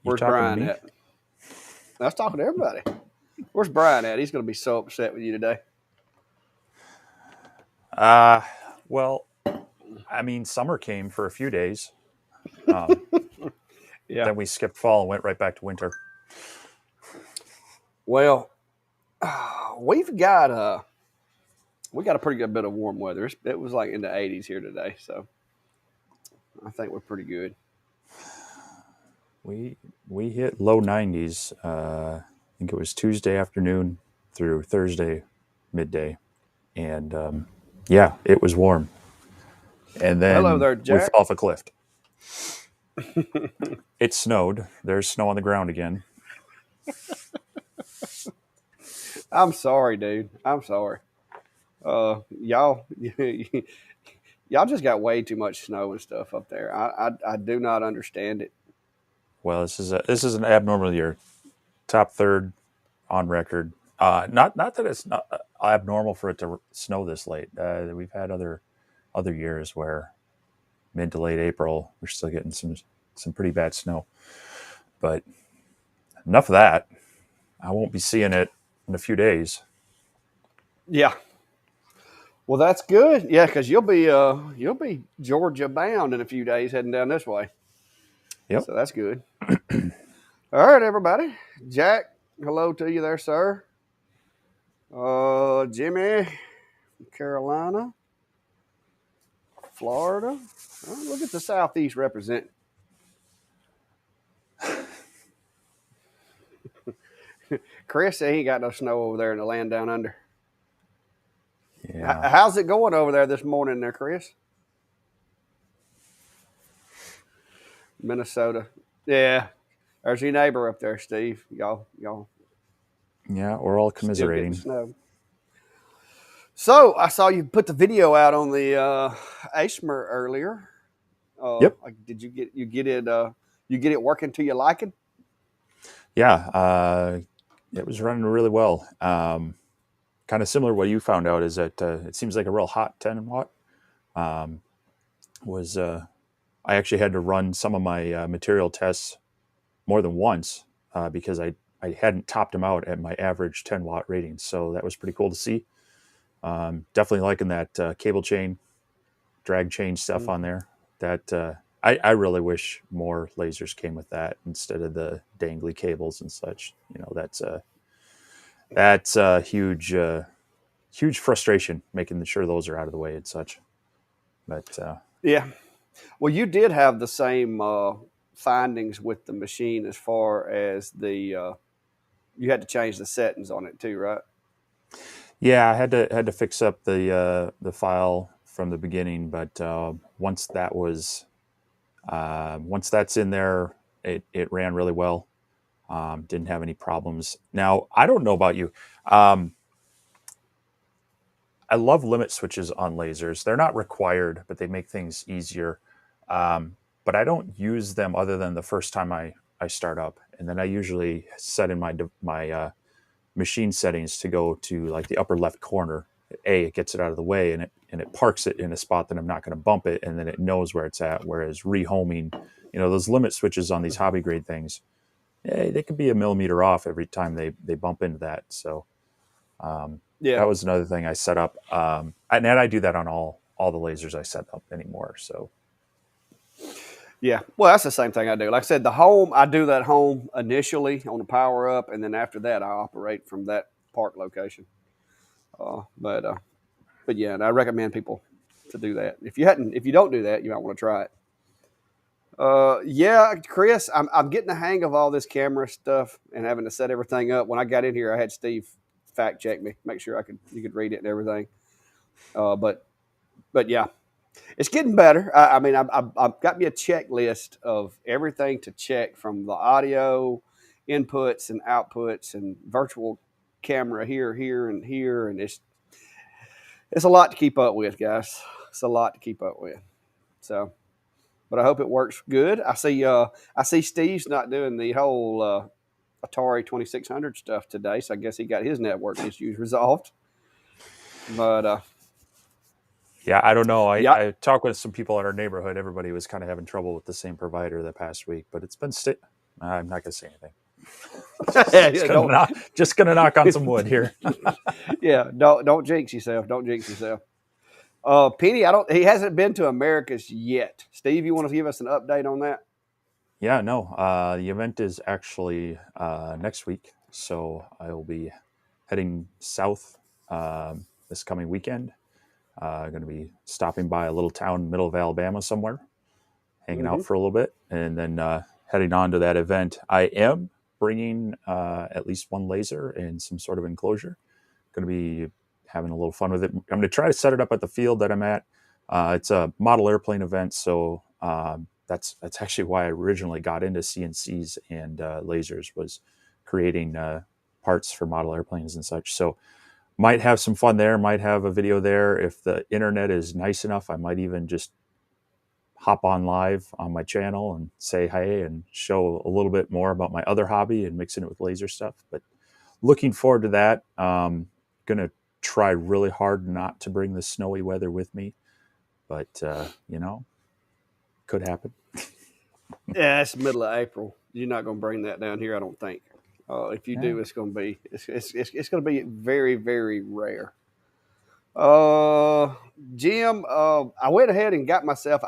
You Where's talking Brian to me? at? I was talking to everybody. Where's Brian at? He's going to be so upset with you today. Well, I mean, summer came for a few days. Yeah. Then we skipped fall and went right back to winter. Well, we've got a pretty good bit of warm weather. It was like in the 80s here today, so I think we're pretty good. We hit low 90s. I think it was Tuesday afternoon through Thursday midday, and yeah, it was warm. And Hello then there, we Jack. fell off a cliff. It snowed. There's snow on the ground again. I'm sorry, dude. I'm sorry. Y'all, y'all just got way too much snow and stuff up there. I do not understand it. Well, this is an abnormal year. Top third on record. Not that it's not abnormal for it to snow this late. We've had other years where mid to late April we're still getting some pretty bad snow. But enough of that. I won't be seeing it in a few days. Yeah. Well, that's good. Yeah, because you'll be Georgia bound in a few days heading down this way. Yep. So that's good. All right, everybody. Jack, hello to you there, sir. Jimmy, Carolina, Florida. Oh, look at the Southeast representing. Chris said he ain't got no snow over there in the land down under. Yeah. How's it going over there this morning there, Chris? Minnesota. Yeah. There's your neighbor up there, Steve. Y'all Yeah, we're all still getting commiserating. snow. So I saw you put the video out on the ASMR earlier. Yep. Did you get it working to your liking? Yeah. It was running really well. Kind of similar to what you found out is that it seems like a real hot 10 watt. I actually had to run some of my material tests more than once because I hadn't topped them out at my average 10 watt rating. So that was pretty cool to see. Definitely liking that cable chain, drag chain stuff on there. That I really wish more lasers came with that instead of the dangly cables and such. You know, that's a huge frustration making sure those are out of the way and such. But Yeah. Well, you did have the same findings with the machine as far as you had to change the settings on it too, right? yeah, I had to fix up the file from the beginning, but once that's in there, it ran really well. Didn't have any problems. Now I don't know about you. I love limit switches on lasers. They're not required, but they make things easier. But I don't use them other than the first time I start up, and then I usually set in my machine settings to go to like the upper left corner. It gets it out of the way, and it parks it in a spot that I'm not going to bump it, and then it knows where it's at. Whereas rehoming, those limit switches on these hobby grade things, they can be a millimeter off every time they bump into that. So Yeah. that was another thing I set up, and I do that on all the lasers I set up anymore. So Yeah. Well, that's the same thing I do. Like I said, the home, I do that home initially on the power up, and then after that, I operate from that park location. But yeah, and I recommend people to do that. If you don't do that, you might want to try it. Yeah, Chris, I'm getting the hang of all this camera stuff and having to set everything up. When I got in here, I had Steve fact check me, make sure you could read it and everything. But yeah, it's getting better. I mean, I've got me a checklist of everything to check from the audio inputs and outputs and virtual camera here, and here, and it's a lot to keep up with, guys. It's a lot to keep up with. So, but I hope it works good. I see Steve's not doing the whole Atari 2600 stuff today, so I guess he got his network issues resolved. But yeah, I don't know. yeah, I talked with some people in our neighborhood. Everybody was kind of having trouble with the same provider the past week, but it's been I'm not going to say anything. Yeah, Just gonna knock on some wood here. yeah, don't jinx yourself. Don't jinx yourself. Penny, he hasn't been to Americas yet. Steve, you want to give us an update on that? Yeah, no. The event is actually next week, so I will be heading south this coming weekend. Going to be stopping by a little town in the middle of Alabama somewhere, hanging out Mm-hmm. for a little bit, and then heading on to that event. I am bringing at least one laser and some sort of enclosure. Going to be having a little fun with it. I'm going to try to set it up at the field that I'm at. It's a model airplane event, so that's actually why I originally got into CNCs and lasers, was creating parts for model airplanes and such. So might have some fun there. Might have a video there. If the internet is nice enough, I might even just hop on live on my channel and say hey and show a little bit more about my other hobby and mixing it with laser stuff. But looking forward to that. Gonna try really hard not to bring the snowy weather with me, but could happen. Yeah, it's the middle of April. You're not going to bring that down here, I don't think. If you Yeah. do, it's going to be very, very rare. Jim, I went ahead and got myself.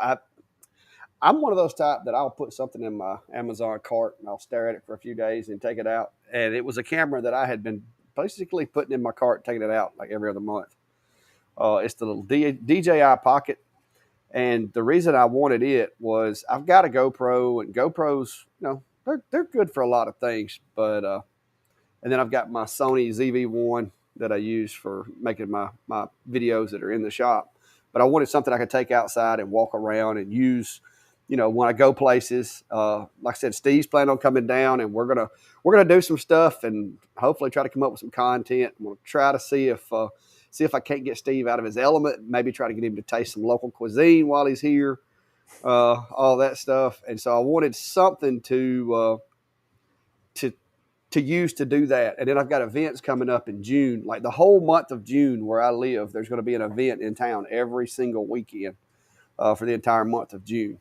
I'm one of those type that I'll put something in my Amazon cart and I'll stare at it for a few days and take it out. And it was a camera that I had been basically putting in my cart, taking it out like every other month. It's the little DJI Pocket. And the reason I wanted it was I've got a GoPro, and GoPros, they're good for a lot of things. But and then I've got my Sony ZV-1 that I use for making my videos that are in the shop. But I wanted something I could take outside and walk around and use, when I go places. Like I said, Steve's planning on coming down, and we're gonna do some stuff and hopefully try to come up with some content. I'm gonna try to see if I can't get Steve out of his element. Maybe try to get him to taste some local cuisine while he's here. All that stuff. And so I wanted something to use to do that. And then I've got events coming up in June, like the whole month of June where I live. There's going to be an event in town every single weekend for the entire month of June.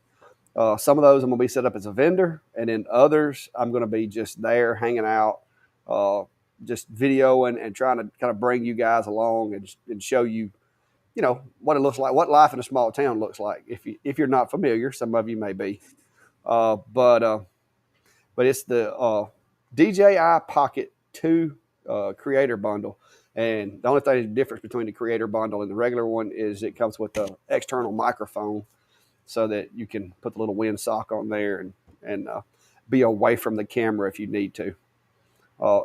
Some of those I'm going to be set up as a vendor, and then others I'm going to be just there hanging out, just videoing and trying to kind of bring you guys along and show you, what it looks like, what life in a small town looks like. If you're not familiar, some of you may be, but it's the DJI Pocket 2 Creator Bundle. And the only thing the difference between the Creator Bundle and the regular one is it comes with an external microphone so that you can put the little windsock on there and be away from the camera if you need to.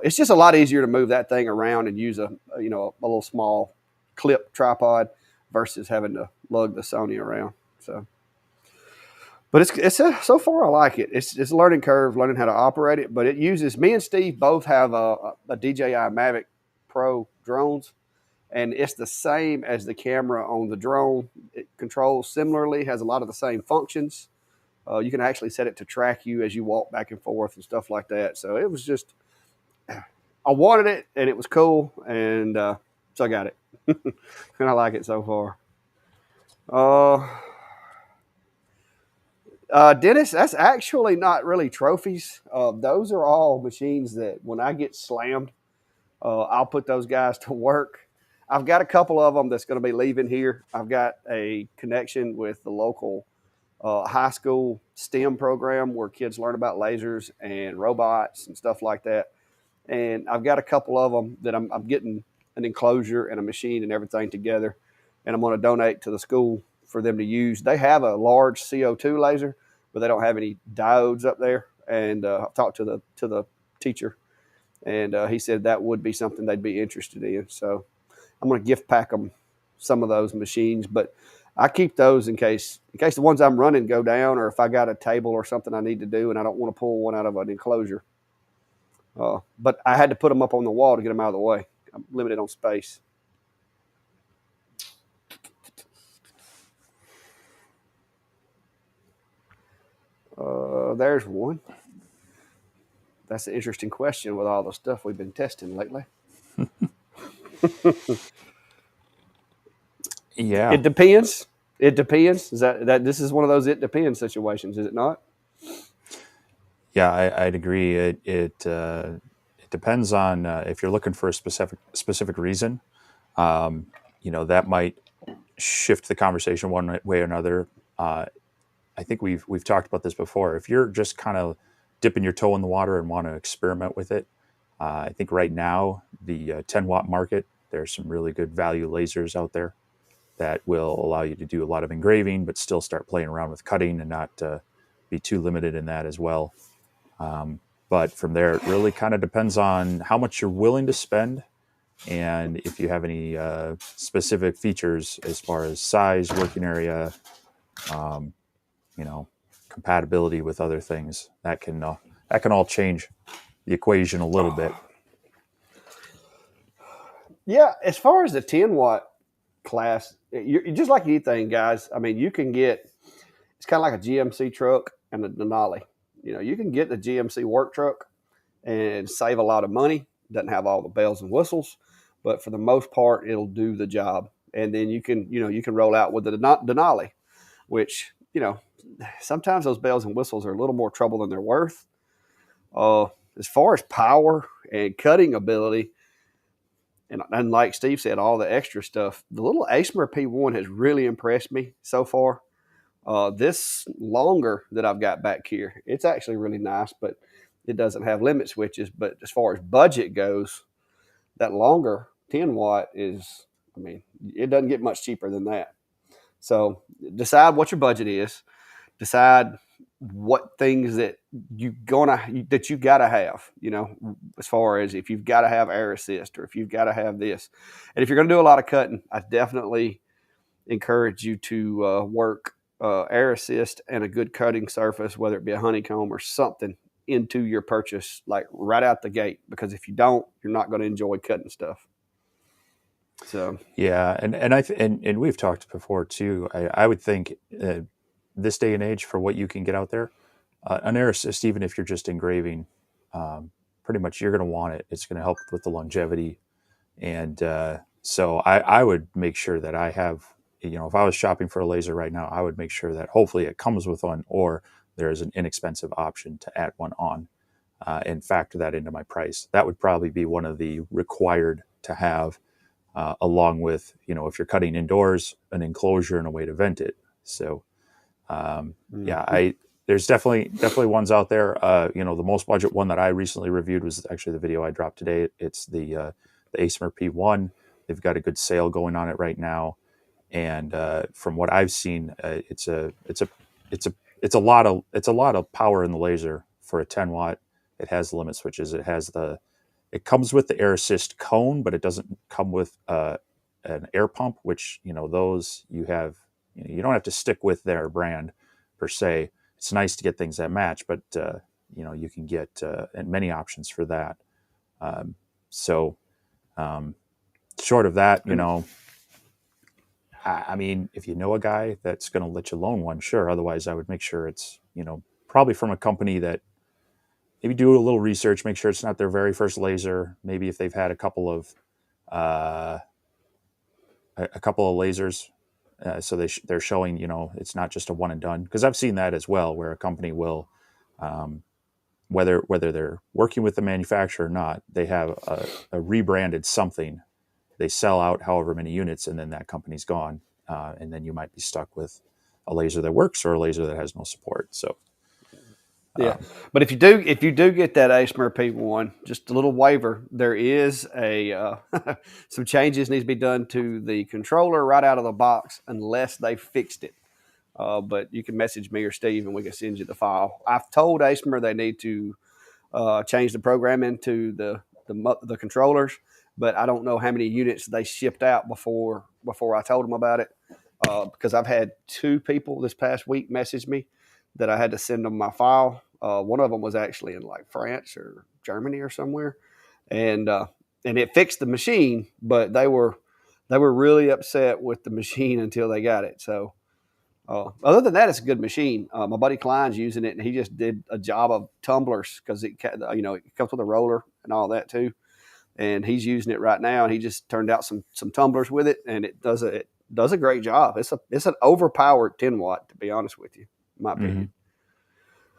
It's just a lot easier to move that thing around and use a little small clip tripod versus having to lug the Sony around. So. But it's so far I like it. It's a learning curve, learning how to operate it. But it uses, me and Steve both have a DJI Mavic Pro drones, and it's the same as the camera on the drone. It controls similarly, has a lot of the same functions. You can actually set it to track you as you walk back and forth and stuff like that. So it was just, I wanted it and it was cool, and so I got it, and I like it so far. Dennis, that's actually not really trophies. Those are all machines that when I get slammed, I'll put those guys to work. I've got a couple of them that's going to be leaving here. I've got a connection with the local high school STEM program where kids learn about lasers and robots and stuff like that. And I've got a couple of them that I'm getting an enclosure and a machine and everything together, and I'm going to donate to the school for them to use. They have a large CO2 laser, but they don't have any diodes up there. And I've talked to the teacher, and he said that would be something they'd be interested in. So I'm going to gift pack them some of those machines, but I keep those in case the ones I'm running go down, or if I got a table or something I need to do and I don't want to pull one out of an enclosure. But I had to put them up on the wall to get them out of the way. I'm limited on space. There's one. That's an interesting question with all the stuff we've been testing lately. Yeah. It depends. It depends. Is that this is one of those it depends situations, is it not? Yeah, I'd agree. It depends on if you're looking for a specific reason. Um, that might shift the conversation one way or another. Uh, I think we've talked about this before. If you're just kind of dipping your toe in the water and want to experiment with it, I think right now the 10-watt market, there's some really good value lasers out there that will allow you to do a lot of engraving, but still start playing around with cutting and not be too limited in that as well. Um, but from there, it really kind of depends on how much you're willing to spend and if you have any specific features as far as size, working area, um, you know, compatibility with other things that can all change the equation a little bit. Yeah, as far as the 10-watt class, you're just like anything, guys. I mean, you can get it's kind of like a GMC truck and a Denali. You can get the GMC work truck and save a lot of money. Doesn't have all the bells and whistles, but for the most part, it'll do the job. And then you can roll out with the Denali, which sometimes those bells and whistles are a little more trouble than they're worth. Uh, as far as power and cutting ability, and like Steve said, all the extra stuff, the little Acer P1 has really impressed me so far. This longer that I've got back here, it's actually really nice, but it doesn't have limit switches. But as far as budget goes, that longer 10-watt is, I mean, it doesn't get much cheaper than that. So decide what your budget is. Decide what things that you gotta have. As far as if you've got to have air assist or if you've got to have this, and if you're going to do a lot of cutting, I definitely encourage you to work air assist and a good cutting surface, whether it be a honeycomb or something, into your purchase, like right out the gate. Because if you don't, you're not going to enjoy cutting stuff. So Yeah, and we've talked before too. I would think this day and age for what you can get out there, an air assist, even if you're just engraving, pretty much you're going to want it. It's going to help with the longevity, and so I would make sure that I have, if I was shopping for a laser right now, I would make sure that hopefully it comes with one or there is an inexpensive option to add one on, and factor that into my price. That would probably be one of the required to have, along with, if you're cutting indoors, an enclosure and a way to vent it. So yeah, mm-hmm. I there's definitely ones out there. The most budget one that I recently reviewed was actually the video I dropped today. It's the Acer P1. They've got a good sale going on it right now, and from what I've seen, it's a lot of power in the laser for a 10-watt. It has limit switches. It comes with the air assist cone, but it doesn't come with an air pump, which those you have. You don't have to stick with their brand per se. It's nice to get things that match, but you can get many options for that. Um, so um, short of that, I mean, if you know a guy that's going to let you loan one, sure. Otherwise, I would make sure it's probably from a company that maybe do a little research, make sure it's not their very first laser. Maybe if they've had uh, a couple of lasers, so they're showing it's not just a one and done. Because I've seen that as well, where a company will, um, whether they're working with the manufacturer or not, they have a rebranded something. They sell out however many units, and then that company's gone, and then you might be stuck with a laser that works or a laser that has no support. So Yeah, um, but if you do get that Acer P1, just a little waiver. There is a some changes needs to be done to the controller right out of the box unless they fixed it. But you can message me or Steve, and we can send you the file. I've told Acer they need to change the programming to the controllers, but I don't know how many units they shipped out before I told them about it. Because I've had two people this past week message me that I had to send them my file. One of them was actually in like France or Germany or somewhere, and it fixed the machine, but they were really upset with the machine until they got it. So other than that, it's a good machine. My buddy Klein's using it, and he just did a job of tumblers because it comes with a roller and all that too. And he's using it right now, and he just turned out some tumblers with it, and it does a great job. It's an overpowered 10-watt, to be honest with you, in my mm-hmm. opinion.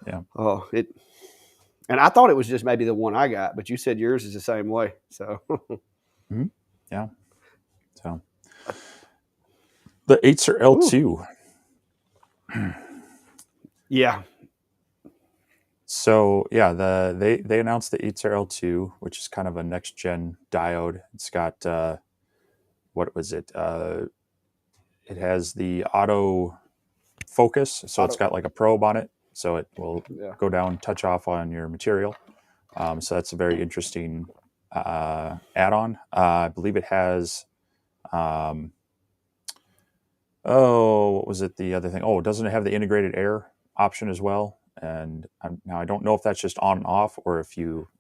Yeah. Oh, it. And I thought it was just maybe the one I got, but you said yours is the same way. So Mm-hmm. Yeah. So the Acer L2. yeah. So yeah, they announced the Acer L2, which is kind of a next gen diode. It's got what was it? It has the auto focus, so it's Auto. got like a probe on it, so it will Yeah. go down, touch off on your material. So that's a very interesting add-on. I believe it has. Um, what was it? The other thing. Oh, doesn't it have the integrated air option as well? And now I don't know if that's just on and off, or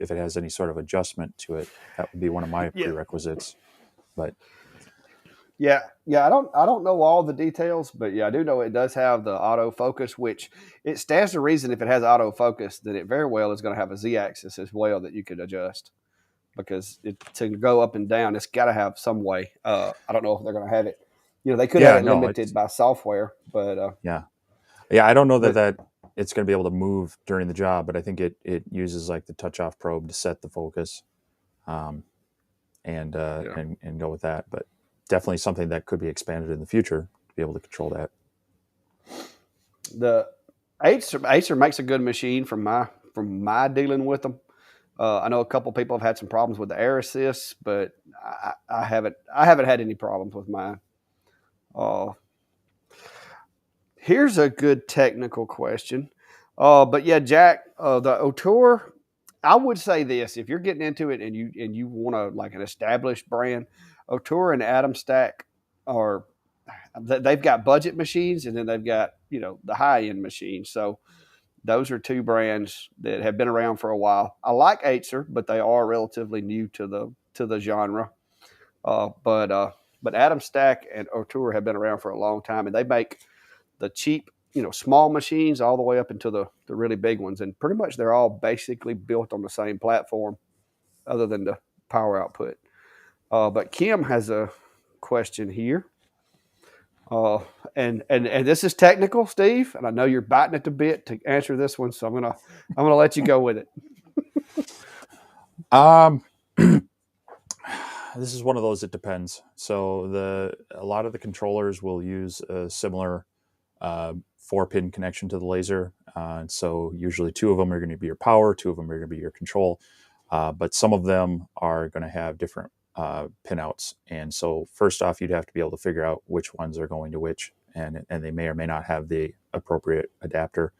if it has any sort of adjustment to it. That would be one of my Yeah. prerequisites. But Yeah. I don't know all the details, but yeah, I do know it does have the autofocus, which it stands to reason if it has autofocus, then it very well is going to have a Z-axis as well that you could adjust because to go up and down, it's got to have some way. I don't know if they're going to have it. They could have yeah, it no, limited it's by software, but yeah, yeah. I don't know but that it's going to be able to move during the job, but I think it uses like the touch off probe to set the focus. Um, yeah, and go with that. But definitely something that could be expanded in the future to be able to control that. the Acer makes a good machine from my dealing with them. I know a couple people have had some problems with the air assist, but I haven't had any problems with mine. Uh, Here's a good technical question. But yeah, Jack, the Otour, I would say this: if you're getting into it and you want to like an established brand, Otour and Atom Stack are they've got budget machines and then they've got the high end machines. So those are two brands that have been around for a while. I like Acer, but they are relatively new to the genre. But Atom Stack and Otour have been around for a long time, and they make the cheap, small machines all the way up into the really big ones. And pretty much they're all basically built on the same platform other than the power output. But Kim has a question here. Uh, and this is technical, Steve, and I know you're biting at the bit to answer this one, so I'm gonna let you go with it. Um, this is one of those. It depends. So a lot of the controllers will use a similar 4-pin connection to the laser. And so usually two of them are going to be your power, two of them are going to be your control. But some of them are going to have different pinouts. And so first off, you'd have to be able to figure out which ones are going to which, and they may or may not have the appropriate adapter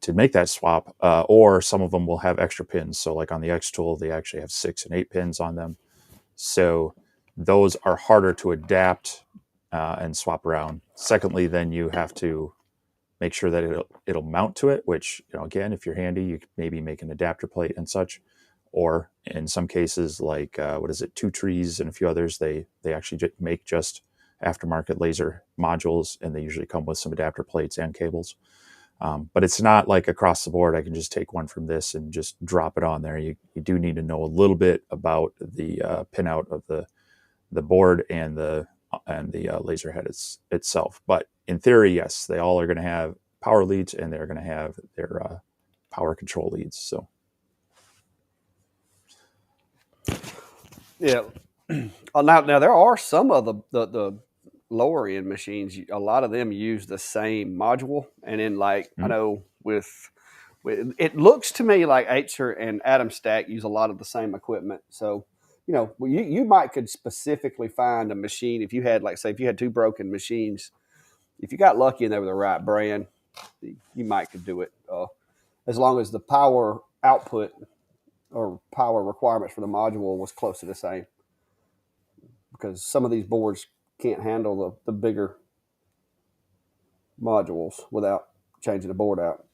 to make that swap. Or some of them will have extra pins. So like on the X tool, they actually have 6 and 8 pins on them. So those are harder to adapt and swap around. Secondly, then you have to make sure that it'll mount to it, which, again, if you're handy, you could maybe make an adapter plate and such. Or in some cases, like what is it, Two Trees and a few others, they actually make just aftermarket laser modules, and they usually come with some adapter plates and cables. But it's not like across the board, I can just take one from this and just drop it on there. You do need to know a little bit about the pinout of the board and the laser head itself. But in theory, yes, they all are going to have power leads, and they're going to have their power control leads. So Yeah. Now there are some of the lower end machines. A lot of them use the same module, and then like I mm, know with it looks to me like Acer and Atom Stack use a lot of the same equipment. So you might could specifically find a machine if you had like say if you had two broken machines. If you got lucky and they were the right brand, you might could do it as long as the power output or power requirements for the module was close to the same because some of these boards can't handle the bigger modules without changing the board out.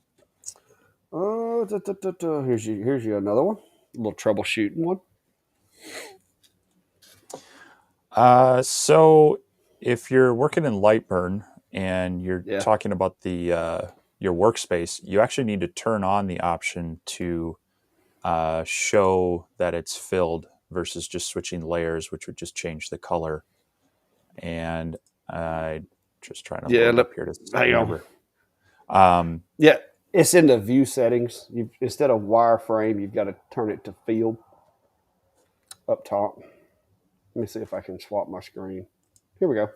Here's you another one, a little troubleshooting one. so if you're working in Lightburn and you're Yeah, talking about the your workspace, you actually need to turn on the option to show that it's filled versus just switching layers, which would just change the color. And I just trying to yeah. load it Look, up here to hang on. remember. Um, Yeah, It's in the view settings. Instead of wireframe, you've got to turn it to field up top. Let me see if I can swap my screen. Here we go.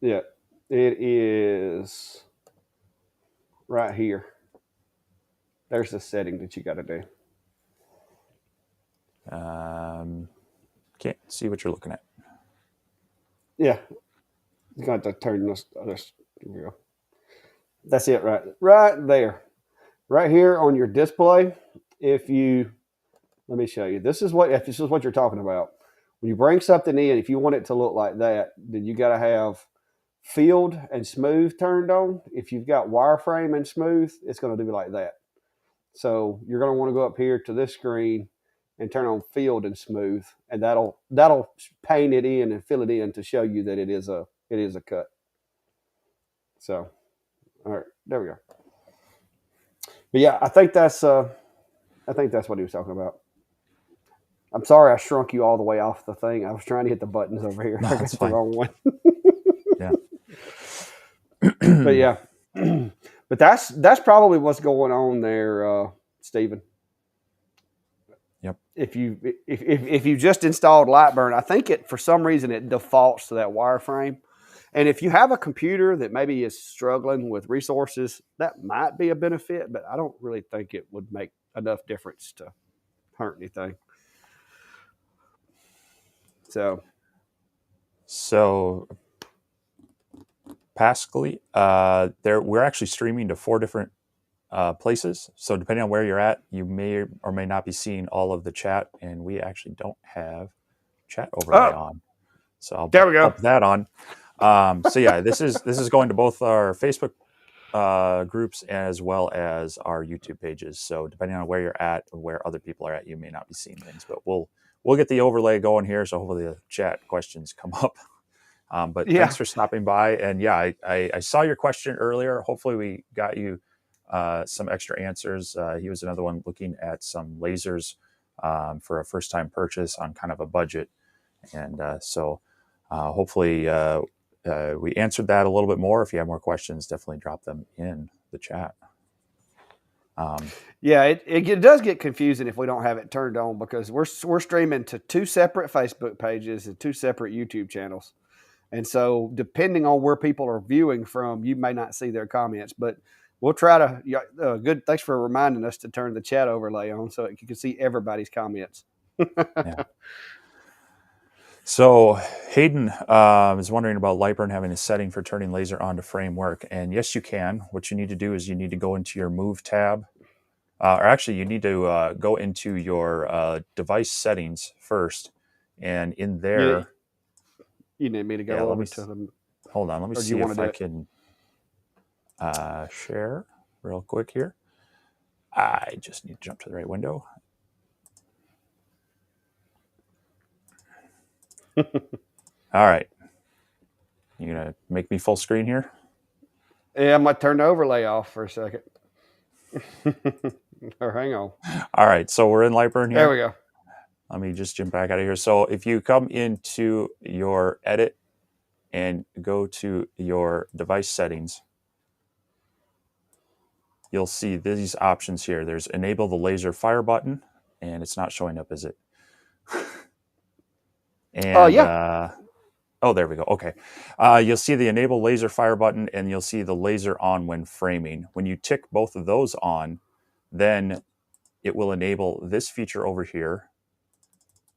Yeah, it is right here. There's the setting that you got to do. Can't see what you're looking at. Yeah, you got to turn this. Here we go. That's it, right there, right here on your display. If you let me show you. This is what you're talking about. When you bring something in, if you want it to look like that, then you got to have field and smooth turned on. If you've got wireframe and smooth, it's going to do like that. So you're going to want to go up here to this screen and turn on field and smooth, and that'll paint it in and fill it in to show you that it is a cut. So, all right, there we go. But yeah, I think that's what he was talking about. I'm sorry I shrunk you all the way off the thing. I was trying to hit the buttons over here. No, I that's got the fine. wrong one. Yeah. But yeah, but that's probably what's going on there, Stephen. Yep. If you just installed Lightburn, I think it for some reason it defaults to that wireframe. And if you have a computer that maybe is struggling with resources, that might be a benefit, but I don't really think it would make enough difference to hurt anything. So Pascally, we're actually streaming to 4 different places. So depending on where you're at, you may or may not be seeing all of the chat, and we actually don't have chat overlay on. So I'll there we go. pop that on. So yeah, this is going to both our Facebook groups as well as our YouTube pages. So depending on where you're at or where other people are at, you may not be seeing things, but we'll get the overlay going here. So hopefully the chat questions come up. But Yeah. thanks for stopping by. And yeah, I saw your question earlier. Hopefully we got you some extra answers. He was another one looking at some lasers for a first-time purchase on kind of a budget. And so hopefully we answered that a little bit more. If you have more questions, definitely drop them in the chat. Yeah, it does get confusing if we don't have it turned on because we're streaming to 2 separate Facebook pages and 2 separate YouTube channels. And so depending on where people are viewing from, you may not see their comments, but we'll try to good. Thanks for reminding us to turn the chat overlay on so you can see everybody's comments. Yeah. So Hayden is wondering about Lightburn having a setting for turning laser on to framework. And yes, you can. What you need to do is you need to go into your Move tab. Or actually, you need to go into your device settings first. And in there... You need me to go over to them. Hold on. Let me see if I can share real quick here. I just need to jump to the right window. All right. You going to make me full screen here? Yeah, I'm going to turn the overlay off for a second. Or hang on. All right. So we're in Lightburn here. There we go. Let me just jump back out of here. So if you come into your edit and go to your device settings, you'll see these options here. There's enable the laser fire button, and it's not showing up, is it? And yeah. Oh, there we go. Okay. You'll see the enable laser fire button, and you'll see the laser on when framing. When you tick both of those on, then it will enable this feature over here,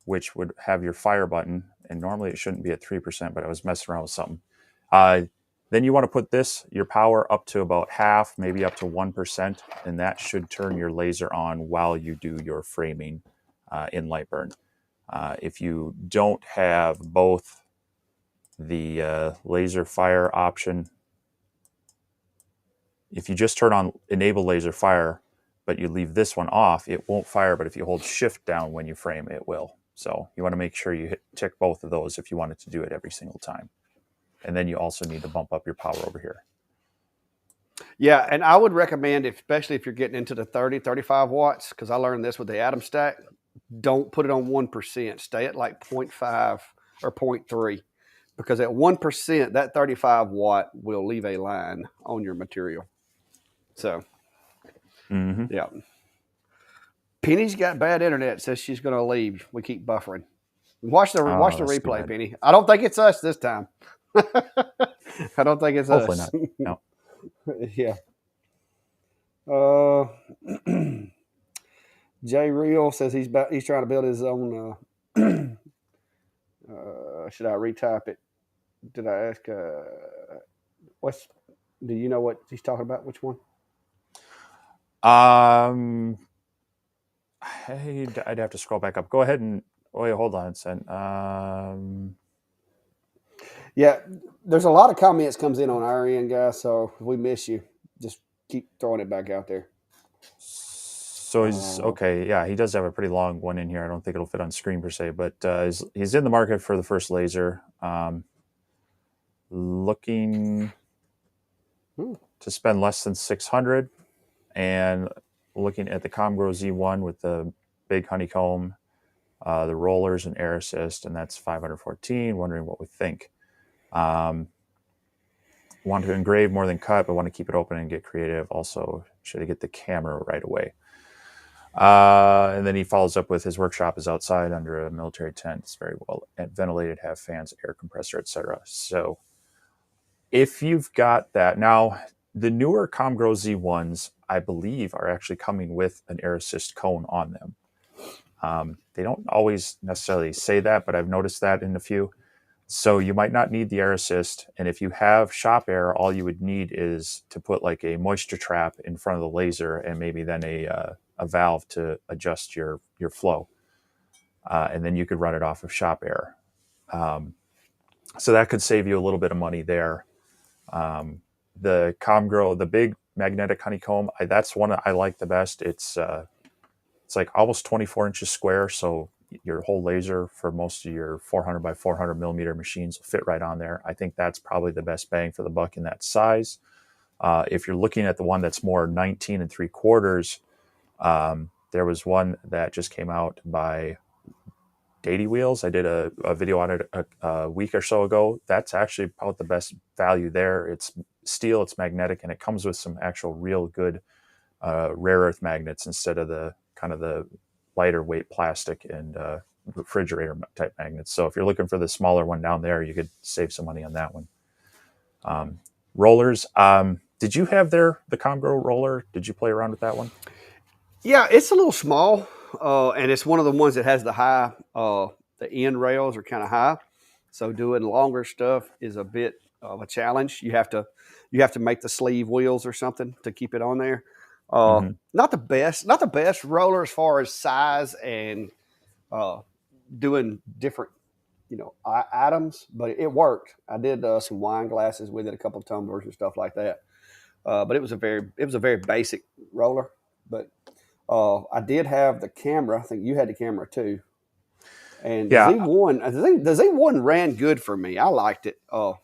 which would have your fire button. And normally it shouldn't be at 3%, but I was messing around with something. Then you want to put your power up to about half, maybe up to 1%, and that should turn your laser on while you do your framing in Lightburn. If you don't have both the laser fire option, if you just turn on enable laser fire, but you leave this one off, it won't fire, but if you hold shift down when you frame, it will. So you want to make sure you tick both of those if you want it to do it every single time. And then you also need to bump up your power over here. Yeah, and I would recommend, especially if you're getting into the 30, 35 watts, because I learned this with the Atom Stack, don't put it on 1%. Stay at like 0.5 or 0.3, because at 1%, that 35 watt will leave a line on your material. So, Mm-hmm. yeah. Penny's got bad internet. Says she's going to leave. We keep buffering. Watch the Oh, that's too replay, bad. Penny. I don't think it's us this time. I don't think it's Hopefully us. not. No. Yeah. Uh, Jay Real says he's trying to build his own. Should I retype it? Did I ask? What's? Do you know what he's talking about? Which one? I'd have to scroll back up. Go ahead and wait. Hold on, Sen. Yeah, there's a lot of comments comes in on our end, guys. So if we miss you, just keep throwing it back out there. So he's okay. Yeah, he does have a pretty long one in here. I don't think it'll fit on screen per se, but he's in the market for the first laser. Looking to spend less than 600, and looking at the Comgrow Z1 with the big honeycomb, the rollers and air assist, and that's 514. Wondering what we think. Want to engrave more than cut, but want to keep it open and get creative. Also, should I get the camera right away? And then he follows up with his workshop is outside under a military tent. It's very well ventilated, have fans, air compressor, etc. So if you've got that now, the newer Comgrow Z1s, I believe, are actually coming with an air assist cone on them. They don't always necessarily say that, but I've noticed that in a few. So you might not need the air assist. And if you have shop air, all you would need is to put like a moisture trap in front of the laser and maybe then a valve to adjust your flow. And then you could run it off of shop air. So that could save you a little bit of money there. The Comgrow, the big magnetic honeycomb, that's one I like the best. It's like almost 24 inches square. So your whole laser for most of your 400 by 400 millimeter machines will fit right on there. I think that's probably the best bang for the buck in that size. If you're looking at the one that's more 19 3/4, there was one that just came out by Datey Wheels. I did a video on it a week or so ago. That's actually about the best value there. It's steel, it's magnetic, and it comes with some actual real good rare earth magnets instead of the kind of the lighter weight plastic and refrigerator type magnets. So if you're looking for the smaller one down there, you could save some money on that one. Rollers. Did you have the Comgrow roller? Did you play around with that one? Yeah, it's a little small, and it's one of the ones that has the high. The end rails are kind of high, so doing longer stuff is a bit of a challenge. You have to make the sleeve wheels or something to keep it on there. Not the best roller as far as size and doing different items, but it worked. I did some wine glasses with it, a couple of tumblers and stuff like that. But it was a very basic roller. But I did have the camera. I think you had the camera too. And the Yeah. Z1, the Z1 ran good for me. I liked it. I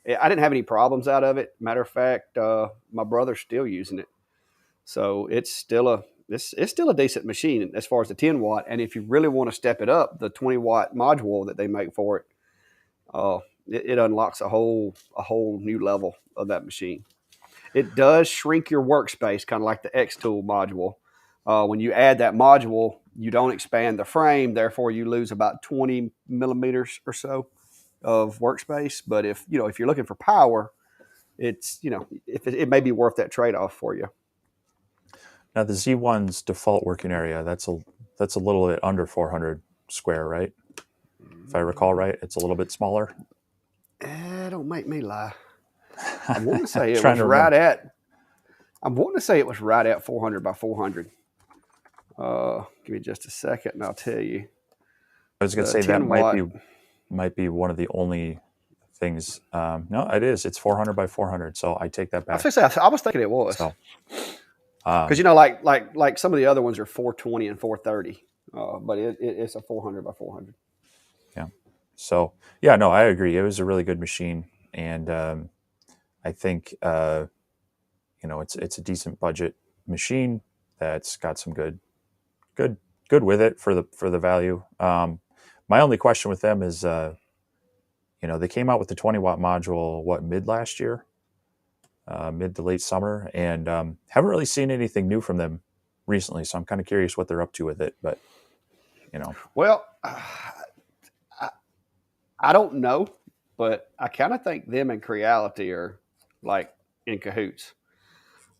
didn't have any problems out of it. Matter of fact, my brother's still using it, so it's still a decent machine as far as the 10 watt. And if you really want to step it up, the 20 watt module that they make for it, it unlocks a whole new level of that machine. It does shrink your workspace, kind of like the X Tool module. When you add that module, you don't expand the frame, therefore you lose about 20 millimeters or so of workspace. But if you're looking for power, it's if it may be worth that trade off for you. Now the Z1's default working area, that's a little bit under 400 square, right? If I recall right, it's a little bit smaller. Don't make me lie. I want to say it was I'm wanting to say it was right at 400 by 400. Give me just a second, and I'll tell you. I was going to say that might be one of the only things. No, it is. It's 400 by 400. So I take that back. I was thinking it was. Because like some of the other ones are 420 and 430, but it's a 400 by 400. Yeah. So yeah, no, I agree. It was a really good machine, and I think it's a decent budget machine that's got some good with it for the value. My only question with them is, they came out with the 20 watt module mid last year. mid to late summer, and haven't really seen anything new from them recently. So I'm kind of curious what they're up to with it. But Well, I don't know, but I kind of think them and Creality are like in cahoots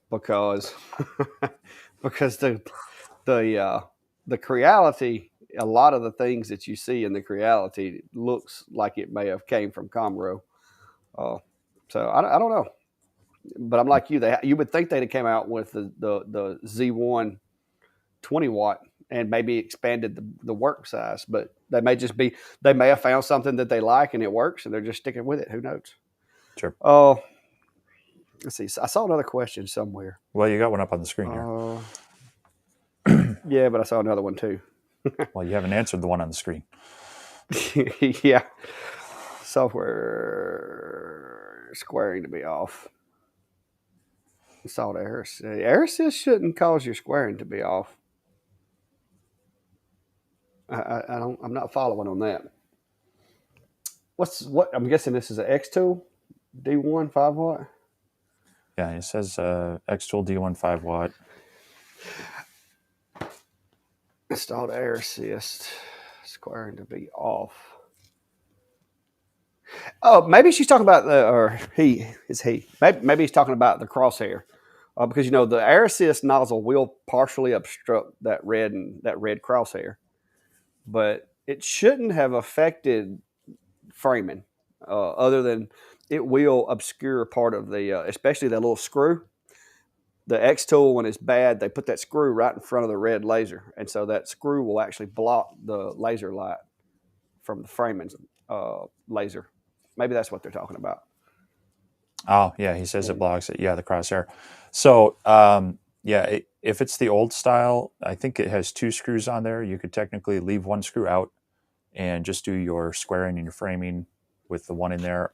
because because the Creality, a lot of the things that you see in the Creality looks like it may have came from Comro. So I don't know, but I'm like you. You would think they'd have came out with the Z1 20 watt and maybe expanded the work size, but they may have found something that they like and it works and they're just sticking with it. Who knows? sure. Oh, let's see. I saw another question somewhere. Well, you got one up on the screen here. Yeah, but I saw another one too. Well, you haven't answered the one on the screen. Yeah. Software squaring to be off. I saw the error. Error assist shouldn't cause your squaring to be off. I'm not following on that. What? I'm guessing this is an X tool, D1 5 watt. Yeah, it says X Tool D1 5 watt. Installed error assist, squaring to be off. Oh, maybe she's talking about he. Maybe he's talking about the crosshair, because the air assist nozzle will partially obstruct that red crosshair, but it shouldn't have affected framing, other than it will obscure part of the, especially that little screw. The X tool, when it's bad, they put that screw right in front of the red laser, and so that screw will actually block the laser light from the framing laser. Maybe that's what they're talking about. Oh, yeah, he says it blocks it. Yeah, the crosshair. So, if it's the old style, I think it has 2 screws on there. You could technically leave 1 screw out and just do your squaring and your framing with the one in there.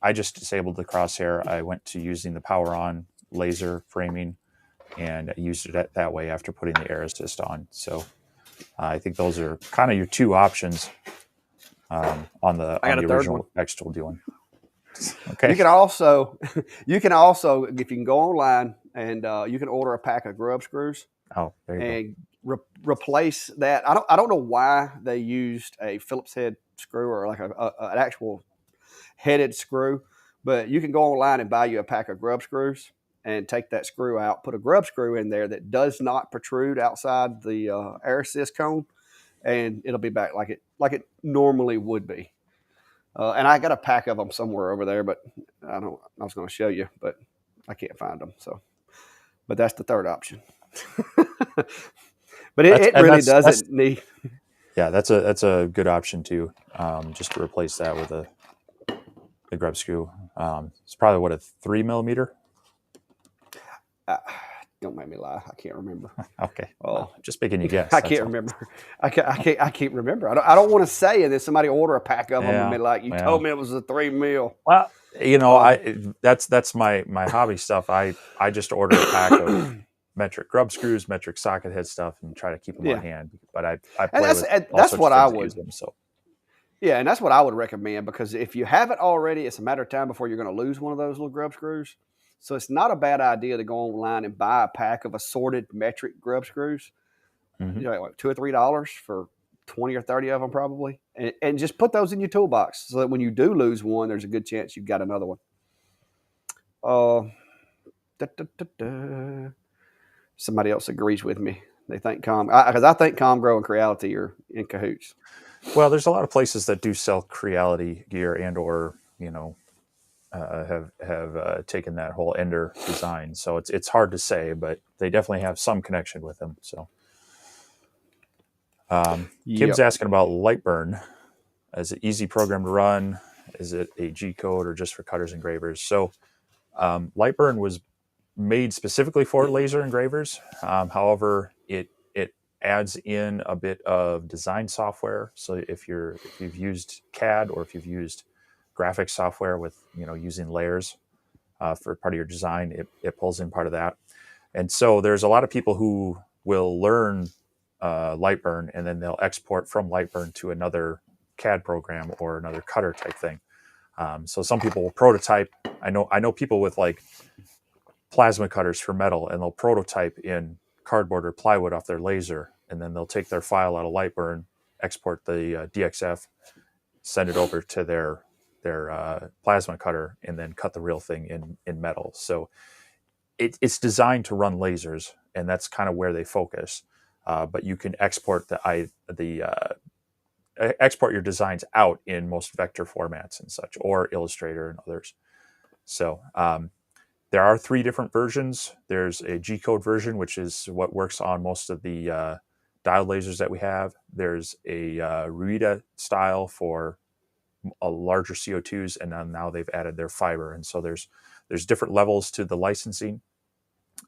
I just disabled the crosshair. I went to using the power on laser framing and I used it that way after putting the air assist on. So I think those are kind of your 2 options on the original X Tool D1. Okay. You can also, if you can go online and you can order a pack of grub screws. Oh, there you go. Replace that. I don't know why they used a Phillips head screw or like an actual headed screw, but you can go online and buy you a pack of grub screws and take that screw out, put a grub screw in there that does not protrude outside the air assist cone, and it'll be back like it normally would be. And I got a pack of them somewhere over there, but I was going to show you, but I can't find them. So, but that's the third option. But it really doesn't need. Yeah, that's a good option too. Just to replace that with the grub screw. It's probably a 3 millimeter. Don't make me lie. I can't remember. Okay. Well, just making you guess. I can't remember. I can't remember. I don't want to say it. Then somebody order a pack of them and be like, "You told me it was a 3 mil." Well, that's my hobby stuff. I just order a pack of metric grub screws, metric socket head stuff, and try to keep them on hand. But I play that's what I would. Use them, so. Yeah, and that's what I would recommend, because if you have it already, it's a matter of time before you're going to lose one of those little grub screws. So it's not a bad idea to go online and buy a pack of assorted metric grub screws. Mm-hmm. Like $2 or $3 for 20 or 30 of them probably. And just put those in your toolbox so that when you do lose one, there's a good chance you've got another one. Somebody else agrees with me. They think because I think Comgrow and Creality are in cahoots. Well, there's a lot of places that do sell Creality gear and or have taken that whole Ender design. So it's hard to say, but they definitely have some connection with them. So Kim's asking about Lightburn. Is it easy program to run? Is it a G code or just for cutters and engravers? So Lightburn was made specifically for laser engravers. However, it adds in a bit of design software. So if you've used CAD or if you've used graphics software with using layers for part of your design, it pulls in part of that. And so there's a lot of people who will learn Lightburn and then they'll export from Lightburn to another CAD program or another cutter type thing. So some people will prototype. I know people with like plasma cutters for metal, and they'll prototype in cardboard or plywood off their laser, and then they'll take their file out of Lightburn, export the DXF, send it over to their plasma cutter, and then cut the real thing in metal. So it's designed to run lasers, and that's kind of where they focus. But you can export export your designs out in most vector formats and such, or Illustrator and others. So there are 3 different versions. There's a G-code version, which is what works on most of the diode lasers that we have. There's a Ruida style for a larger CO2s, and then now they've added their fiber. And so there's different levels to the licensing.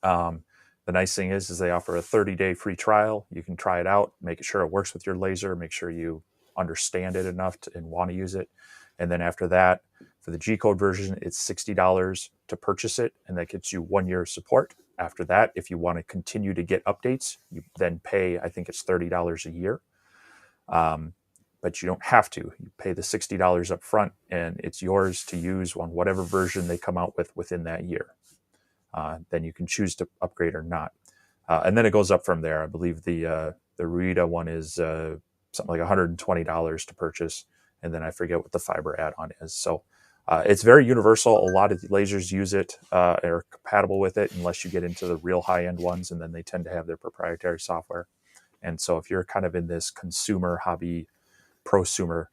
The nice thing is they offer a 30-day free trial. You can try it out, make sure it works with your laser, make sure you understand it enough and want to use it. And then after that, for the G-code version, it's $60 to purchase it, and that gets you 1 year of support. After that, if you want to continue to get updates, you then pay, I think it's $30 a year. But you don't have to. You pay the $60 up front, and it's yours to use on whatever version they come out with within that year. Then you can choose to upgrade or not. And then it goes up from there. I believe the Ruida one is something like $120 to purchase, and then I forget what the fiber add-on is. So it's very universal. A lot of the lasers use it, are compatible with it, unless you get into the real high-end ones, and then they tend to have their proprietary software. And so if you're kind of in this consumer hobby, prosumer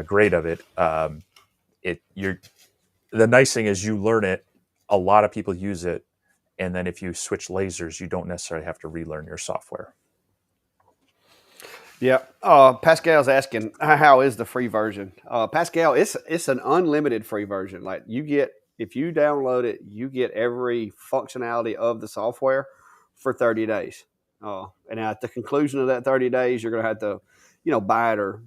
grade of it, the nice thing is you learn it. A lot of people use it, and then if you switch lasers, you don't necessarily have to relearn your software. Yeah. Pascal's asking, how is the free version? Pascal, it's an unlimited free version. Like if you download it, you get every functionality of the software for 30 days. And at the conclusion of that 30 days, you're going to have to, buy it or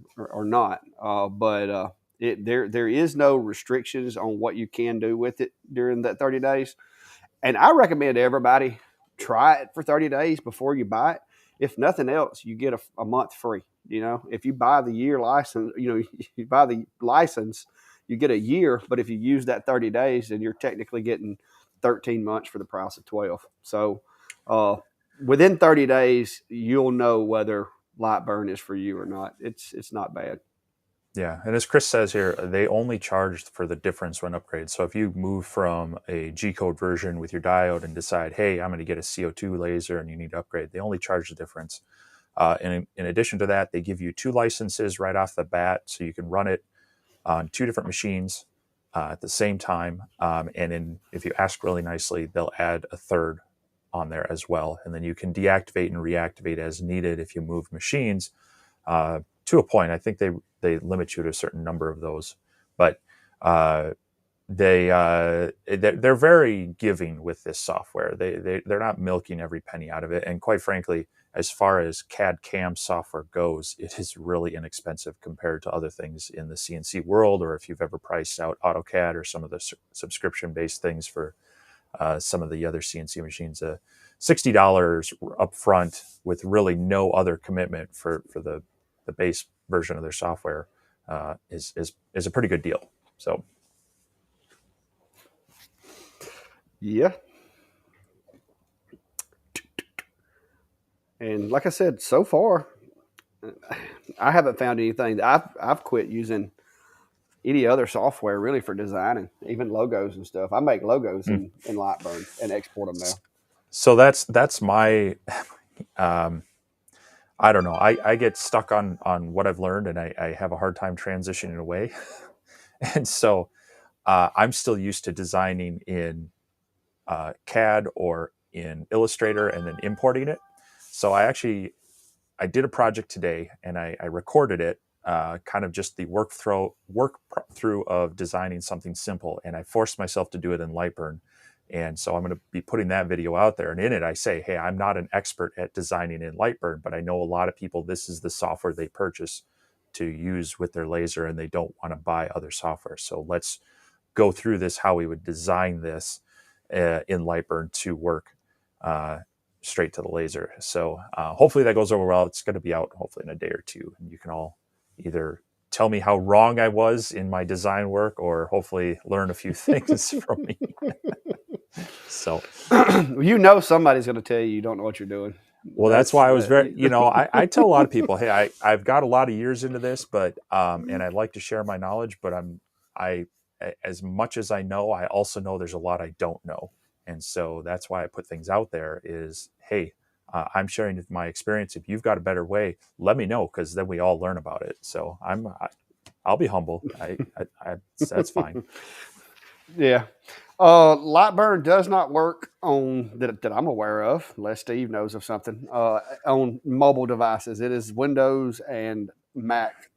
not. But there is no restrictions on what you can do with it during that 30 days. And I recommend everybody try it for 30 days before you buy it. If nothing else, you get a month free. If you buy the year license, you buy the license, you get a year. But if you use that 30 days, then you're technically getting 13 months for the price of 12. So within 30 days, you'll know whether Lightburn is for you or not. It's not bad. Yeah, and as Chris says here, they only charge for the difference when upgrades. So if you move from a G-code version with your diode and decide, hey, I'm going to get a CO2 laser and you need to upgrade, they only charge the difference. And in addition to that, they give you 2 licenses right off the bat, so you can run it on 2 different machines at the same time. And if you ask really nicely, they'll add a 3rd on there as well. And then you can deactivate and reactivate as needed if you move machines to a point. I think they limit you to a certain number of those, but they're very giving with this software. They're not milking every penny out of it. And quite frankly, as far as CAD CAM software goes, it is really inexpensive compared to other things in the CNC world, or if you've ever priced out AutoCAD or some of the subscription-based things for some of the other CNC machines. $60 upfront with really no other commitment for the base version of their software is a pretty good deal. So, yeah. And like I said, so far, I haven't found anything. I've quit using any other software really for designing, even logos and stuff. I make logos in Lightburn and export them now. So that's my I don't know. I get stuck on what I've learned, and I have a hard time transitioning away. And so I'm still used to designing in CAD or in Illustrator and then importing it. So I did a project today, and I recorded it, kind of just the work through of designing something simple, and I forced myself to do it in Lightburn. And so I'm going to be putting that video out there. And in it, I say, hey, I'm not an expert at designing in Lightburn, but I know a lot of people, this is the software they purchase to use with their laser, and they don't want to buy other software. So let's go through this, how we would design this in Lightburn to work straight to the laser. So hopefully that goes over well. It's going to be out hopefully in a day or two, and you can all either tell me how wrong I was in my design work, or hopefully learn a few things from me. So, somebody's going to tell you don't know what you're doing. well, that's why I was very, I tell a lot of people, hey, I've got a lot of years into this, but, and I'd like to share my knowledge, but as much as I know, I also know there's a lot I don't know. And so that's why I put things out there is, hey, I'm sharing my experience. If you've got a better way, let me know, because then we all learn about it. So I'll be humble. That's fine. Yeah. Lightburn does not work on that I'm aware of, unless Steve knows of something, on mobile devices. It is Windows and Mac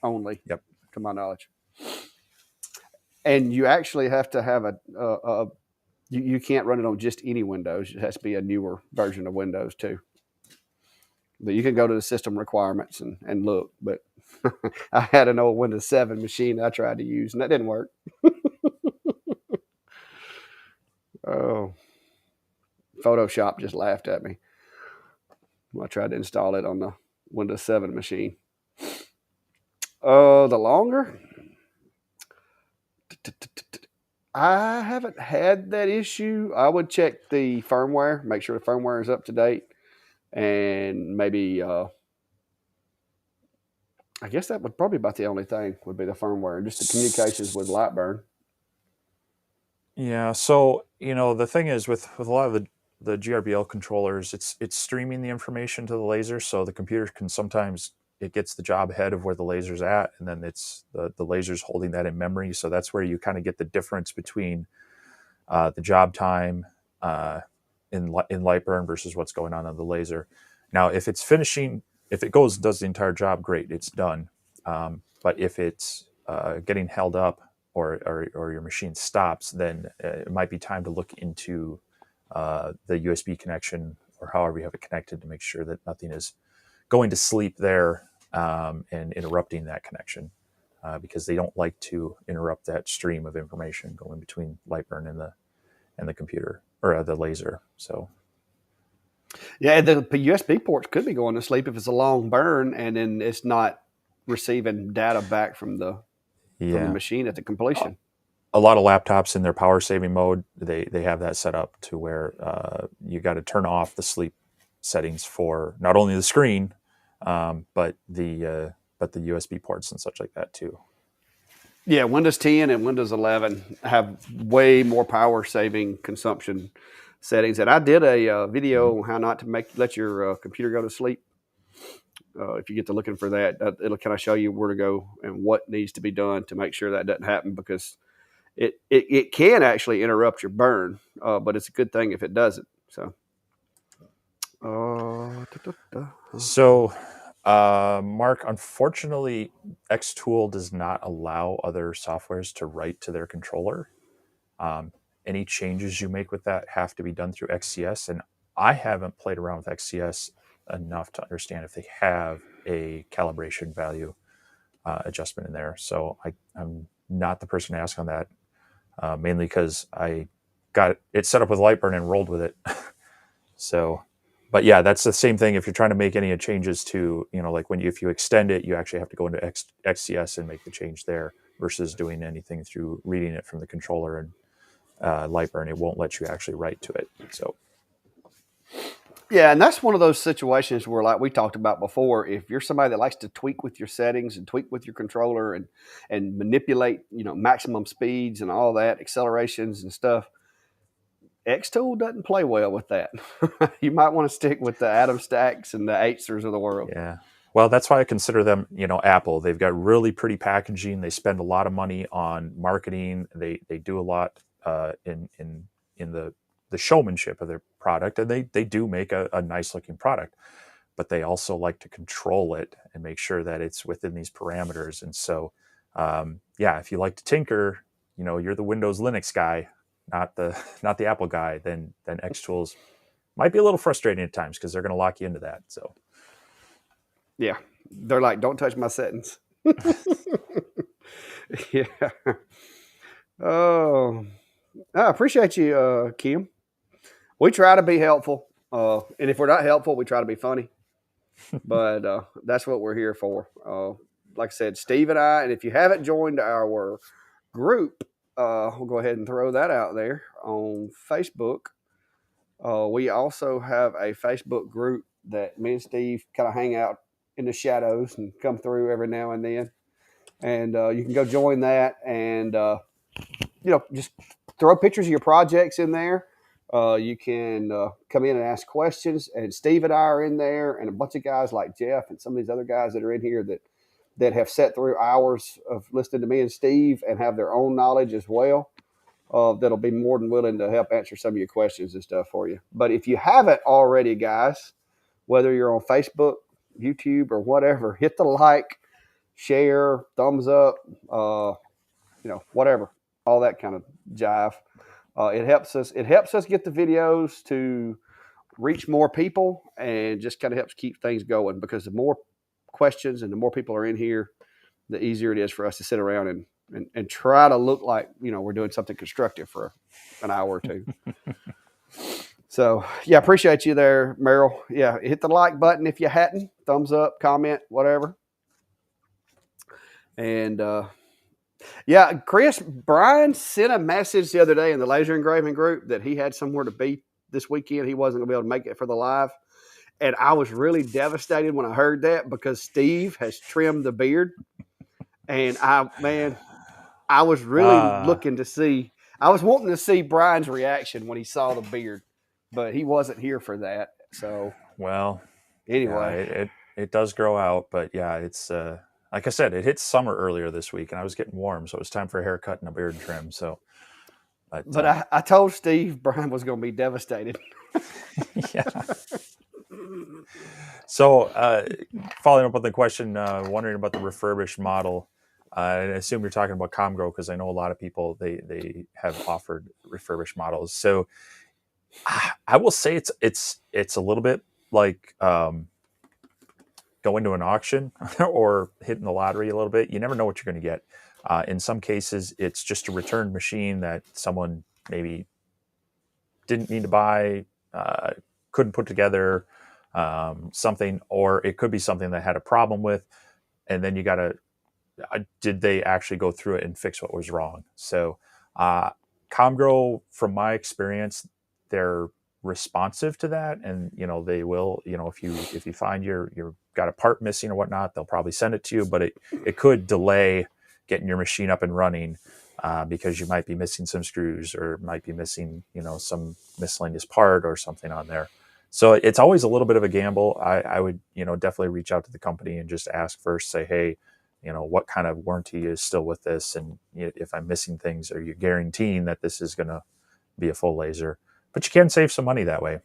only, Yep. to my knowledge. And you actually have to have you can't run it on just any Windows. It has to be a newer version of Windows too. But you can go to the system requirements and look. But I had an old Windows 7 machine that I tried to use, and that didn't work. Oh, Photoshop just laughed at me when I tried to install it on the Windows 7 machine. The longer, I haven't had that issue. I would check the firmware, make sure the firmware is up to date, and maybe I guess that would probably be about the only thing would be the firmware and just the communications with Lightburn. Yeah. So, the thing is with a lot of the GRBL controllers, it's streaming the information to the laser. So the computer can sometimes, it gets the job ahead of where the laser's at. And then it's the laser's holding that in memory. So that's where you kind of get the difference between the job time in Lightburn versus what's going on the laser. Now, if it's finishing, if it does the entire job, great, it's done. But if it's getting held up, or your machine stops, then it might be time to look into the USB connection, or however you have it connected, to make sure that nothing is going to sleep there and interrupting that connection, because they don't like to interrupt that stream of information going between Lightburn and the computer, or the laser. So Yeah, the USB ports could be going to sleep if it's a long burn and then it's not receiving data back from the yeah, machine at the completion. a lot of laptops in their power saving mode, they have that set up to where you got to turn off the sleep settings for not only the screen, but the USB ports and such like that too. Yeah, Windows 10 and Windows 11 have way more power saving consumption settings. And I did a video on how not to let your computer go to sleep. If you get to looking for that, it'll kind of show you where to go and what needs to be done to make sure that doesn't happen, because it can actually interrupt your burn, but it's a good thing if it doesn't. So, So, Mark, unfortunately, Xtool does not allow other softwares to write to their controller. Any changes you make with that have to be done through XCS, and I haven't played around with XCS enough to understand if they have a calibration value adjustment in there. So I'm not the person to ask on that, mainly because I got it set up with Lightburn and rolled with it. So, but yeah, that's the same thing. If you're trying to make any changes to, like if you extend it, you actually have to go into XCS and make the change there, versus doing anything through reading it from the controller and Lightburn. It won't let you actually write to it. So yeah, and that's one of those situations where, like we talked about before, if you're somebody that likes to tweak with your settings and tweak with your controller and manipulate, maximum speeds and all that, accelerations and stuff, Xtool doesn't play well with that. You might want to stick with the Atom Stacks and the Acer's of the world. yeah. Well, that's why I consider them, Apple. They've got really pretty packaging. They spend a lot of money on marketing. They do a lot in the showmanship of their product, and they do make a nice looking product. But they also like to control it and make sure that it's within these parameters. And so, yeah, if you like to tinker, you're the Windows Linux guy, not the Apple guy. Then Xtools might be a little frustrating at times, because they're going to lock you into that. So. Yeah, they're like, don't touch my settings. Yeah. Oh, I appreciate you, Kim. We try to be helpful, and if we're not helpful, we try to be funny. But that's what we're here for. like I said, Steve and I, and if you haven't joined our group, we'll go ahead and throw that out there on Facebook. We also have a Facebook group that me and Steve kind of hang out in the shadows and come through every now and then. And you can go join that and, just throw pictures of your projects in there. You can come in and ask questions. And Steve and I are in there, and a bunch of guys like Jeff and some of these other guys that are in here that have sat through hours of listening to me and Steve and have their own knowledge as well. That'll be more than willing to help answer some of your questions and stuff for you. But if you haven't already, guys, whether you're on Facebook, YouTube, or whatever, hit the like, share, thumbs up, whatever, all that kind of jive. It helps us. It helps us get the videos to reach more people, and just kind of helps keep things going. Because the more questions and the more people are in here, the easier it is for us to sit around and try to look like, we're doing something constructive for an hour or two. So, yeah, appreciate you there, Merrill. Yeah, hit the like button if you hadn't. Thumbs up, comment, whatever. And, Chris, Brian sent a message the other day in the laser engraving group that he had somewhere to be this weekend. He wasn't going to be able to make it for the live. And I was really devastated when I heard that, because Steve has trimmed the beard. And I was really looking to see. I was wanting to see Brian's reaction when he saw the beard, but he wasn't here for that. So, well, anyway, yeah, it does grow out, but yeah, it's like I said, it hit summer earlier this week, and I was getting warm, so it was time for a haircut and a beard trim. So, but I told Steve Brian was going to be devastated. Yeah. So, following up on the question, wondering about the refurbished model. I assume you're talking about Comgrow, because I know a lot of people they have offered refurbished models. So I will say it's a little bit like going to an auction or hitting the lottery a little bit. You never know what you're going to get. In some cases, it's just a returned machine that someone maybe didn't need to buy, couldn't put together something, or it could be something that had a problem with, and then you got to did they actually go through it and fix what was wrong? So Comgrow, from my experience, they're responsive to that, and they will, if you find you've got a part missing or whatnot, they'll probably send it to you, but it could delay getting your machine up and running, because you might be missing some screws, or might be missing some miscellaneous part or something on there. So it's always a little bit of a gamble. I would definitely reach out to the company and just ask first, say, hey, what kind of warranty is still with this? And if I'm missing things, are you guaranteeing that this is going to be a full laser? But you can save some money that way.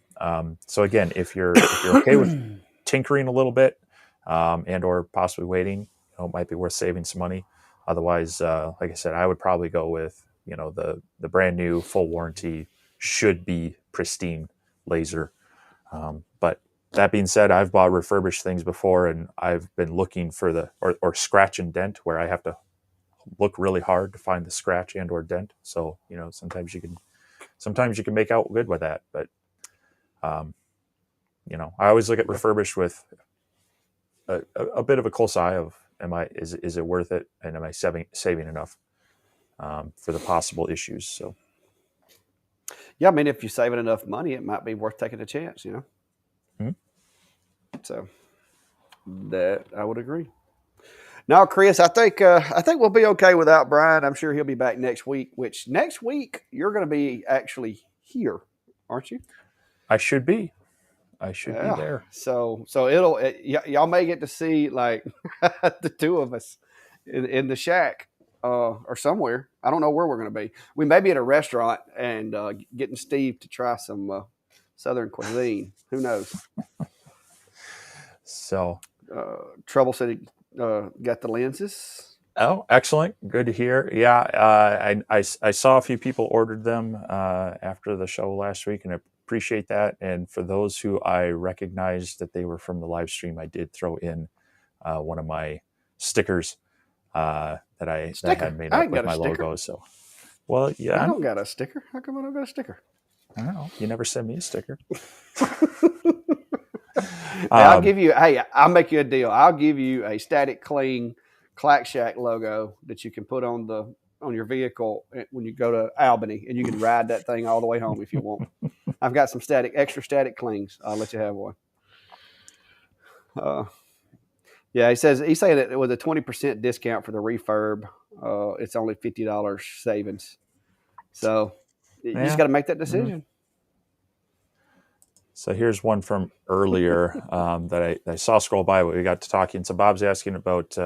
So again, if you're okay with tinkering a little bit, and or possibly waiting, it might be worth saving some money. Otherwise, like I said, I would probably go with the brand new full warranty, should be pristine laser. But that being said, I've bought refurbished things before, and I've been looking for or scratch and dent, where I have to look really hard to find the scratch and or dent. So sometimes you can make out good with that. But I always look at refurbished with a bit of a close eye of, is it worth it, and am I saving enough for the possible issues? So yeah, I mean, if you're saving enough money, it might be worth taking a chance. Mm-hmm. So that I would agree. Now, Chris, I think we'll be okay without Brian. I'm sure he'll be back next week. Which next week you're going to be actually here, aren't you? I should be. I should be there. So y'all may get to see like the two of us in the shack or somewhere. I don't know where we're going to be. We may be at a restaurant and getting Steve to try some Southern cuisine. Who knows? So, Trouble City got the lenses. Oh, excellent. Good to hear. Yeah, I saw a few people ordered them after the show last week, and I appreciate that. And for those who I recognized that they were from the live stream, I did throw in one of my stickers that I had made up with my logo. So, well, yeah. I don't got a sticker. How come I don't got a sticker? I don't know. You never send me a sticker. I'll give you. Hey, I'll make you a deal. I'll give you a static clean Clack Shack logo that you can put on your vehicle when you go to Albany, and you can ride that thing all the way home if you want. I've got some extra static clings. I'll let you have one. Yeah, he's saying that with a 20% discount for the refurb, it's only $50 savings. So you just got to make that decision. Mm-hmm. So here's one from earlier that I saw scroll by. We got to talking. So Bob's asking about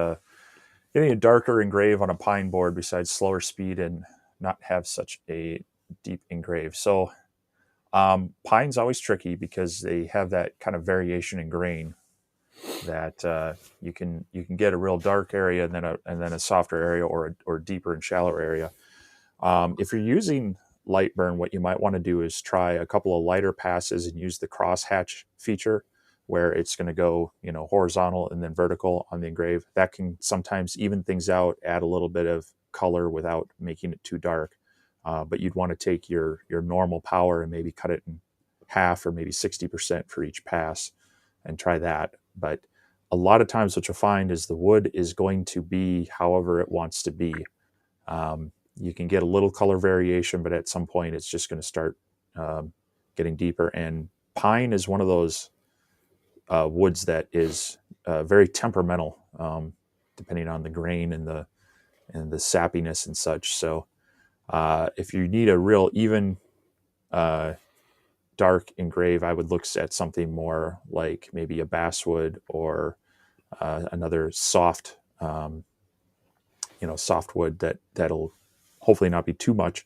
getting a darker engrave on a pine board besides slower speed and not have such a deep engrave. So pine's always tricky because they have that kind of variation in grain that you can get a real dark area and then a softer area or deeper and shallower area. If you're using light burn, what you might want to do is try a couple of lighter passes and use the crosshatch feature, where it's going to go, horizontal and then vertical on the engrave. That can sometimes even things out, add a little bit of color without making it too dark. But you'd want to take your normal power and maybe cut it in half or maybe 60% for each pass and try that. But a lot of times what you'll find is the wood is going to be however it wants to be. You can get a little color variation, but at some point it's just going to start getting deeper. And pine is one of those woods that is very temperamental, depending on the grain and the sappiness and such. So if you need a real even dark engrave, I would look at something more like maybe a basswood or another soft, soft wood that'll hopefully not be too much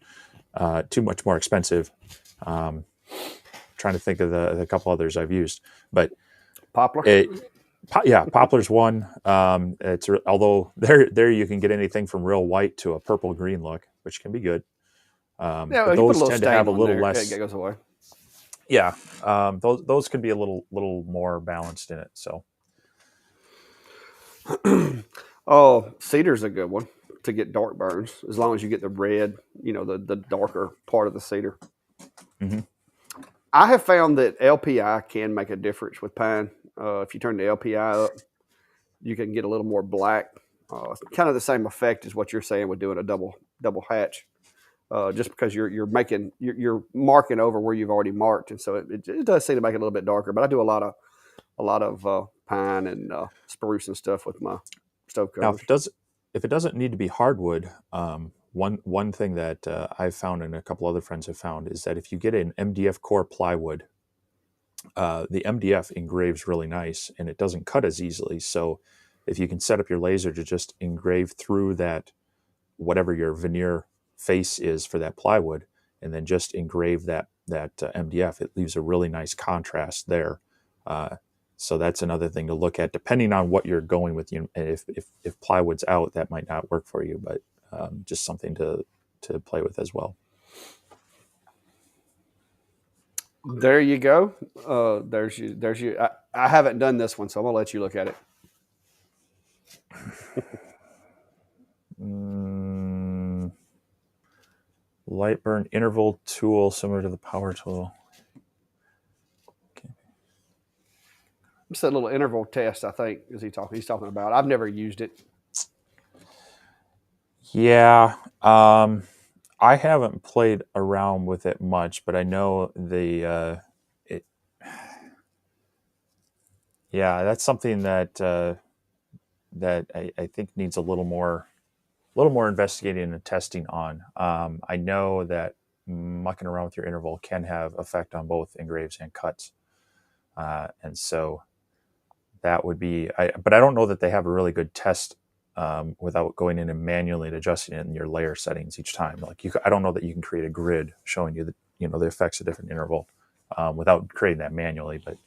more expensive. Trying to think of the couple others I've used, but poplar. Poplar's one. Although there you can get anything from real white to a purple green look, which can be good. But those tend to have a little less. It goes away. Yeah, those can be a little more balanced in it. So, cedar's a good one to get dark burns, as long as you get the red, the darker part of the cedar. Mm-hmm. I have found that LPI can make a difference with pine. If you turn the LPI up, you can get a little more black. Kind of the same effect as what you're saying with doing a double hatch. Just because you're marking over where you've already marked, and so it does seem to make it a little bit darker. But I do a lot of pine and spruce and stuff with my stove covers. Now, if it doesn't need to be hardwood, one thing that I've found and a couple other friends have found is that if you get an MDF core plywood, the MDF engraves really nice and it doesn't cut as easily. So if you can set up your laser to just engrave through that, whatever your veneer face is for that plywood, and then just engrave that MDF, it leaves a really nice contrast there. So that's another thing to look at, depending on what you're going with. If plywood's out, that might not work for you, but just something to play with as well. There you go. There's you. I haven't done this one, so I'm gonna let you look at it. Light burn interval tool similar to the power tool. It's a little interval test, I think, he's talking about. I've never used it. Yeah, I haven't played around with it much, but I know it. Yeah, that's something that I think needs a little more investigating and testing on. I know that mucking around with your interval can have effect on both engraves and cuts, and so that would be. But I don't know that they have a really good test without going in and manually adjusting it in your layer settings each time. Like I don't know that you can create a grid showing you the effects of different interval without creating that manually. But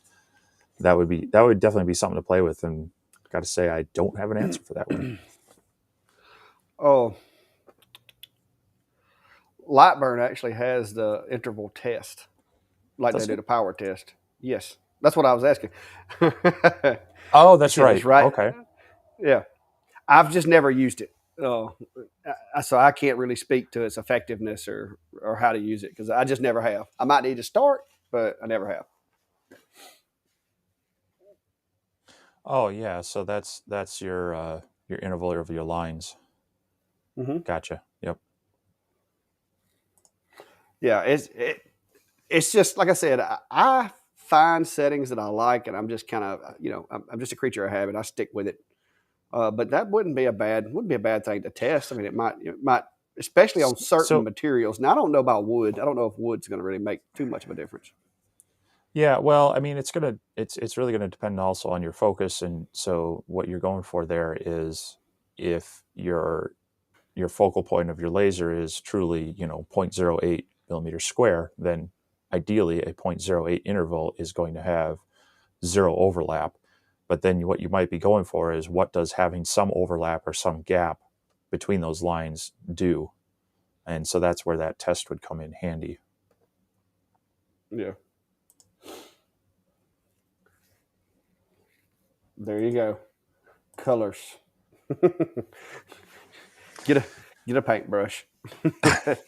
that would definitely be something to play with. And got to say, I don't have an answer for that one. Oh, Lightburn actually has the interval test, like they did a power test. Yes, that's what I was asking. Oh, that's right. Okay. Yeah, I've just never used it, so I can't really speak to its effectiveness or how to use it because I just never have. I might need to start, but I never have. Oh yeah, so that's your interval of your lines. Mm-hmm. Gotcha. Yep. Yeah, it's just like I said. I find settings that I like, and I'm just kind of I'm just a creature of habit. I stick with it. But that wouldn't be a bad thing to test. I mean, it might, especially on certain So materials. Now, I don't know about wood. I don't know if wood's going to really make too much of a difference. yeah, well, I mean, it's really gonna depend also on your focus, and so what you're going for there is if your focal point of your laser is truly 0.08 millimeters square, then ideally a 0.08 interval is going to have zero overlap. But then what you might be going for is what does having some overlap or some gap between those lines do? And so that's where that test would come in handy. Yeah. There you go. Colors. get a paintbrush.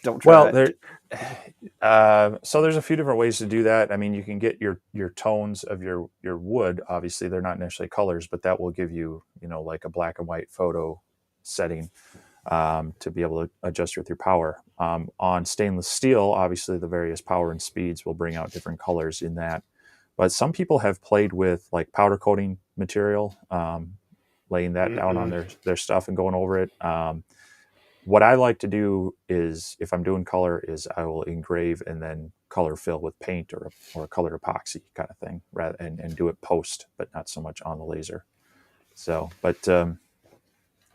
Don't try Well, it. so there's a few different ways to do that. I mean, you can get your tones of your wood. Obviously, they're not necessarily colors, but that will give you like a black and white photo setting to be able to adjust with your power. On stainless steel, obviously, the various power and speeds will bring out different colors in that. But some people have played with like powder coating material, laying that down on their stuff and going over it. What I like to do is, if I'm doing color, is I will engrave and then color fill with paint or a colored epoxy kind of thing, rather and do it post, but not so much on the laser. So, but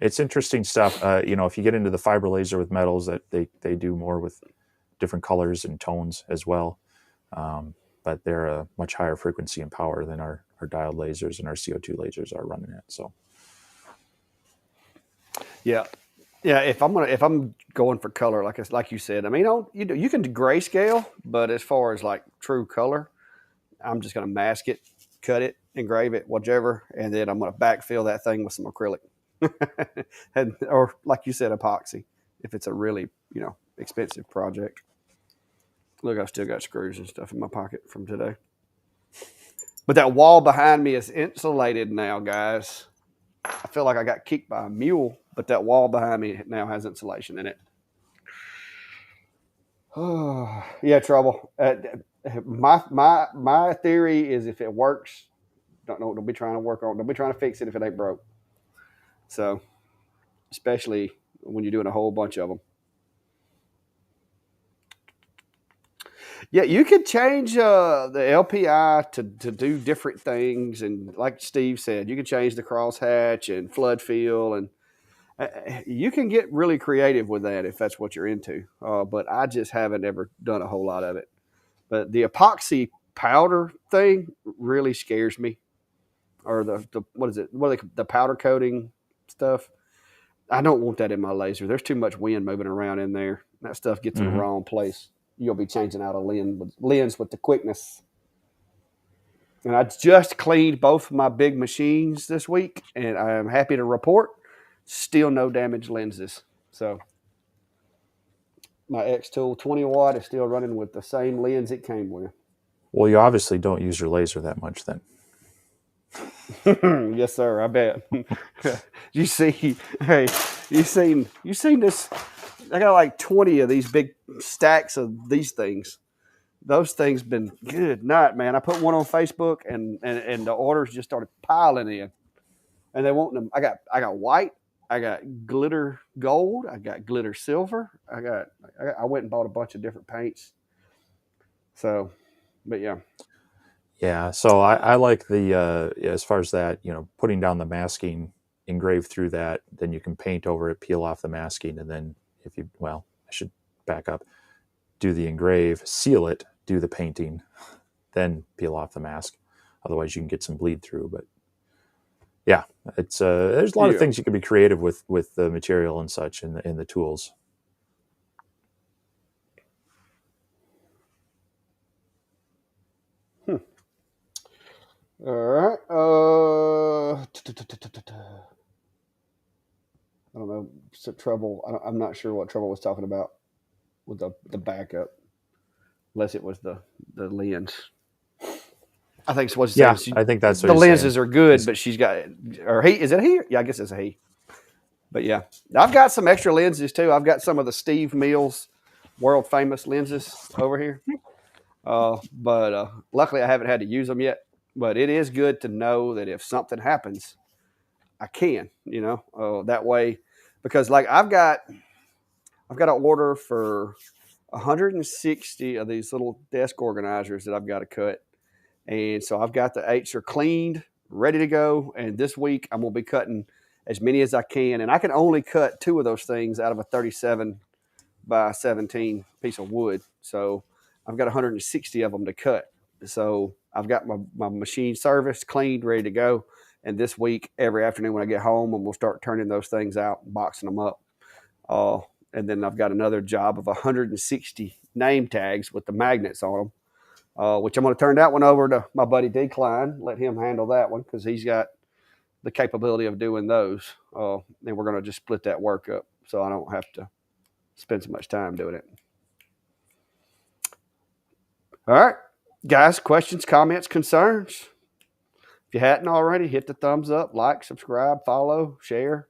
it's interesting stuff. If you get into the fiber laser with metals, that they do more with different colors and tones as well. But they're a much higher frequency and power than our diode lasers and our CO2 lasers are running at. So, Yeah. Yeah, if I'm going for color, like you said, I mean, you can grayscale, but as far as like true color, I'm just going to mask it, cut it, engrave it, whichever, and then I'm going to backfill that thing with some acrylic, or like you said, epoxy, if it's a really expensive project. Look, I still got screws and stuff in my pocket from today, but that wall behind me is insulated now, guys. I feel like I got kicked by a mule, but that wall behind me now has insulation in it. Yeah, trouble. My theory is if it works, don't be trying to work on. Don't be trying to fix it if it ain't broke. So, especially when you're doing a whole bunch of them. Yeah, you could change the LPI to do different things, and like Steve said, you can change the crosshatch and flood fill, and you can get really creative with that if that's what you're into. But I just haven't ever done a whole lot of it. But the epoxy powder thing really scares me, or the what is it? The powder coating stuff? I don't want that in my laser. There's too much wind moving around in there. That stuff gets in the mm-hmm. wrong place. You'll be changing out a lens with the quickness. And I just cleaned both my big machines this week, and I am happy to report still no damaged lenses. So my X Tool 20 watt is still running with the same lens it came with. Well, you obviously don't use your laser that much then. Yes, sir. I bet. You see, hey, you seen this? I got like 20 of these big stacks of these things. Those things been good night, man. I put one on Facebook, and the orders just started piling in, and they want them. I got white, I got glitter gold, I got glitter silver. I went and bought a bunch of different paints. So, but yeah. Yeah, so I like as far as that, putting down the masking, engrave through that, then you can paint over it, peel off the masking, and then I should back up, do the engrave, seal it, do the painting, then peel off the mask. Otherwise, you can get some bleed through. But yeah, it's there's a lot of things you can be creative with the material and such in the tools. All right. I don't know. Trouble. I'm not sure what Trouble was talking about with the backup, unless it was the lens. I think it's what she's saying. I think that's what the he's lenses saying. are good, but she's got, or he, is it he? Yeah, I guess it's a he. But yeah, I've got some extra lenses too. I've got some of the Steve Mills world famous lenses over here. But luckily I haven't had to use them yet. But it is good to know that if something happens, I can, that way, because like I've got an order for 160 of these little desk organizers that I've got to cut. And so I've got the eights are cleaned, ready to go. And this week I'm going to be cutting as many as I can. And I can only cut 2 of those things out of a 37 by 17 piece of wood. So I've got 160 of them to cut. So I've got my machine serviced, cleaned, ready to go. And this week, every afternoon when I get home, I'm going to start turning those things out and boxing them up. And then I've got another job of 160 name tags with the magnets on them, which I'm going to turn that one over to my buddy Decline, let him handle that one because he's got the capability of doing those. And we're going to just split that work up so I don't have to spend so much time doing it. All right, guys, questions, comments, concerns? If you hadn't already, hit the thumbs up, like, subscribe, follow, share,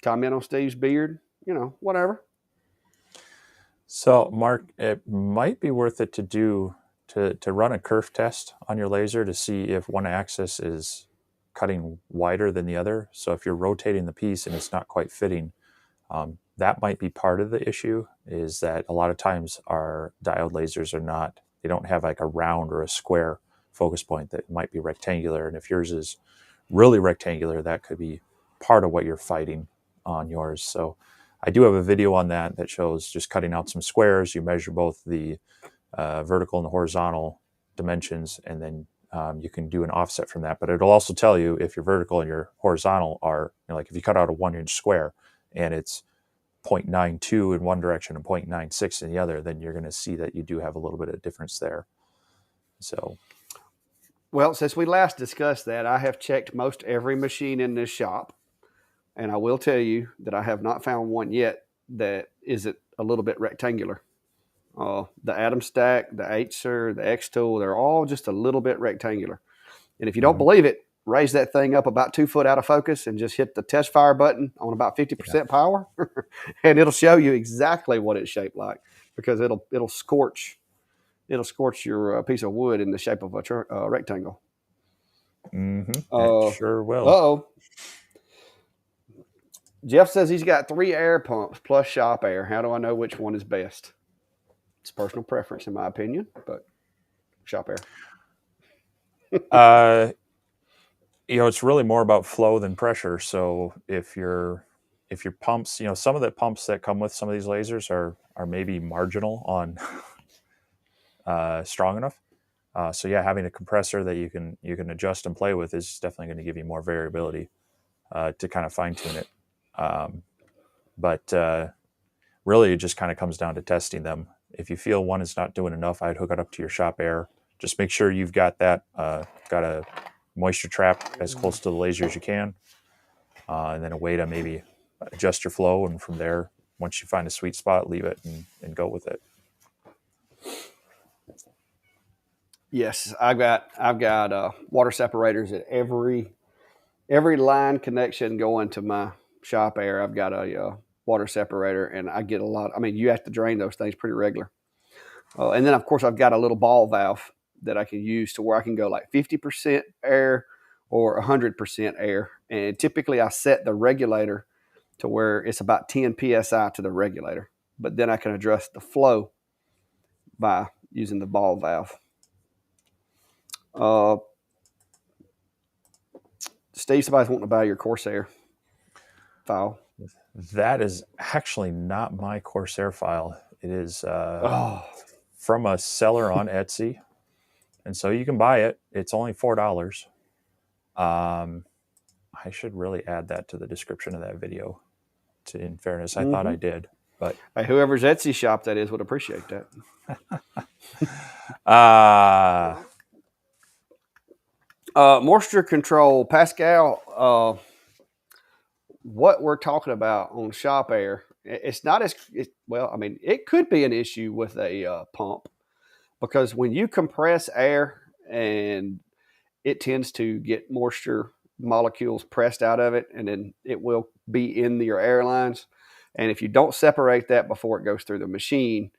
comment on Steve's beard, whatever. So, Mark, it might be worth it to run a kerf test on your laser to see if one axis is cutting wider than the other. So if you're rotating the piece and it's not quite fitting, that might be part of the issue, is that a lot of times our diode lasers they don't have like a round or a square focus point, that might be rectangular. And if yours is really rectangular, that could be part of what you're fighting on yours. So I do have a video on that shows just cutting out some squares. You measure both the vertical and the horizontal dimensions, and then you can do an offset from that. But it'll also tell you if your vertical and your horizontal are, like if you cut out a 1-inch square and it's 0.92 in one direction and 0.96 in the other, then you're going to see that you do have a little bit of difference there. So, well, since we last discussed that, I have checked most every machine in this shop. And I will tell you that I have not found one yet that isn't a little bit rectangular. The Atom Stack, the Acer, the X-Tool, they're all just a little bit rectangular. And if you don't believe it, raise that thing up about 2 foot out of focus and just hit the test fire button on about 50% power, and it'll show you exactly what it's shaped like, because it'll scorch your piece of wood in the shape of a rectangle. It sure will. Uh-oh. Jeff says he's got 3 air pumps plus shop air. How do I know which one is best? It's personal preference, in my opinion, but shop air. It's really more about flow than pressure. So if your pumps, some of the pumps that come with some of these lasers are maybe marginal on strong enough. So yeah, having a compressor that you can adjust and play with is definitely going to give you more variability to kind of fine tune it. But really, it just kind of comes down to testing them. If you feel one is not doing enough, I'd hook it up to your shop air. Just make sure you've got that got a moisture trap as close to the laser as you can, and then a way to maybe adjust your flow. And from there, once you find a sweet spot, leave it and go with it. Yes, I've got water separators at every line connection going to my shop air. I've got a water separator, and I get a lot. I mean, you have to drain those things pretty regular. And then, of course, I've got a little ball valve that I can use to where I can go like 50% air or 100% air. And typically, I set the regulator to where it's about 10 psi to the regulator. But then I can adjust the flow by using the ball valve. Steve, somebody's wanting to buy your Corsair file. That is actually not my Corsair file. It is from a seller on Etsy, and so you can buy it. It's only $4. I should really add that to the description of that video. In fairness, I thought I did, but hey, whoever's Etsy shop that is would appreciate that. Moisture control, Pascal. What we're talking about on shop air, it's not as well. I mean, it could be an issue with a pump, because when you compress air, and it tends to get moisture molecules pressed out of it, and then it will be in your air lines. And if you don't separate that before it goes through the machine,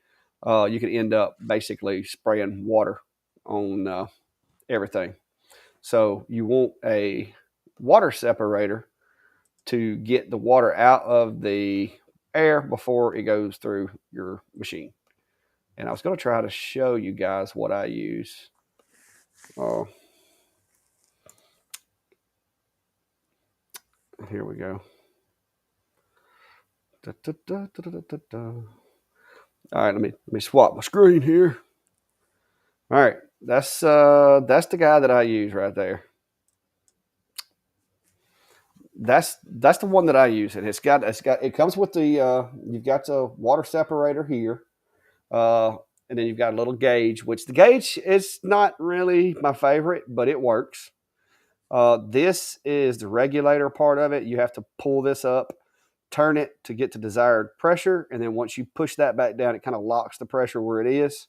you can end up basically spraying water on everything. So you want a water separator to get the water out of the air before it goes through your machine. And I was going to try to show you guys what I use. Here we go. Da, da, da, da, da, da. All right, let me swap my screen here. All right, that's the guy that I use right there. That's the one that I use, and it comes with the you've got the water separator here, and then you've got a little gauge, which the gauge is not really my favorite, but it works. This is the regulator part of it. You have to pull this up, turn it to get the desired pressure, and then once you push that back down, it kind of locks the pressure where it is.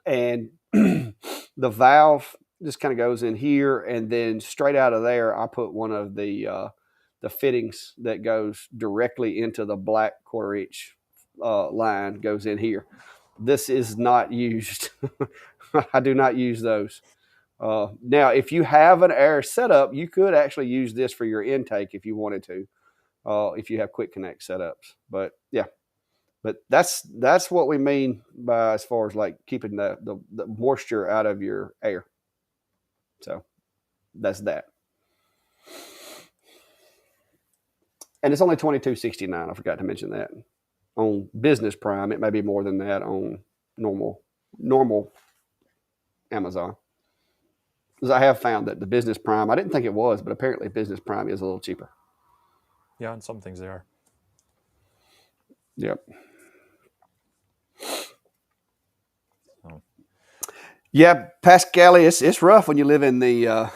And the valve just kind of goes in here, and then straight out of there, I put one of the fittings that goes directly into the black 1/4 inch line goes in here. This is not used. I do not use those. Now, if you have an air setup, you could actually use this for your intake if you wanted to, if you have quick connect setups. But yeah, but that's what we mean by as far as like keeping the moisture out of your air. So that's that. And it's only $22.69. I forgot to mention that. On Business Prime, it may be more than that on normal Amazon. Because I have found that the Business Prime, I didn't think it was, but apparently Business Prime is a little cheaper. Yeah, on some things they are. Yep. So. Yeah, Pascal, it's rough when you live in the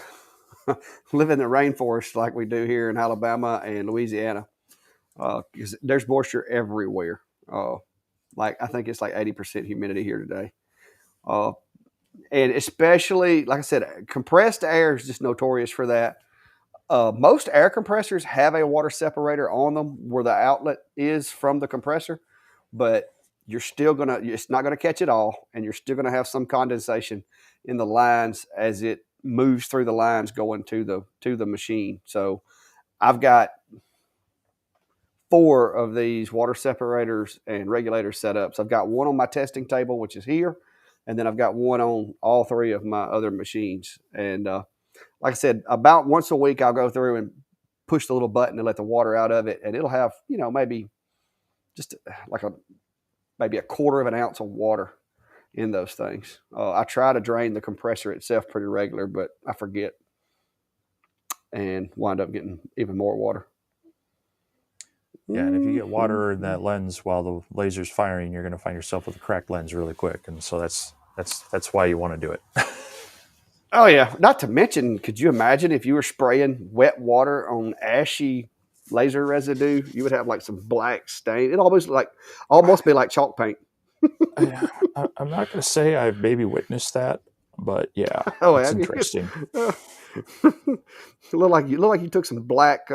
rainforest like we do here in Alabama and Louisiana, because there's moisture everywhere. Like I think it's like 80% humidity here today. And especially, like I said, compressed air is just notorious for that. Most air compressors have a water separator on them where the outlet is from the compressor, but it's not gonna catch it all, and you're still gonna have some condensation in the lines as it moves through the lines going to the machine. So I've got 4 of these water separators and regulator setups. I've got one on my testing table, which is here, and then I've got one on all 3 of my other machines. And like I said, about once a week, I'll go through and push the little button to let the water out of it, and it'll have, maybe just like maybe a 1/4 ounce of water in those things. I try to drain the compressor itself pretty regular, but I forget and wind up getting even more water. Yeah, and if you get water in that lens while the laser's firing, you're going to find yourself with a cracked lens really quick, and so that's why you want to do it. Oh yeah, not to mention, could you imagine if you were spraying wet water on ashy laser residue? You would have like some black stain. It almost be like chalk paint. I'm not going to say I've maybe witnessed that, but yeah, Oh, it's interesting. Look like you took some black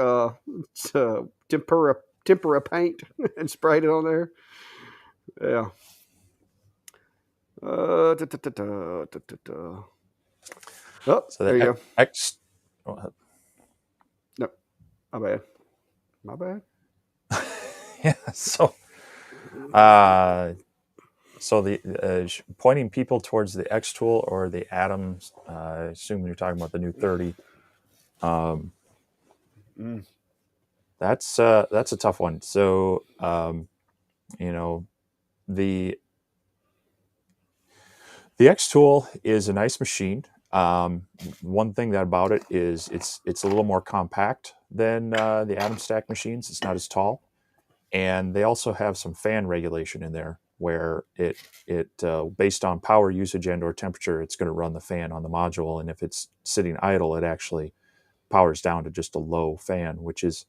tempera paint and sprayed it on there. Yeah. Oh, so there you go. No, my bad. Yeah. So the pointing people towards the X tool or the Atom, I assume you're talking about the new 30. That's a tough one. So the X tool is a nice machine. One thing about it is it's a little more compact than the Atom Stack machines. It's not as tall, and they also have some fan regulation in there where it based on power usage and or temperature, it's going to run the fan on the module, and if it's sitting idle, it actually powers down to just a low fan, which is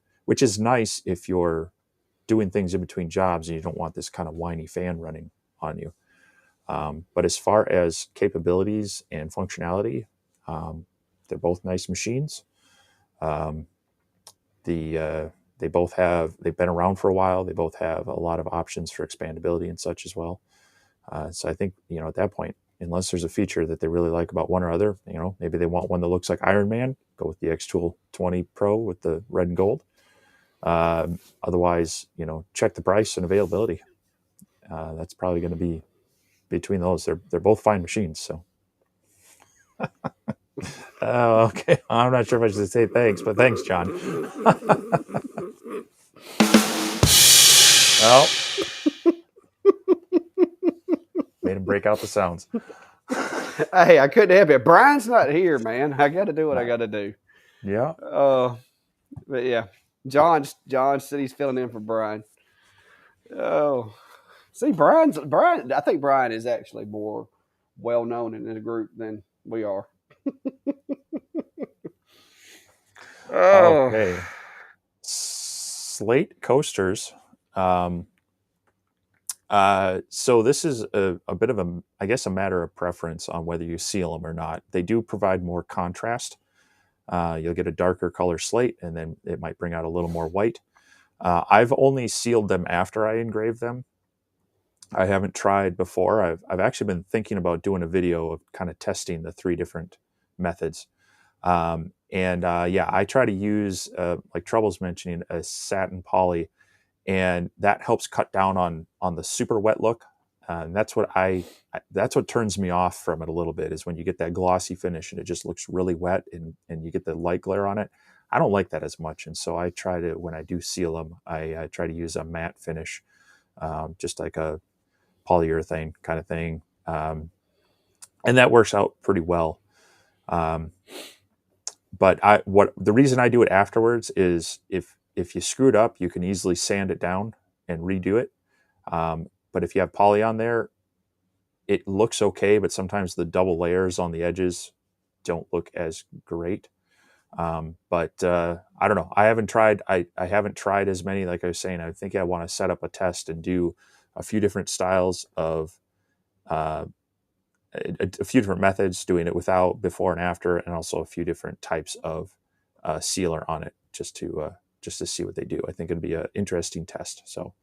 nice if you're doing things in between jobs and you don't want this kind of whiny fan running on you. But as far as capabilities and functionality, they're both nice machines. They both they've been around for a while. They both have a lot of options for expandability and such as well. So I think, at that point, unless there's a feature that they really like about one or other, maybe they want one that looks like Iron Man, go with the X-Tool 20 Pro with the red and gold. Otherwise, check the price and availability. That's probably going to be between those. They're both fine machines. So, okay, I'm not sure if I should say thanks, but thanks, John. Well, made him break out the sounds. Hey, I couldn't help it. Brian's not here, man. I got to do what I got to do. Yeah. But yeah, John said he's filling in for Brian. Oh, see, Brian. I think Brian is actually more well known in the group than we are. Okay. Slate coasters. So this is a bit of I guess, a matter of preference on whether you seal them or not. They do provide more contrast. You'll get a darker color slate, and then it might bring out a little more white. I've only sealed them after I engraved them. I haven't tried before. I've actually been thinking about doing a video of kind of testing the 3 different methods. I try to use, like Trouble's mentioning, a satin poly, and that helps cut down on the super wet look. And that's what turns me off from it a little bit, is when you get that glossy finish and it just looks really wet, and you get the light glare on it. I don't like that as much, and so I try to, when I do seal them, I try to use a matte finish, just like a polyurethane kind of thing, and that works out pretty well. But the reason I do it afterwards is if you screw it up, you can easily sand it down and redo it. But if you have poly on there, it looks okay, but sometimes the double layers on the edges don't look as great. But I don't know. I haven't tried. I haven't tried as many. Like I was saying, I think I want to set up a test and do a few different styles of a few different methods, doing it without, before and after, and also a few different types of sealer on it, just to see what they do. I think it'd be an interesting test. So,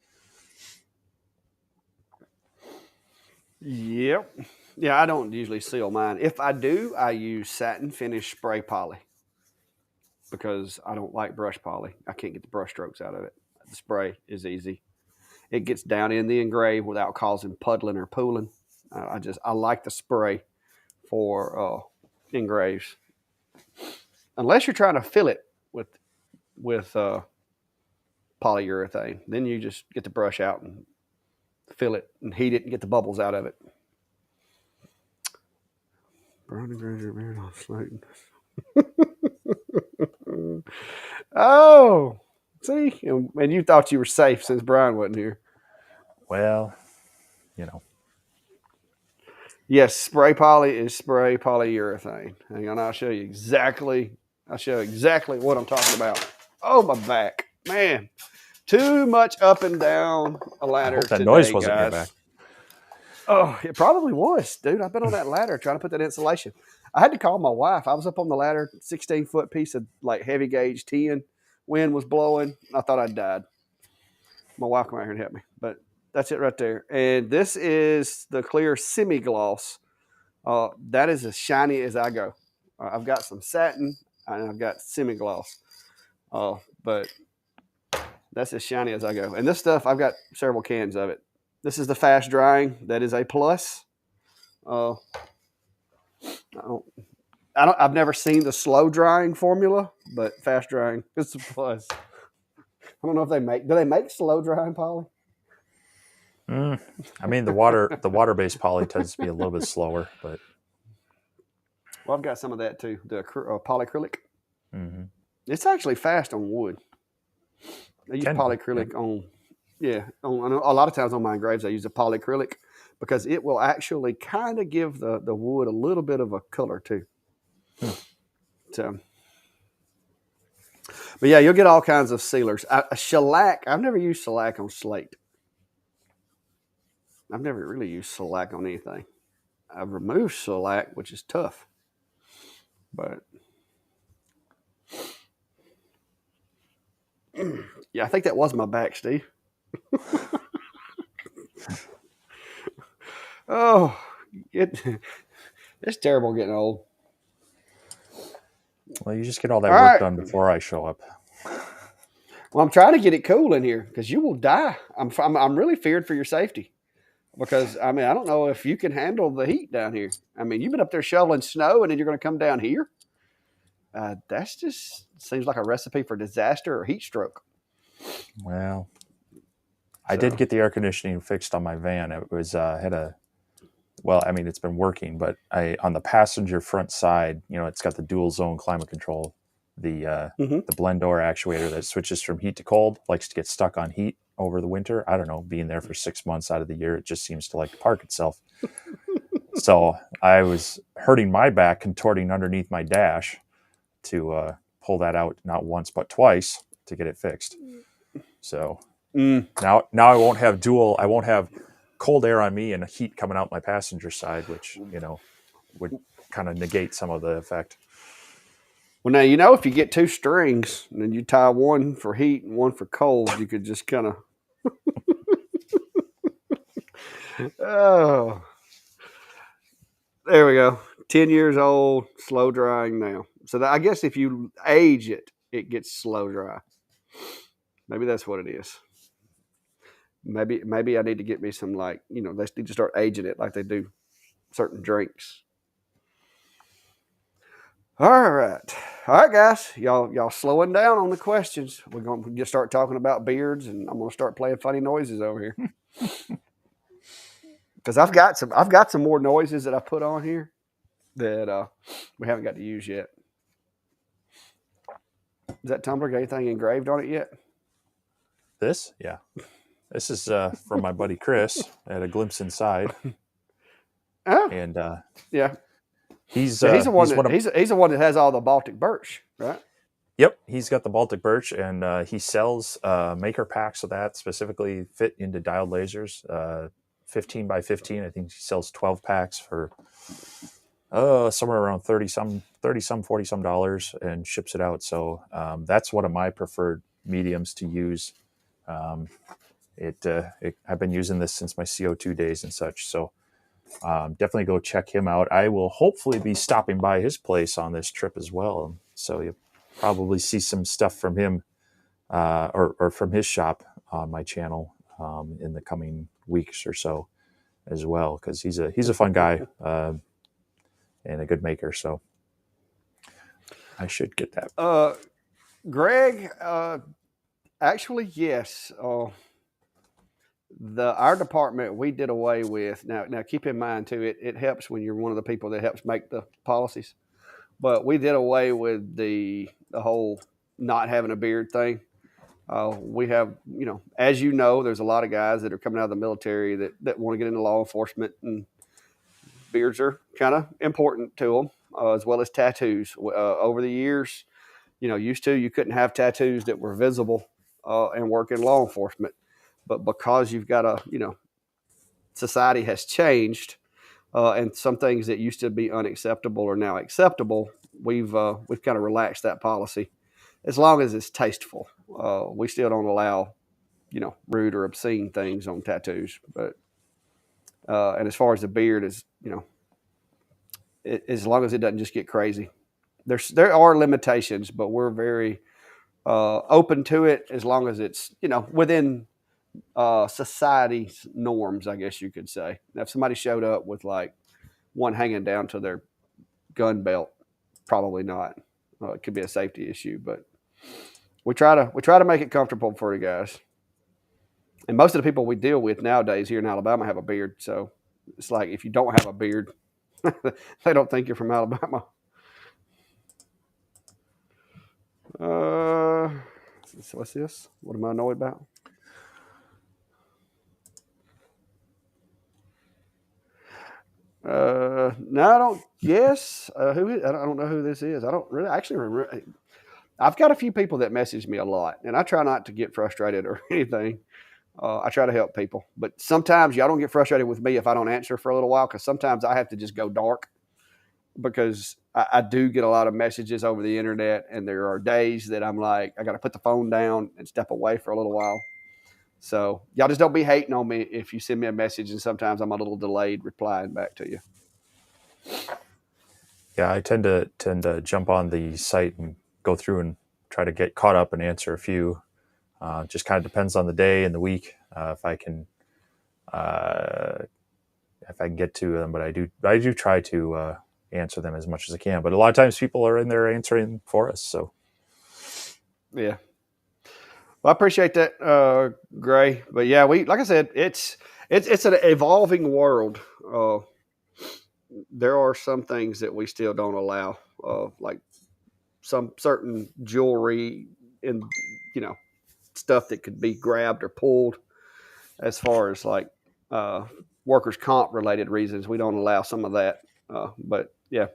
Yep. Yeah, I don't usually seal mine. If I do, I use satin finish spray poly because I don't like brush poly. I can't get the brush strokes out of it. The spray is easy. It gets down in the engrave without causing puddling or pooling. I like the spray for engraves, unless you're trying to fill it with polyurethane. Then you just get the brush out and fill it and heat it and get the bubbles out of it. Brown engraver, man, on Slayton. Oh, see, and you thought you were safe since Brian wasn't here. well, Yes, spray poly is spray polyurethane. Hang on, I'll show you exactly what I'm talking about. Oh, my back, man, too much up and down a ladder. I hope that today, noise wasn't guys. in your back. Oh, it probably was, dude. I've been on that ladder trying to put that insulation. I had to call my wife. I was up on the ladder, 16-foot piece of like heavy gauge tin. Wind was blowing. I thought I'd died. My wife came out here and helped me, but that's it right there. And this is the clear semi-gloss. That is as shiny as I go. I've got some satin and I've got semi-gloss. But that's as shiny as I go. And this stuff, I've got several cans of it. This is the fast drying. That is a plus. I've never seen the slow drying formula, but fast drying is a plus. I don't know if do they make slow drying poly? I mean, the water-based poly tends to be a little bit slower, but Well, I've got some of that too. The polyacrylic. mm-hmm. It's actually fast on wood. They use polyacrylic on a lot of times on my engraves, I use a polyacrylic because it will actually kind of give the wood a little bit of a color too. So, but yeah, you'll get all kinds of sealers. Shellac, I've never used shellac on slate. I've never really used shellac on anything. I've removed shellac, which is tough. But Yeah, I think that was my back, Steve. Oh, it's terrible getting old. Well, you just get all that All work right. done before I show up. Well, I'm trying to get it cool in here because you will die. I'm really feared for your safety because I mean I don't know if you can handle the heat down here. I mean you've been up there shoveling snow and then you're going to come down here. That's just seems like a recipe for disaster or heat stroke. Well, I So, did get the air conditioning fixed on my van. It was had a well, I mean, it's been working, but I on the passenger front side, it's got the dual zone climate control, mm-hmm. the blend door actuator that switches from heat to cold, likes to get stuck on heat over the winter. I don't know, being there for 6 months out of the year, it just seems to like to park itself. So I was hurting my back, contorting underneath my dash to pull that out not once but twice to get it fixed. So now I won't have I won't have cold air on me and heat coming out my passenger side, which would kind of negate some of the effect. Well, now if you get two strings and then you tie one for heat and one for cold, you could just kind of. Oh, there we go. 10 years old, slow drying now. So I guess if you age it, it gets slow dry. Maybe that's what it is. Maybe I need to get me some they need to start aging it like they do certain drinks. All right, guys, y'all slowing down on the questions. We're going to just start talking about beards, and I'm going to start playing funny noises over here because I've got some more noises that I put on here that we haven't got to use yet. Is that tumbler got anything engraved on it yet? This, yeah, this is from my buddy Chris. I had a glimpse inside, and yeah. he's Yeah, he's the one one that of he's the one that has all the Baltic birch, right? Yep, he's got the Baltic birch, and he sells maker packs of that specifically fit into dialed lasers, 15 by 15. I think he sells 12 packs for somewhere around 30 some, $40 some and ships it out. So that's one of my preferred mediums to use. I've been using this since my CO2 days and such. So definitely go check him out. I will hopefully be stopping by his place on this trip as well. So you'll probably see some stuff from him or from his shop on my channel in the coming weeks or so as well, because he's a fun guy and a good maker. So I should get that. Greg, actually, yes. Our department we did away with. Now keep in mind too, it helps when you're one of the people that helps make the policies. But we did away with the whole not having a beard thing. We have, as you know, there's a lot of guys that are coming out of the military that want to get into law enforcement, and beards are kind of important to them, as well as tattoos. Over the years, used to you couldn't have tattoos that were visible and work in law enforcement, but because you've got society has changed, and some things that used to be unacceptable are now acceptable. We've kind of relaxed that policy, as long as it's tasteful. We still don't allow, rude or obscene things on tattoos. But and as far as the beard is, as long as it doesn't just get crazy, there are limitations, but we're very open to it as long as it's within society's norms, I guess you could say. Now, if somebody showed up with like one hanging down to their gun belt, probably not. It could be a safety issue, but we try to make it comfortable for the guys. And most of the people we deal with nowadays here in Alabama have a beard, so it's like if you don't have a beard, they don't think you're from Alabama. What's this? What am I annoyed about? No, I don't. Yes, who? I don't know who this is. I don't really actually remember. I've got a few people that message me a lot, and I try not to get frustrated or anything. I try to help people, but sometimes y'all don't get frustrated with me if I don't answer for a little while, because sometimes I have to just go dark because I do get a lot of messages over the internet, and there are days that I'm like, I got to put the phone down and step away for a little while. So y'all just don't be hating on me if you send me a message, and sometimes I'm a little delayed replying back to you. Yeah, I tend to jump on the site and go through and try to get caught up and answer a few. Just kind of depends on the day and the week if I can get to them. But I do try to answer them as much as I can. But a lot of times people are in there answering for us. So Yeah. Well, I appreciate that, Gray. But yeah, like I said, it's an evolving world. There are some things that we still don't allow, like some certain jewelry and stuff that could be grabbed or pulled. As far as like workers' comp related reasons, we don't allow some of that. But yeah.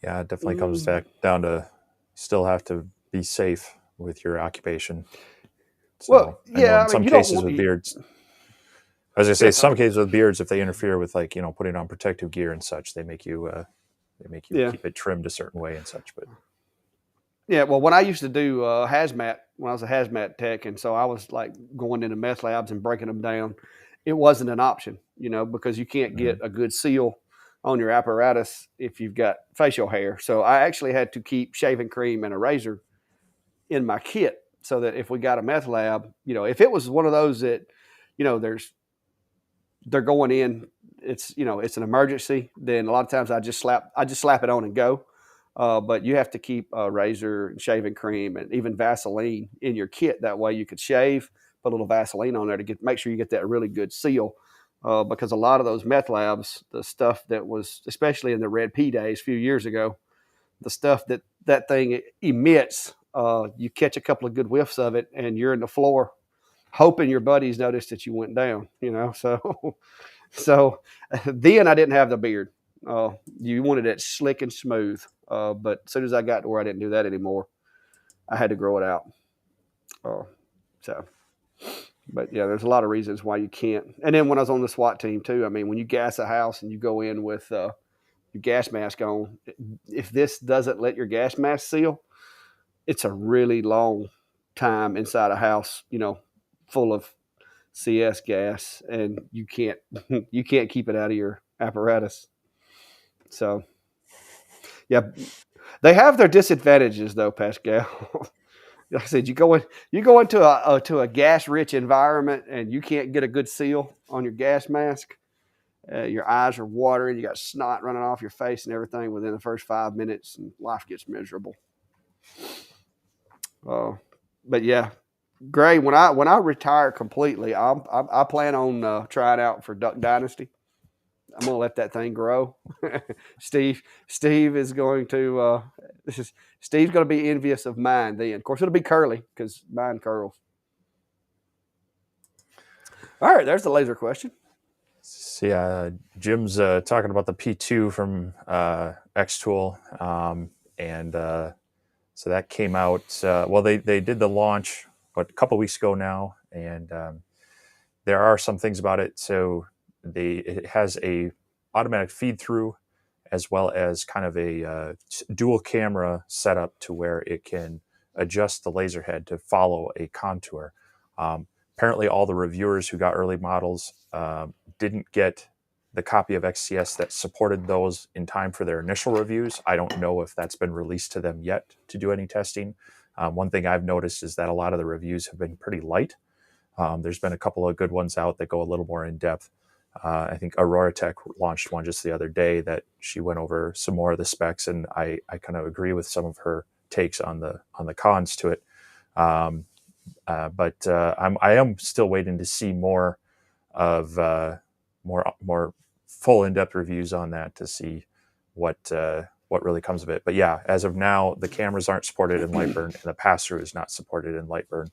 Yeah, it definitely comes back down to still have to be safe with your occupation. So Well, I know yeah, in I mean, some you don't cases want. with beards, as I say, Yes, some cases with beards, if they interfere with like putting on protective gear and such, they make you yeah, keep it trimmed a certain way and such. But yeah. Well, when I used to do hazmat, when I was a hazmat tech, and so I was like going into meth labs and breaking them down, it wasn't an option, because you can't get a good seal on your apparatus if you've got facial hair. So I actually had to keep shaving cream and a razor in my kit so that if we got a meth lab, if it was one of those that, they're going in, it's an emergency, then a lot of times I just slap it on and go. But you have to keep a razor and shaving cream and even Vaseline in your kit. That way you could shave, put a little Vaseline on there to make sure you get that really good seal. Because a lot of those meth labs, the stuff that was, especially in the Red P days a few years ago, the stuff that thing emits, you catch a couple of good whiffs of it, and you're in the floor, hoping your buddies noticed that you went down. So so then I didn't have the beard. You wanted it slick and smooth. But as soon as I got to where I didn't do that anymore, I had to grow it out. Uh, so, but yeah, there's a lot of reasons why you can't. And then when I was on the SWAT team too, I mean, when you gas a house and you go in with your gas mask on, if this doesn't let your gas mask seal, it's a really long time inside a house, full of CS gas, and you can't you can't keep it out of your apparatus. So yeah, they have their disadvantages though, Pascal. Like I said, you go into a gas rich environment and you can't get a good seal on your gas mask. Your eyes are watering, you got snot running off your face and everything within the first 5 minutes, and life gets miserable. But yeah, Gray, when I retire completely, I plan on trying out for Duck Dynasty. I'm gonna let that thing grow. Steve is going to Steve's going to be envious of mine. Then, of course, it'll be curly because mine curls. All right, there's the laser question. so yeah, Jim's talking about the P2 from X-Tool, and so that came out. Well, they did the launch a couple weeks ago now, and there are some things about it. So it has a automatic feed through, as well as kind of a dual camera setup to where it can adjust the laser head to follow a contour. Apparently, all the reviewers who got early models didn't get the copy of XCS that supported those in time for their initial reviews. I don't know if that's been released to them yet to do any testing. One thing I've noticed is that a lot of the reviews have been pretty light. There's been a couple of good ones out that go a little more in depth. I think Aurora Tech launched one just the other day that she went over some more of the specs, and I kind of agree with some of her takes on the cons to it. But I am still waiting to see more of more full in-depth reviews on that to see what really comes of it. But yeah, as of now, the cameras aren't supported in Lightburn, and the pass-through is not supported in Lightburn.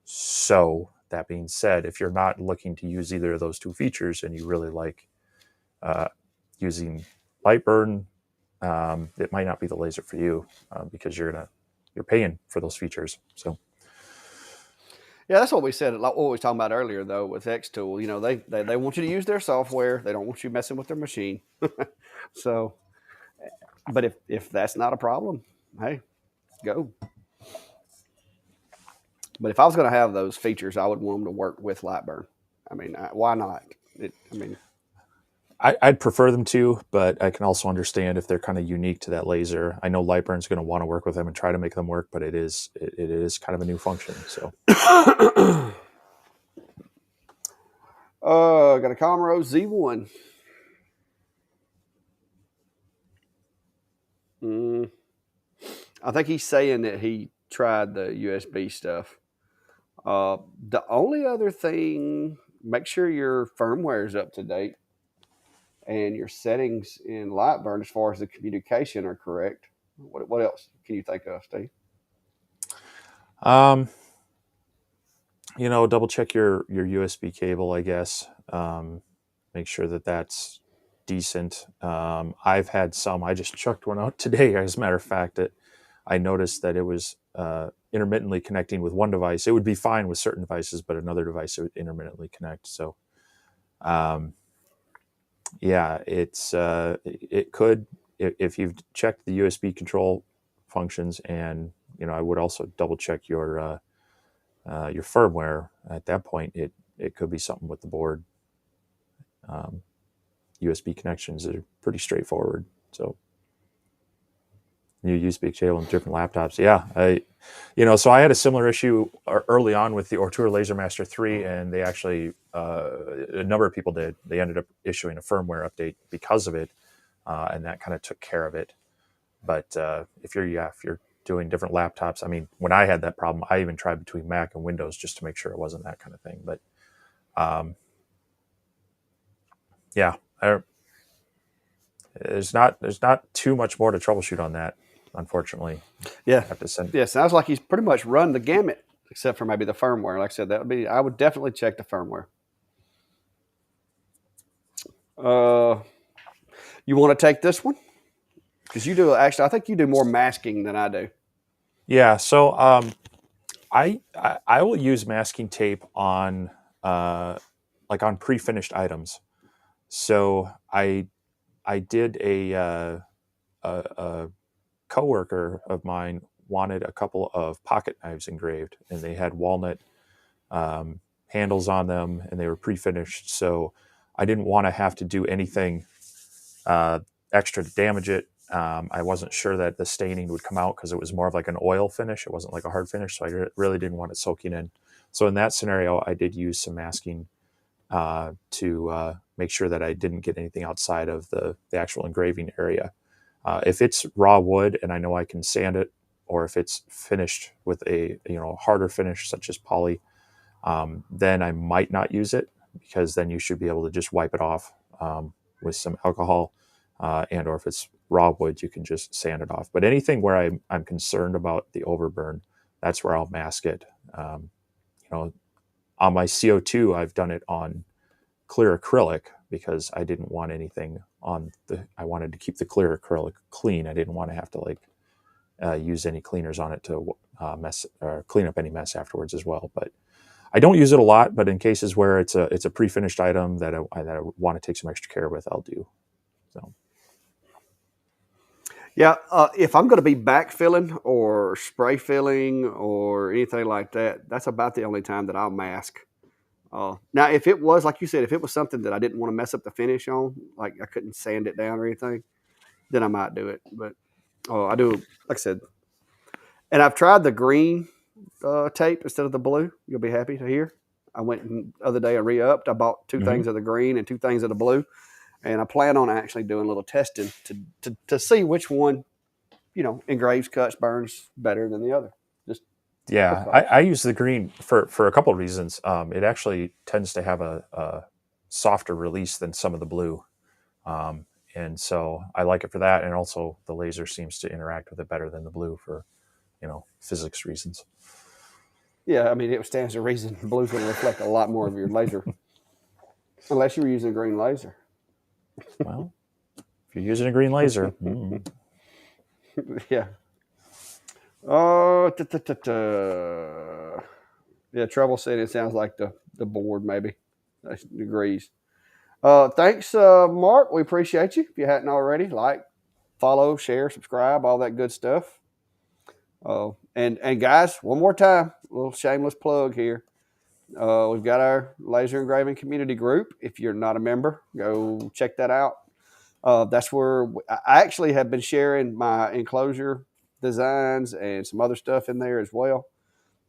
So that being said, if you're not looking to use either of those two features and you really like using Lightburn, it might not be the laser for you because you're paying for those features. So Yeah, that's what we said. Like what we was talking about earlier, though, with X Tool. You know, they want you to use their software. They don't want you messing with their machine. So, but if that's not a problem, hey, go. But if I was going to have those features, I would want them to work with Lightburn. I mean, why not? I mean, I'd prefer them to, but I can also understand if they're kind of unique to that laser. I know Lightburn's going to want to work with them and try to make them work, but it is kind of a new function. So, I got a Comro Z1. I think he's saying that he tried the USB stuff. The only other thing, make sure your firmware is up to date and your settings in Lightburn as far as the communication are correct. What else can you think of, Steve? um, double check your USB cable, I guess. Make sure that that's decent. I've had some. I just chucked one out today. As a matter of fact, that I noticed that it was intermittently connecting with one device. It would be fine with certain devices, but another device it would intermittently connect. So, um, yeah, it could if you've checked the USB control functions, and I would also double check your firmware. At that point, it could be something with the board. USB connections are pretty straightforward. So new USB cable on different laptops. Yeah, so I had a similar issue early on with the Ortura LaserMaster 3, and they actually a number of people did. They ended up issuing a firmware update because of it, and that kind of took care of it. But if you're doing different laptops, I mean, when I had that problem, I even tried between Mac and Windows just to make sure it wasn't that kind of thing. But yeah, there's not too much more to troubleshoot on that, unfortunately. Yeah, Have to send. yeah. Sounds like he's pretty much run the gamut, except for maybe the firmware. Like I said, I would definitely check the firmware. You want to take this one? Because you do actually, I think you do more masking than I do. Yeah, so I will use masking tape on like on pre-finished items. So I did a coworker of mine wanted a couple of pocket knives engraved, and they had walnut handles on them, and they were pre-finished. So I didn't want to have to do anything uh, extra to damage it. I wasn't sure that the staining would come out because it was more of like an oil finish. It wasn't like a hard finish, so I really didn't want it soaking in. So in that scenario, I did use some masking to make sure that I didn't get anything outside of the actual engraving area. If it's raw wood and I know I can sand it, or if it's finished with a harder finish such as poly, then I might not use it, because then you should be able to just wipe it off with some alcohol, and or if it's raw wood, you can just sand it off. But anything where I'm concerned about the overburn, that's where I'll mask it. You know, on my CO2, I've done it on clear acrylic because I didn't want anything on the. I wanted to keep the clear acrylic clean. I didn't want to have to use any cleaners on it to mess or clean up any mess afterwards as well. But I don't use it a lot. But in cases where it's a pre-finished item that I want to take some extra care with, I'll do. So. Yeah, if I'm going to be backfilling or spray filling or anything like that, that's about the only time that I'll mask. Now, if it was like you said, if it was something that I didn't want to mess up the finish on, like I couldn't sand it down or anything, then I might do it. But I do, like I said, and I've tried the green tape instead of the blue. You'll be happy to hear. I went the other day and re-upped. I bought two Mm-hmm. things of the green and two things of the blue, and I plan on actually doing a little testing to see which one, engraves, cuts, burns better than the other. Just Yeah, because. I use the green for a couple of reasons. It actually tends to have a softer release than some of the blue, um, and so I like it for that. And also, the laser seems to interact with it better than the blue for physics reasons. Yeah, I mean, it stands to reason. Blue's going to reflect a lot more of your laser, unless you were using a green laser. Well, if you're using a green laser, Yeah. Oh, Yeah, trouble setting. It sounds like the board maybe degrees. Thanks, Mark. We appreciate you. If you hadn't already, like, follow, share, subscribe, all that good stuff. And guys, one more time, a little shameless plug here. We've got our laser engraving community group. If you're not a member, go check that out. That's where I actually have been sharing my enclosure designs and some other stuff in there as well.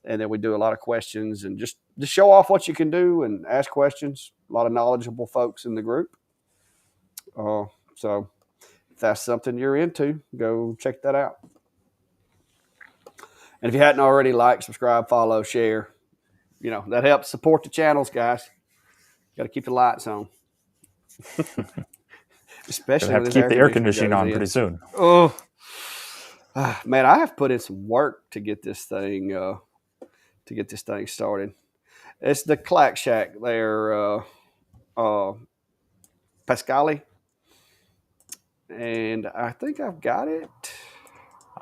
And then we do a lot of questions and just show off what you can do and ask questions. A lot of knowledgeable folks in the group. So if that's something you're into, go check that out. And if you hadn't already, like, subscribe, follow, share. That helps support the channels, guys. Got to keep the lights on. Especially Gonna have when to this keep air the air conditioner conditioning goes on in. pretty soon. Oh, man, I have put in some work to get this thing started. It's the Clack Shack there, Pascali, and I think I've got it.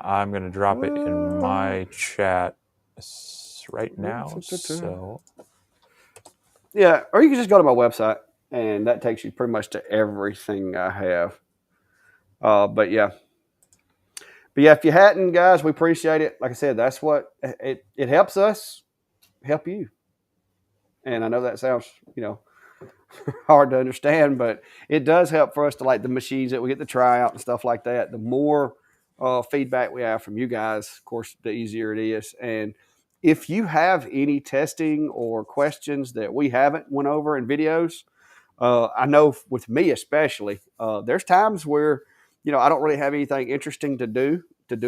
I'm gonna drop it in my chat right now. So yeah, or you can just go to my website, and that takes you pretty much to everything I have. But yeah, if you hadn't, guys, we appreciate it. Like I said, that's what it helps us help you. And I know that sounds, hard to understand, but it does help for us to like the machines that we get to try out and stuff like that. The more feedback we have from you guys, of course, the easier it is. And if you have any testing or questions that we haven't went over in videos, I know with me especially, there's times where I don't really have anything interesting to do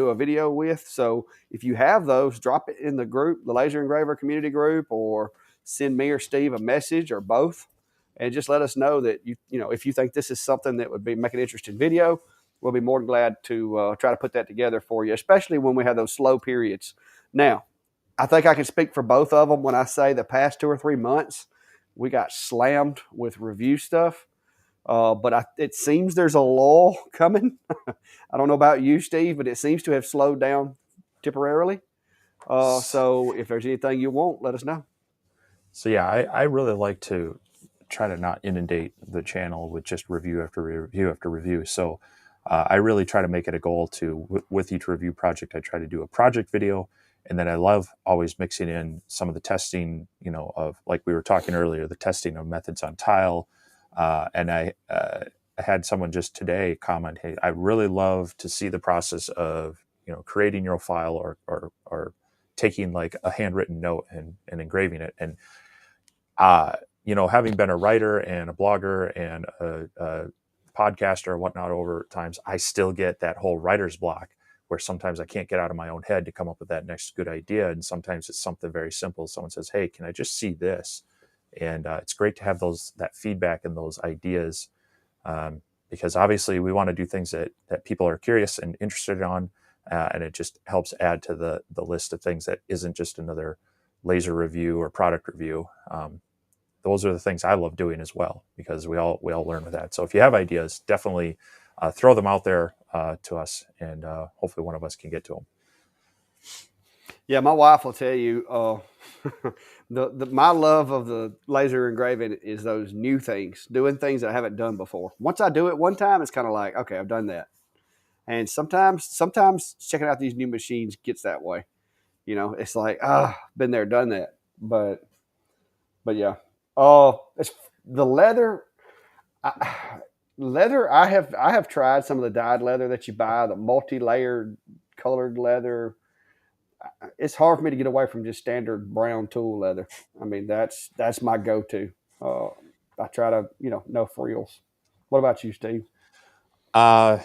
a video with. So if you have those, drop it in the group, the Laser Engraver community group, or send me or Steve a message, or both, and just let us know that if you think this is something that would make an interesting video. We'll be more than glad to try to put that together for you, especially when we have those slow periods. Now, I think I can speak for both of them when I say the past 2 or 3 months we got slammed with review stuff. But it seems there's a lull coming. I don't know about you, Steve, but it seems to have slowed down temporarily. So if there's anything you want, let us know. So yeah, I really like to try to not inundate the channel with just review after review after review. So I really try to make it a goal to, with each review project, I try to do a project video. And then I love always mixing in some of the testing, of, like we were talking earlier, the testing of methods on tile. And I had someone just today comment, hey, I really love to see the process of, creating your file or taking like a handwritten note and engraving it. And having been a writer and a blogger and a podcaster or whatnot over times, I still get that whole writer's block where sometimes I can't get out of my own head to come up with that next good idea. And sometimes it's something very simple. Someone says, hey, can I just see this? And it's great to have that feedback and those ideas, because obviously we want to do things that people are curious and interested on. And it just helps add to the list of things that isn't just another laser review or product review. Those are the things I love doing as well, because we all learn with that. So if you have ideas, definitely throw them out there to us, and hopefully one of us can get to them. Yeah, my wife will tell you my love of the laser engraving is those new things, doing things that I haven't done before. Once I do it one time, it's kind of like, okay, I've done that. And sometimes checking out these new machines gets that way. It's like, been there, done that. But yeah. It's the leather. Leather. I have tried some of the dyed leather that you buy, the multi-layered colored leather. It's hard for me to get away from just standard brown tool leather. I mean, that's my go-to. I try to, no frills. What about you, Steve? I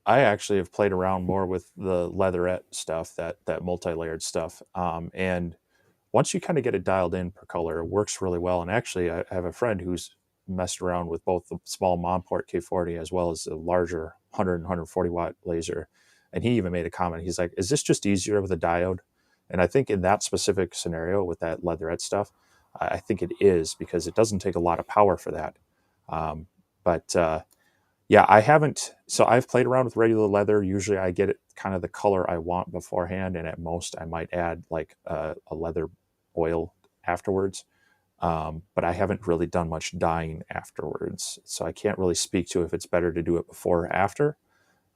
actually have played around more with the leatherette stuff, that multi-layered stuff, and once you kind of get it dialed in per color, it works really well. And actually, I have a friend who's messed around with both the small Monport K40 as well as the larger 100 and 140 watt laser. And he even made a comment. He's like, is this just easier with a diode? And I think in that specific scenario with that leatherette stuff, I think it is, because it doesn't take a lot of power for that. But yeah, I haven't. So I've played around with regular leather. Usually I get it kind of the color I want beforehand. And at most I might add like a leather oil afterwards. But I haven't really done much dyeing afterwards, so I can't really speak to if it's better to do it before or after.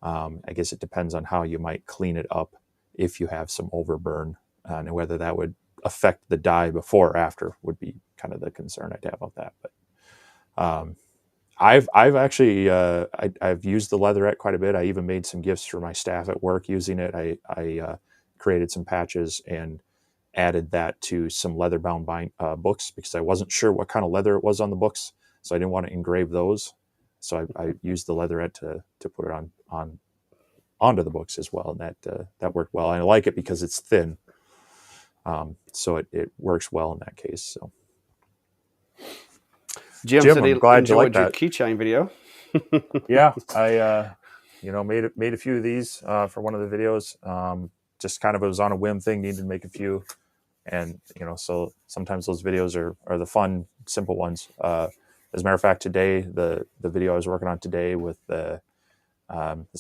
I guess it depends on how you might clean it up if you have some overburn, and whether that would affect the dye before or after would be kind of the concern I'd have about that. But I've actually I've used the leatherette quite a bit. I even made some gifts for my staff at work using it. I created some patches and added that to some leather bound books because I wasn't sure what kind of leather it was on the books, so I didn't want to engrave those. So I used the leatherette to put it on onto the books as well, and that worked well. And I like it because it's thin, so it works well in that case. So Jim Jim, said I'm he glad you like enjoyed your that. keychain video. Yeah, I made a few of these for one of the videos. Just kind of, it was on a whim thing, needed to make a few, and so sometimes those videos are the fun, simple ones. As a matter of fact, today the video I was working on today with this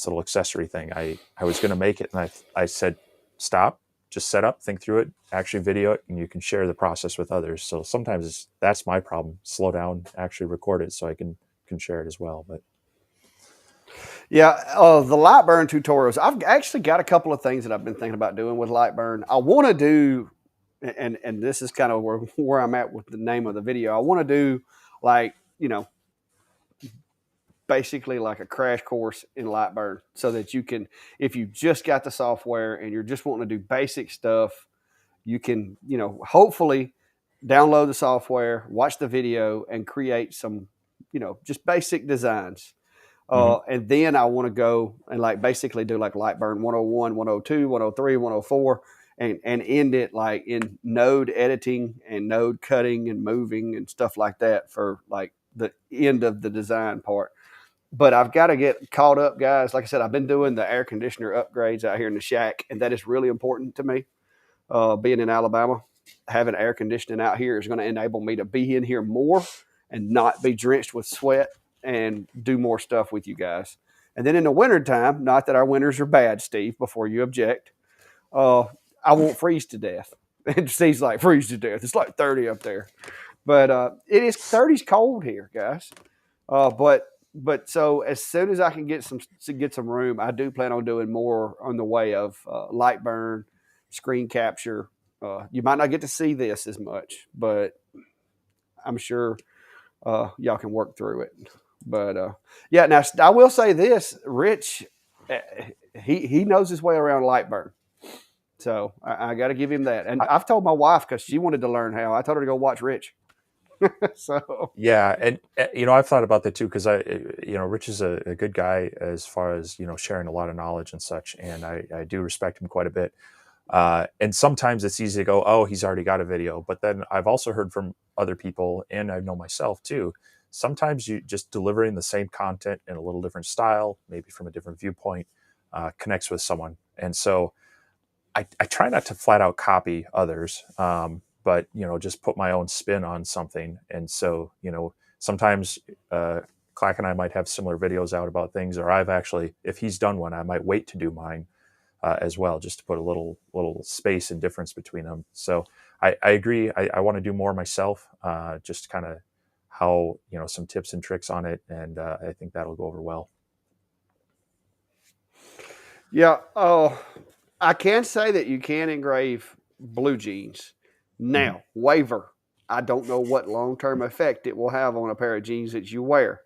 little accessory thing, I was going to make it, and I said stop, just set up, think through it, actually video it, and you can share the process with others. So sometimes that's my problem: slow down, actually record it, so I can share it as well. But Yeah, the Lightburn tutorials. I've actually got a couple of things that I've been thinking about doing with Lightburn. I want to do, and this is kind of where I'm at with the name of the video. I want to do like basically like a crash course in Lightburn, so that you can, if you just got the software and you're just wanting to do basic stuff, you can hopefully download the software, watch the video, and create some just basic designs. mm-hmm. And then I want to go and like basically do like Lightburn 101, 102, 103, 104, and end it like in node editing and node cutting and moving and stuff like that for like the end of the design part. But I've got to get caught up, guys. Like I said, I've been doing the air conditioner upgrades out here in the shack, and that is really important to me. Being in Alabama, having air conditioning out here is going to enable me to be in here more and not be drenched with sweat and do more stuff with you guys. And then in the wintertime, not that our winters are bad, Steve, before you object, uh, I won't freeze to death. And Steve's like, freeze to death. It's like 30 up there. But it is 30's cold here, guys. But so as soon as I can get some room, I do plan on doing more on the way of light burn, screen capture. You might not get to see this as much, but I'm sure y'all can work through it. But yeah, now I will say this: Rich, he knows his way around light burn. So I got to give him that. And I've told my wife because she wanted to learn how. I told her to go watch Rich. So Yeah, and I've thought about that too because Rich is a good guy as far as sharing a lot of knowledge and such, and I do respect him quite a bit. And sometimes it's easy to go, oh, he's already got a video, but then I've also heard from other people, and I know myself too. Sometimes you just delivering the same content in a little different style, maybe from a different viewpoint, connects with someone, and so I try not to flat out copy others. But just put my own spin on something. And so sometimes Clack and I might have similar videos out about things, or I've actually, if he's done one, I might wait to do mine as well, just to put a little space and difference between them. So I agree. I want to do more myself, just kind of how some tips and tricks on it, and I think that'll go over well. yeah, I can say that you can engrave blue jeans. Mm-hmm. Now, waiver. I don't know what long term effect it will have on a pair of jeans that you wear,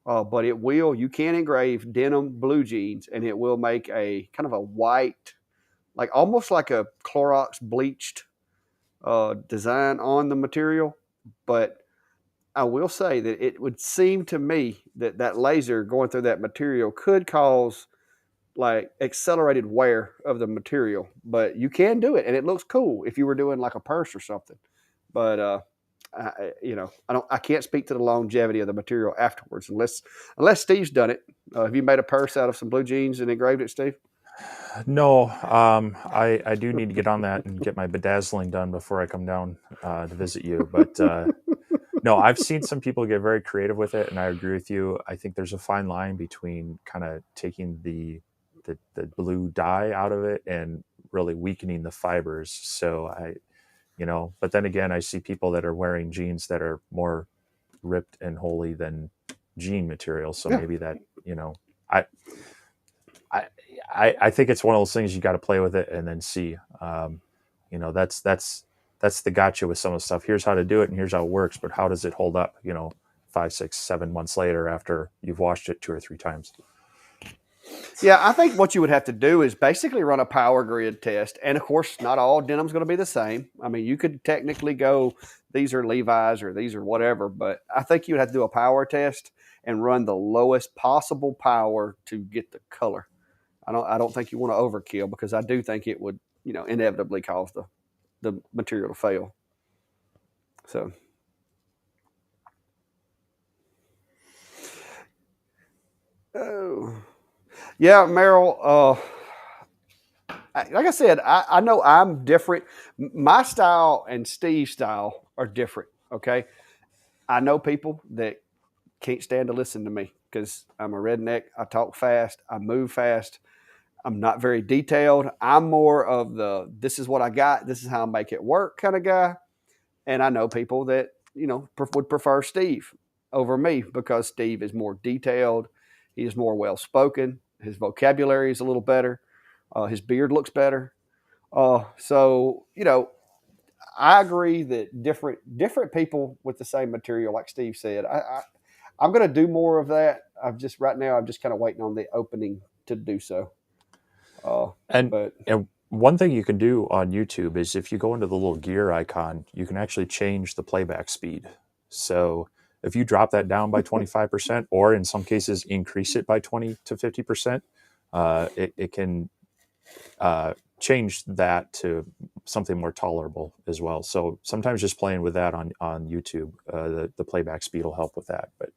but it will. You can engrave denim blue jeans, and it will make a kind of a white, like almost like a Clorox bleached design on the material. But I will say that it would seem to me that that laser going through that material could cause like accelerated wear of the material, but you can do it, and it looks cool if you were doing like a purse or something. But I can't speak to the longevity of the material afterwards unless Steve's done it. Have you made a purse out of some blue jeans and engraved it, Steve? No, I do need to get on that and get my bedazzling done before I come down to visit you. But no, I've seen some people get very creative with it, and I agree with you. I think there's a fine line between kind of taking the blue dye out of it and really weakening the fibers. So you know. But then again, I see people that are wearing jeans that are more ripped and holy than jean material. So Yeah. maybe that, you know, I, I, I think it's one of those things you got to play with it and then see. You know, that's the gotcha with some of the stuff. Here's how to do it, and here's how it works. But how does it hold up? You know, 5, 6, 7 months later after you've washed it 2 or 3 times. Yeah, I think what you would have to do is basically run a power grid test. And of course, not all denim's going to be the same. I mean, you could technically go, these are Levi's or these are whatever, but I think you would have to do a power test and run the lowest possible power to get the color. I don't think you want to overkill, because I do think it would, you know, inevitably cause the material to fail. So oh. Yeah, Merrill, like I said, I know I'm different. My style and Steve's style are different. Okay. I know people that can't stand to listen to me because I'm a redneck. I talk fast. I move fast. I'm not very detailed. I'm more of the, this is what I got, this is how I make it work kind of guy. And I know people that, you know, would prefer Steve over me because Steve is more detailed. He is more well spoken. His vocabulary is a little better. His beard looks better. So you know, I agree that different people with the same material, like Steve said, I'm going to do more of that. I'm just right now, I'm just kind of waiting on the opening to do so. And But and one thing you can do on YouTube is if you go into the little gear icon, you can actually change the playback speed. So if you drop that down by 25%, or in some cases increase it by 20 to 50%, it can change that to something more tolerable as well. So sometimes just playing with that on YouTube, the playback speed will help with that. But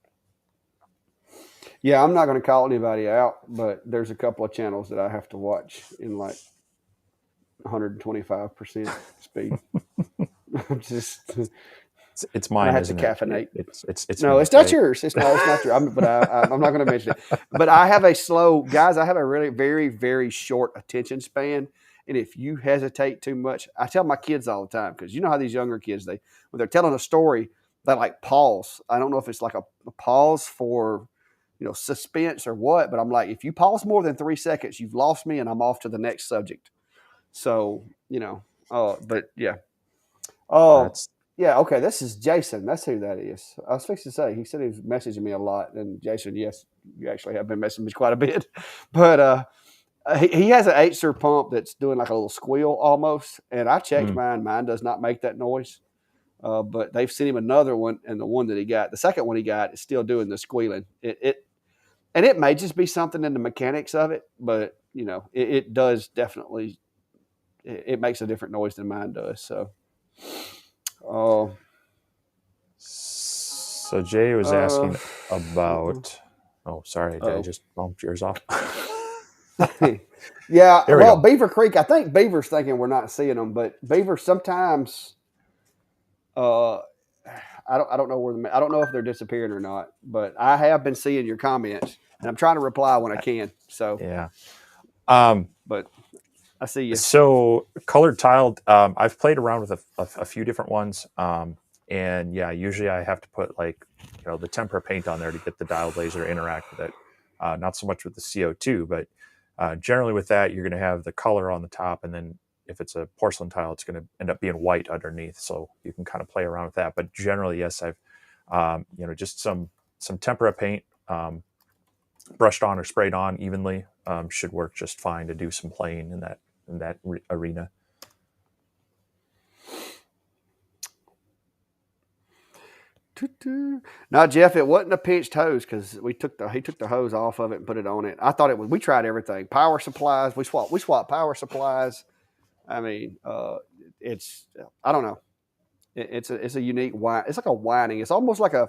yeah, I'm not going to call anybody out, but there's a couple of channels that I have to watch in like 125% speed. I'm just, and it's I mine, have to isn't it? caffeinate. It's No, me, it's not right? yours. It's not yours. I'm not going to mention it. But I have a slow, guys. I have a really very very short attention span, and if you hesitate too much, I tell my kids all the time, because you know how these younger kids, they, when they're telling a story, they like pause. I don't know if it's like a pause for, you know, suspense or what, but I'm like, if you pause more than 3 seconds, you've lost me, and I'm off to the next subject. So you know, but yeah. Oh, That's yeah. Okay. This is Jason. That's who that is. I was fixing to say, he said he was messaging me a lot. And Jason, yes, you actually have been messaging me quite a bit. But he has an 8-SIR pump that's doing like a little squeal almost. And I checked mm, mine. Mine does not make that noise. But they've sent him another one. And the one that he got, the second one he got, is still doing the squealing. And it may just be something in the mechanics of it. But, you know, it does definitely, it makes a different noise than mine does. So. Oh, so Jay was uh, asking about. Oh, sorry, did I oh. just bump yours off? Yeah, There we well, go. Beaver Creek, I think Beaver's thinking we're not seeing them, but Beaver sometimes, uh, I don't know I don't know if they're disappearing or not, but I have been seeing your comments, and I'm trying to reply when I can. So, Yeah. Um, but I see you. so colored tiled, I've played around with a few different ones. And yeah, usually I have to put like, you know, the tempera paint on there to get the diode laser to interact with it. Not so much with the CO2, but generally with that, you're going to have the color on the top. And then if it's a porcelain tile, it's going to end up being white underneath. So you can kind of play around with that. But generally, yes, I've, you know, just some tempera paint, brushed on or sprayed on evenly, should work just fine to do some playing in that arena. Now, Jeff, it wasn't a pinched hose, because he took the hose off of it and put it on it. I thought it was. We tried everything. Power supplies. We swapped power supplies. I mean, it's, I don't know. It's a unique whine. It's like a whining. It's almost like a,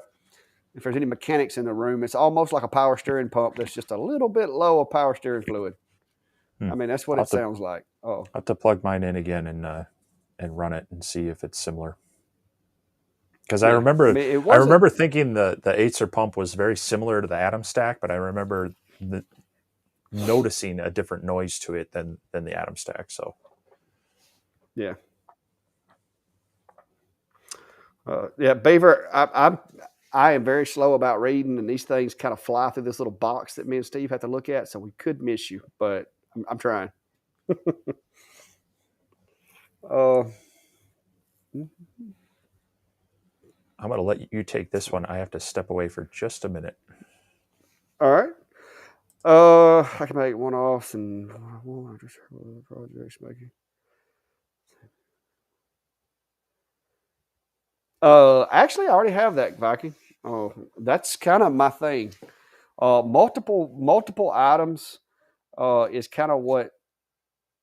if there's any mechanics in the room, it's almost like a power steering pump that's just a little bit low of power steering fluid. Hmm. I mean, that's what I'll it have to, sounds like. Oh, I'll have to plug mine in again and run it and see if it's similar. Because yeah. I mean, it I wasn't. remember thinking the Acer pump was very similar to the Atom Stack, but I remember noticing a different noise to it than the Atom Stack. So Yeah. Yeah, Beaver, I am very slow about reading, and these things kind of fly through this little box that me and Steve have to look at, so we could miss you, but I'm trying. Uh, I'm going to let you take this one. I have to step away for just a minute. all right. I can make one-offs and projects making. Actually, I already have that, Viking. Oh, that's kind of my thing. Multiple items is kind of what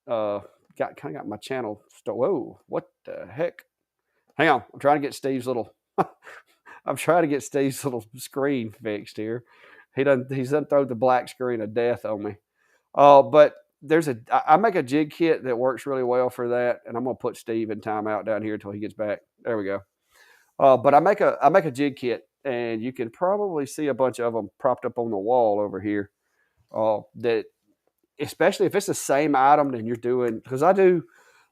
got my channel. Whoa, what the heck? Hang on, I'm trying to get Steve's little. I'm trying to get Steve's little screen fixed here. He's done thrown the black screen of death on me. But I make a jig kit that works really well for that, and I'm gonna put Steve in timeout down here until he gets back. There we go. But I make a jig kit, and you can probably see a bunch of them propped up on the wall over here. That especially if it's the same item, then you're doing because I do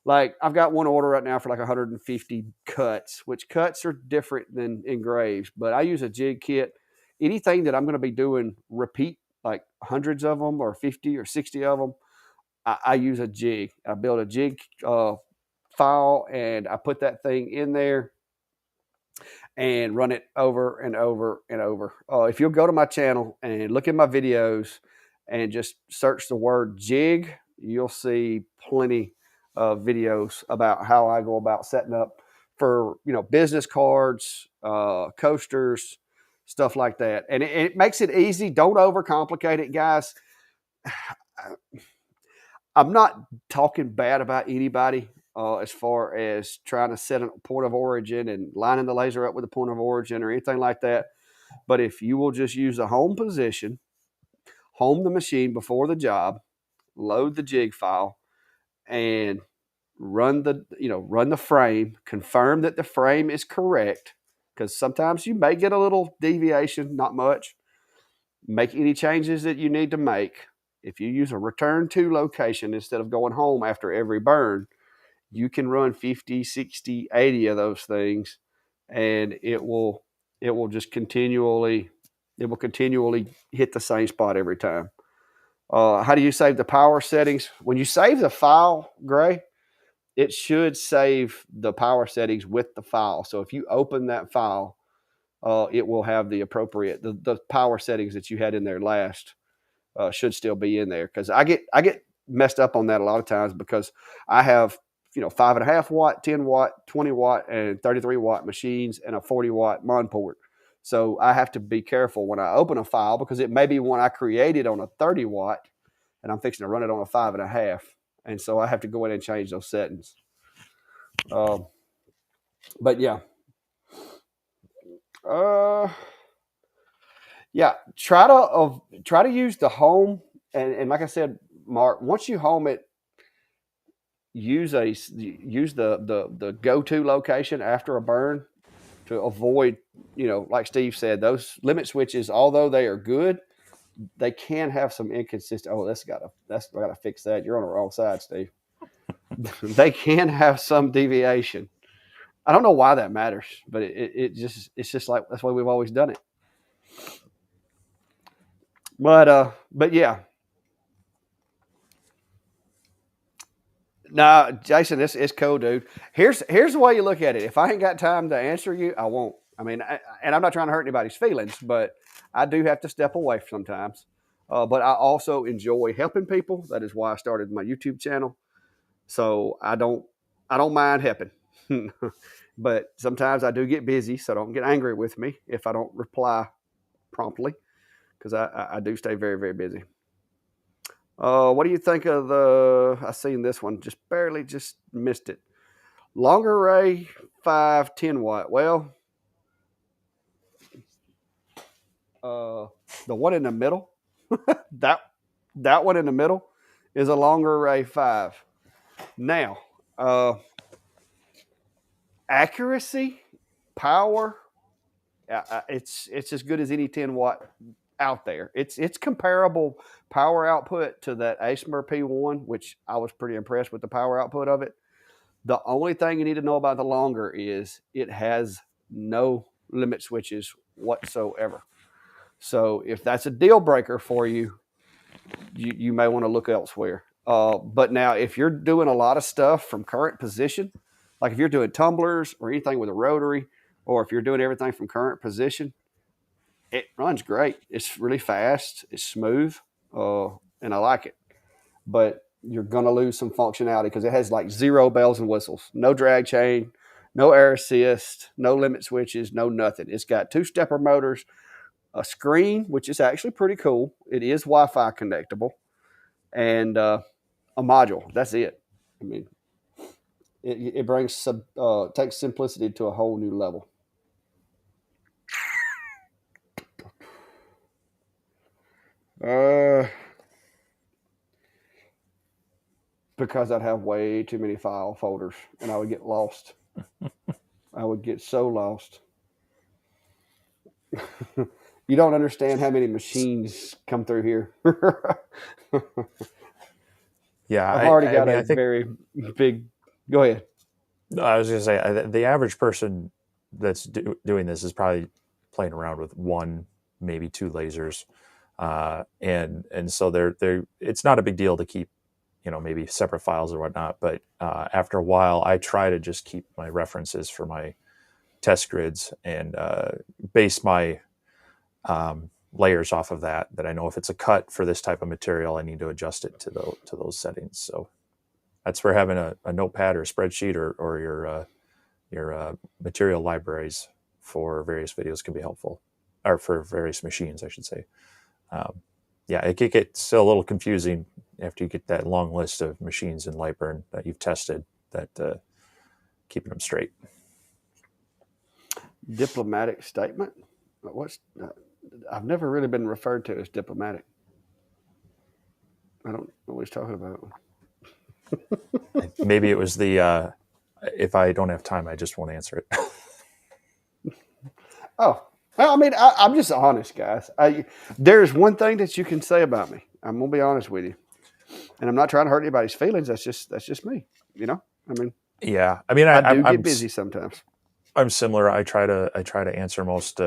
like I've got one order right now for like 150 cuts, which cuts are different than engraves, but I use a jig kit. Anything that I'm going to be doing repeat, like hundreds of them or 50 or 60 of them, I use a jig. I build a jig file and I put that thing in there and run it over and over and over. If you'll go to my channel and look at my videos and just search the word jig, you'll see plenty of videos about how I go about setting up for business cards, coasters, stuff like that. And it makes it easy. Don't overcomplicate it, guys. I'm not talking bad about anybody as far as trying to set a point of origin and lining the laser up with a point of origin or anything like that. But if you will just use the home position, home the machine before the job, load the jig file, and run the frame, confirm that the frame is correct, because sometimes you may get a little deviation, not much. Make any changes that you need to make. If you use a return to location instead of going home after every burn, you can run 50, 60, 80 of those things, and it will just continually hit the same spot every time. How do you save the power settings? When you save the file, Gray, it should save the power settings with the file. So if you open that file, it will have the appropriate the power settings that you had in there last should still be in there, because I get messed up on that a lot of times because I have 5.5 watt, 10 watt, 20 watt, and 33 watt machines and a 40 watt mon port. So I have to be careful when I open a file because it may be one I created on a 30 watt and I'm fixing to run it on a 5.5, and so I have to go in and change those settings. But yeah, uh, yeah, try to use the home, and like I said, Mark, once you home it, use the go-to location after a burn to avoid, like Steve said, those limit switches, although they are good, they can have some inconsistent. Oh, I gotta fix that. You're on the wrong side, Steve. They can have some deviation. I don't know why that matters, but it's just like that's why we've always done it. But yeah. No, Jason, it's cool, dude. Here's the way you look at it. If I ain't got time to answer you, I won't. I mean, and I'm not trying to hurt anybody's feelings, but I do have to step away sometimes. But I also enjoy helping people. That is why I started my YouTube channel. So I don't mind helping. But sometimes I do get busy, so don't get angry with me if I don't reply promptly, because I do stay very, very busy. What do you think of I seen this one, just missed it. Long array 5 10 watt. Well, the one in the middle, that that one in the middle is a longer array 5. Now, accuracy, power, it's as good as any 10 watt out there. It's comparable power output to that ASMR P1, which I was pretty impressed with the power output of it. The only thing you need to know about the longer is it has no limit switches whatsoever. So if that's a deal breaker for you, you may want to look elsewhere. But now, if you're doing a lot of stuff from current position, like if you're doing tumblers or anything with a rotary, or if you're doing everything from current position, it runs great. It's really fast. It's smooth, and I like it. But you're going to lose some functionality because it has like zero bells and whistles, no drag chain, no air assist, no limit switches, no nothing. It's got 2-stepper motors, a screen, which is actually pretty cool. It is Wi-Fi connectable, and a module. That's it. I mean, it brings takes simplicity to a whole new level. Because I'd have way too many file folders, and I would get lost. I would get so lost. You don't understand how many machines come through here. Yeah, I've already got I think very big. Go ahead. I was going to say the average person that's doing this is probably playing around with 1, maybe 2 lasers, and so they're it's not a big deal to keep, maybe separate files or whatnot. But after a while, I try to just keep my references for my test grids and base my layers off of that I know if it's a cut for this type of material, I need to adjust it to those settings. So that's where having a notepad or a spreadsheet or your material libraries for various videos can be helpful, or for various machines, I should say. Yeah, it can get still a little confusing after you get that long list of machines in Lightburn that you've tested, that keeping them straight. Diplomatic statement? What's I've never really been referred to as diplomatic. I don't know what he's talking about. Maybe it was the if I don't have time, I just won't answer it. Oh, well, I mean, I'm just honest, guys. There's one thing that you can say about me. I'm gonna be honest with you, and I'm not trying to hurt anybody's feelings. That's just me. I mean, Yeah, I mean, I do get busy sometimes. I'm similar. I try to answer most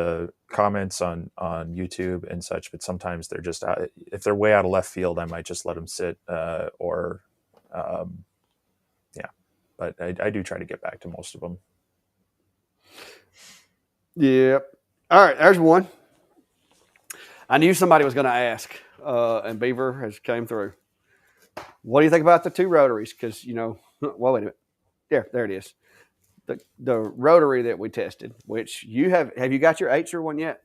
comments on YouTube and such, but sometimes they're just if they're way out of left field, I might just let them sit. Or yeah, but I do try to get back to most of them. Yep. All right, there's one. I knew somebody was going to ask, and Beaver has came through. What do you think about the 2 rotaries? Because well, wait a minute. There it is. The rotary that we tested, which you have you got your Acer one yet?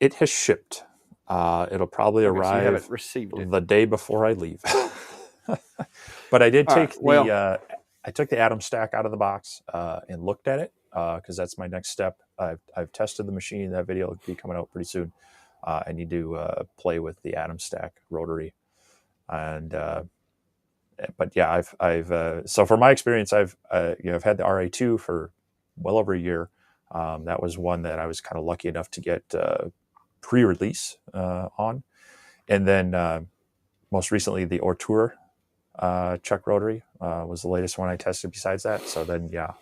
It has shipped. It'll probably arrive. So you haven't received it the day before I leave. But I did take I took the Atom Stack out of the box and looked at it because that's my next step. I've tested the machine. That video will be coming out pretty soon. I need to play with the Atom Stack rotary, and but yeah, I've so from my experience, I've had the RA2 for well over a year. That was one that I was kind of lucky enough to get pre-release on, and then most recently the Ortour Chuck rotary was the latest one I tested. Besides that, so then got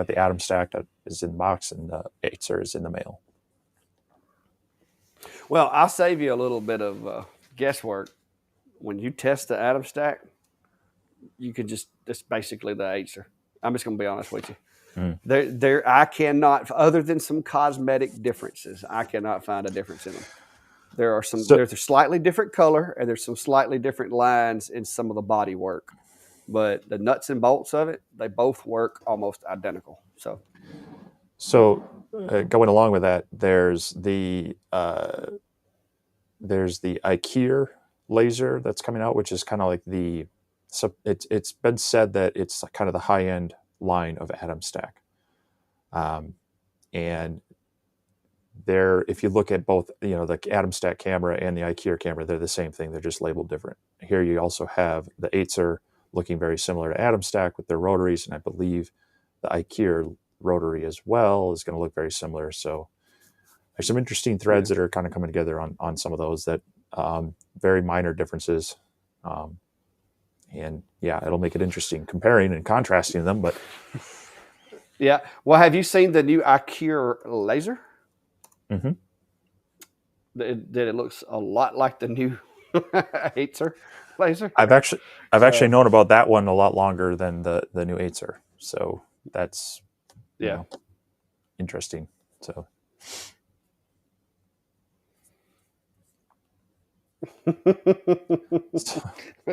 the Atom Stack that is in the box, and the Acer is in the mail. Well, I'll save you a little bit of guesswork. When you test the Atom Stack, you can that's basically the Acer. I'm just going to be honest with you. I cannot, other than some cosmetic differences, I cannot find a difference in them. There are there's a slightly different color, and there's some slightly different lines in some of the body work, but the nuts and bolts of it, they both work almost identical. So going along with that, there's the IKEA laser that's coming out, which is kind of like it's been said that it's kind of the high end line of Atom Stack, and if you look at both, the Atom Stack camera and the IKEA camera, they're the same thing. They're just labeled different. Here you also have the Acer looking very similar to Atom Stack with their rotaries, and I believe the IKEA rotary as well is going to look very similar. So there's some interesting threads that are kind of coming together on some of those, that very minor differences. And it'll make it interesting comparing and contrasting them. But Yeah. Well, have you seen the new iCure laser? Mm-hmm. That it looks a lot like the new Acer laser. I've actually So known about that one a lot longer than the new Acer. So that's, you yeah. know, interesting. So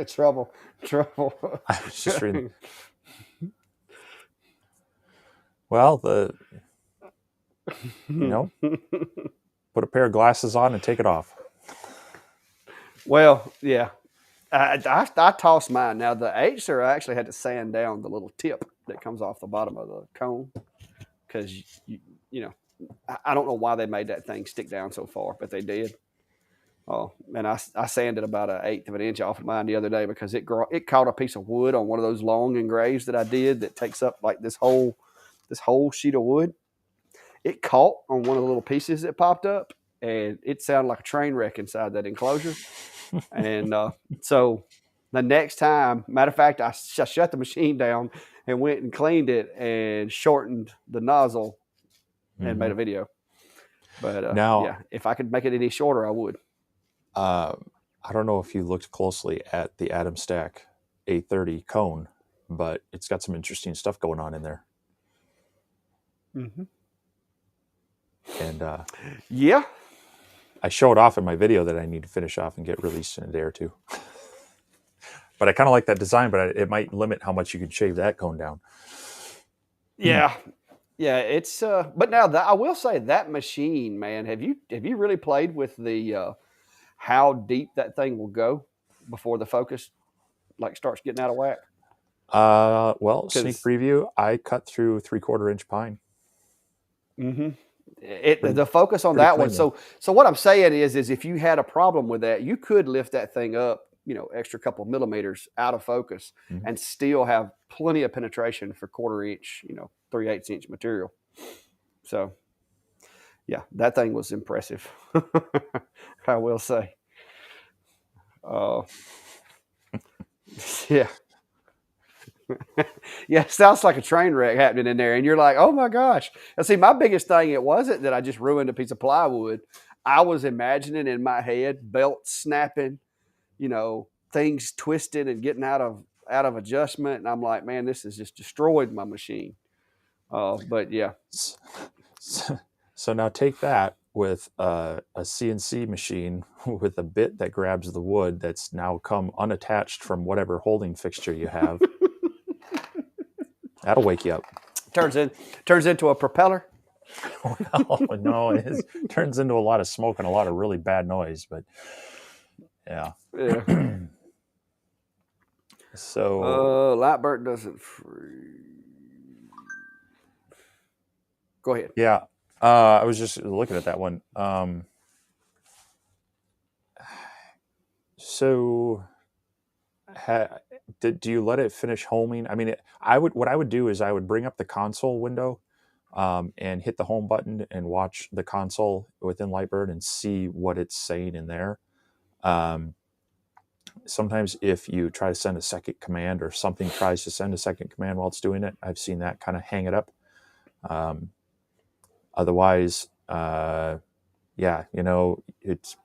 trouble. I was just reading. Well, put a pair of glasses on and take it off. Well, yeah. I tossed mine. Now the Acer, I actually had to sand down the little tip that comes off the bottom of the cone because you know I don't know why they made that thing stick down so far, but they did. Oh, and I sanded about an eighth of an inch off of mine the other day because it caught a piece of wood on one of those long engraves that I did that takes up like this whole sheet of wood. It caught on one of the little pieces that popped up, and it sounded like a train wreck inside that enclosure. And so the next time, matter of fact, I shut the machine down and went and cleaned it and shortened the nozzle and Mm-hmm. made a video. But Now, yeah, if I could make it any shorter, I would. I don't know if you looked closely at the Atom Stack A30 cone, but it's got some interesting stuff going on in there. Mm-hmm. And Yeah. I showed off in my video that I need to finish off and get released in a day or two. But I kind of like that design, but it might limit how much you can shave that cone down. Yeah. Yeah, it's but now that I will say that machine, man, have you really played with the how deep that thing will go before the focus like starts getting out of whack? Well, sneak Because preview, I cut through 3/4 inch pine. mm-hmm. Pretty The focus on pretty that one. cleanly. So what I'm saying is if you had a problem with that, you could lift that thing up, extra couple of millimeters out of focus Mm-hmm. and still have plenty of penetration for 1/4 inch, 3/8 inch material. So yeah, that thing was impressive. I will say. Uh, yeah. Yeah, it sounds like a train wreck happening in there. And you're like, oh my gosh. And see, my biggest thing, it wasn't that I just ruined a piece of plywood. I was imagining in my head belts snapping, things twisted and getting out of adjustment. And I'm like, man, this has just destroyed my machine. But yeah. So now take that with a CNC machine with a bit that grabs the wood that's now come unattached from whatever holding fixture you have. That'll wake you up. Turns into a propeller. Well, no, it turns into a lot of smoke and a lot of really bad noise, but yeah. Yeah. So Lightbird doesn't free. Go ahead. yeah, I was just looking at that one. So do you let it finish homing? I mean, what I would do is I would bring up the console window and hit the home button and watch the console within Lightbird and see what it's saying in there. Sometimes if you try to send a second command or something tries to send a second command while it's doing it, I've seen that kind of hang it up. Otherwise, yeah, it's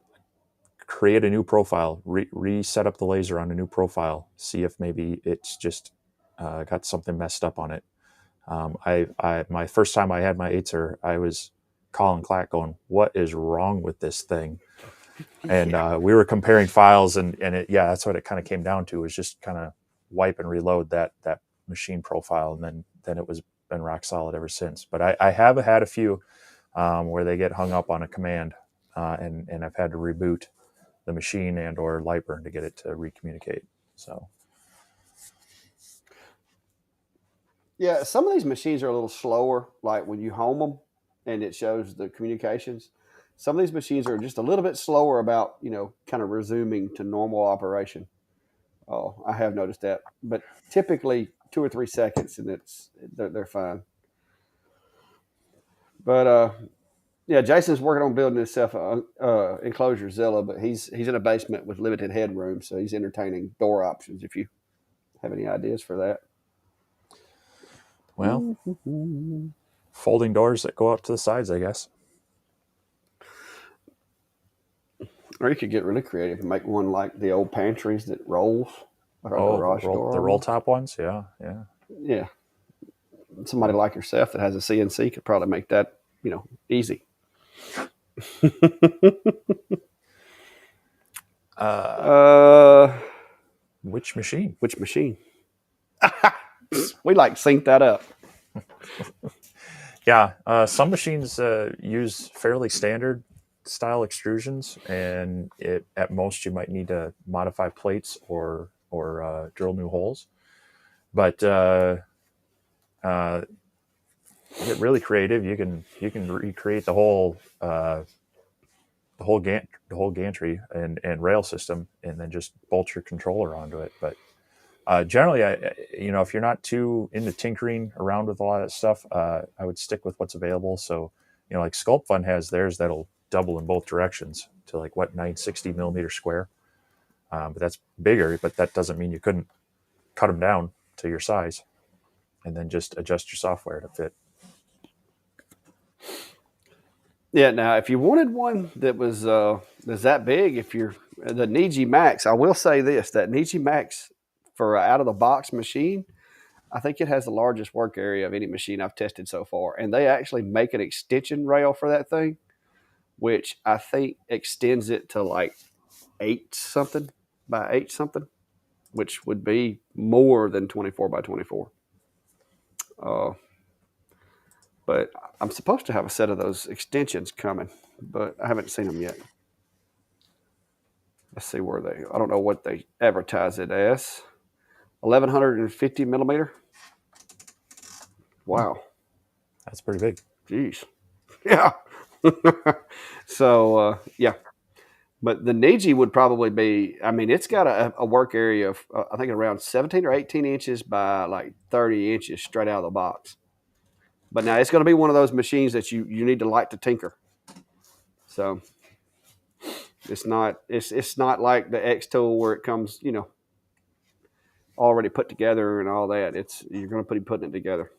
create a new profile, reset up the laser on a new profile, see if maybe it's just got something messed up on it. My first time I had my Acer, I was calling Clack going, what is wrong with this thing? And we were comparing files and that's what it kind of came down to, was just kind of wipe and reload that machine profile. And then it was been rock solid ever since. But I have had a few where they get hung up on a command and I've had to reboot the machine and or Lightburn to get it to recommunicate. So Yeah, some of these machines are a little slower, like when you home them and it shows the communications. Some of these machines are just a little bit slower about, kind of resuming to normal operation. Oh, I have noticed that. But typically 2 or 3 seconds and they're fine. But yeah, Jason's working on building himself a enclosure Zilla, but he's in a basement with limited headroom, so he's entertaining door options if you have any ideas for that. Well, folding doors that go out to the sides, I guess. Or you could get really creative and make one like the old pantries that rolls, like a garage door. The roll top ones. Yeah, yeah. Yeah. Somebody like yourself that has a CNC could probably make that, easy. Which machine? Which machine? We like sync that up. Yeah, some machines use fairly standard style extrusions, and at most you might need to modify plates or drill new holes. But get really creative. You can recreate the whole gantry and rail system, and then just bolt your controller onto it. But generally, if you're not too into tinkering around with a lot of that stuff, I would stick with what's available. So, like Sculpt Fun has theirs that'll double in both directions to 960 millimeter square. But that's bigger, but that doesn't mean you couldn't cut them down to your size and then just adjust your software to fit. Yeah. Now, if you wanted one that was that big, if you're the Niji Max, I will say this: that Niji Max for out of the box machine, I think it has the largest work area of any machine I've tested so far, and they actually make an extension rail for that thing, which I think extends it to 8 something by 8 something, which would be more than 24 by 24. But I'm supposed to have a set of those extensions coming, but I haven't seen them yet. Let's see where I don't know what they advertise it as. 1150 millimeter. Wow. That's pretty big. Jeez. Yeah. So, yeah. But the Niji would probably be, it's got a work area of, I think, around 17 or 18 inches by 30 inches straight out of the box. But now it's going to be one of those machines that you need to like to tinker. So it's not like the X tool where it comes, already put together and all that. You're going to be putting it together.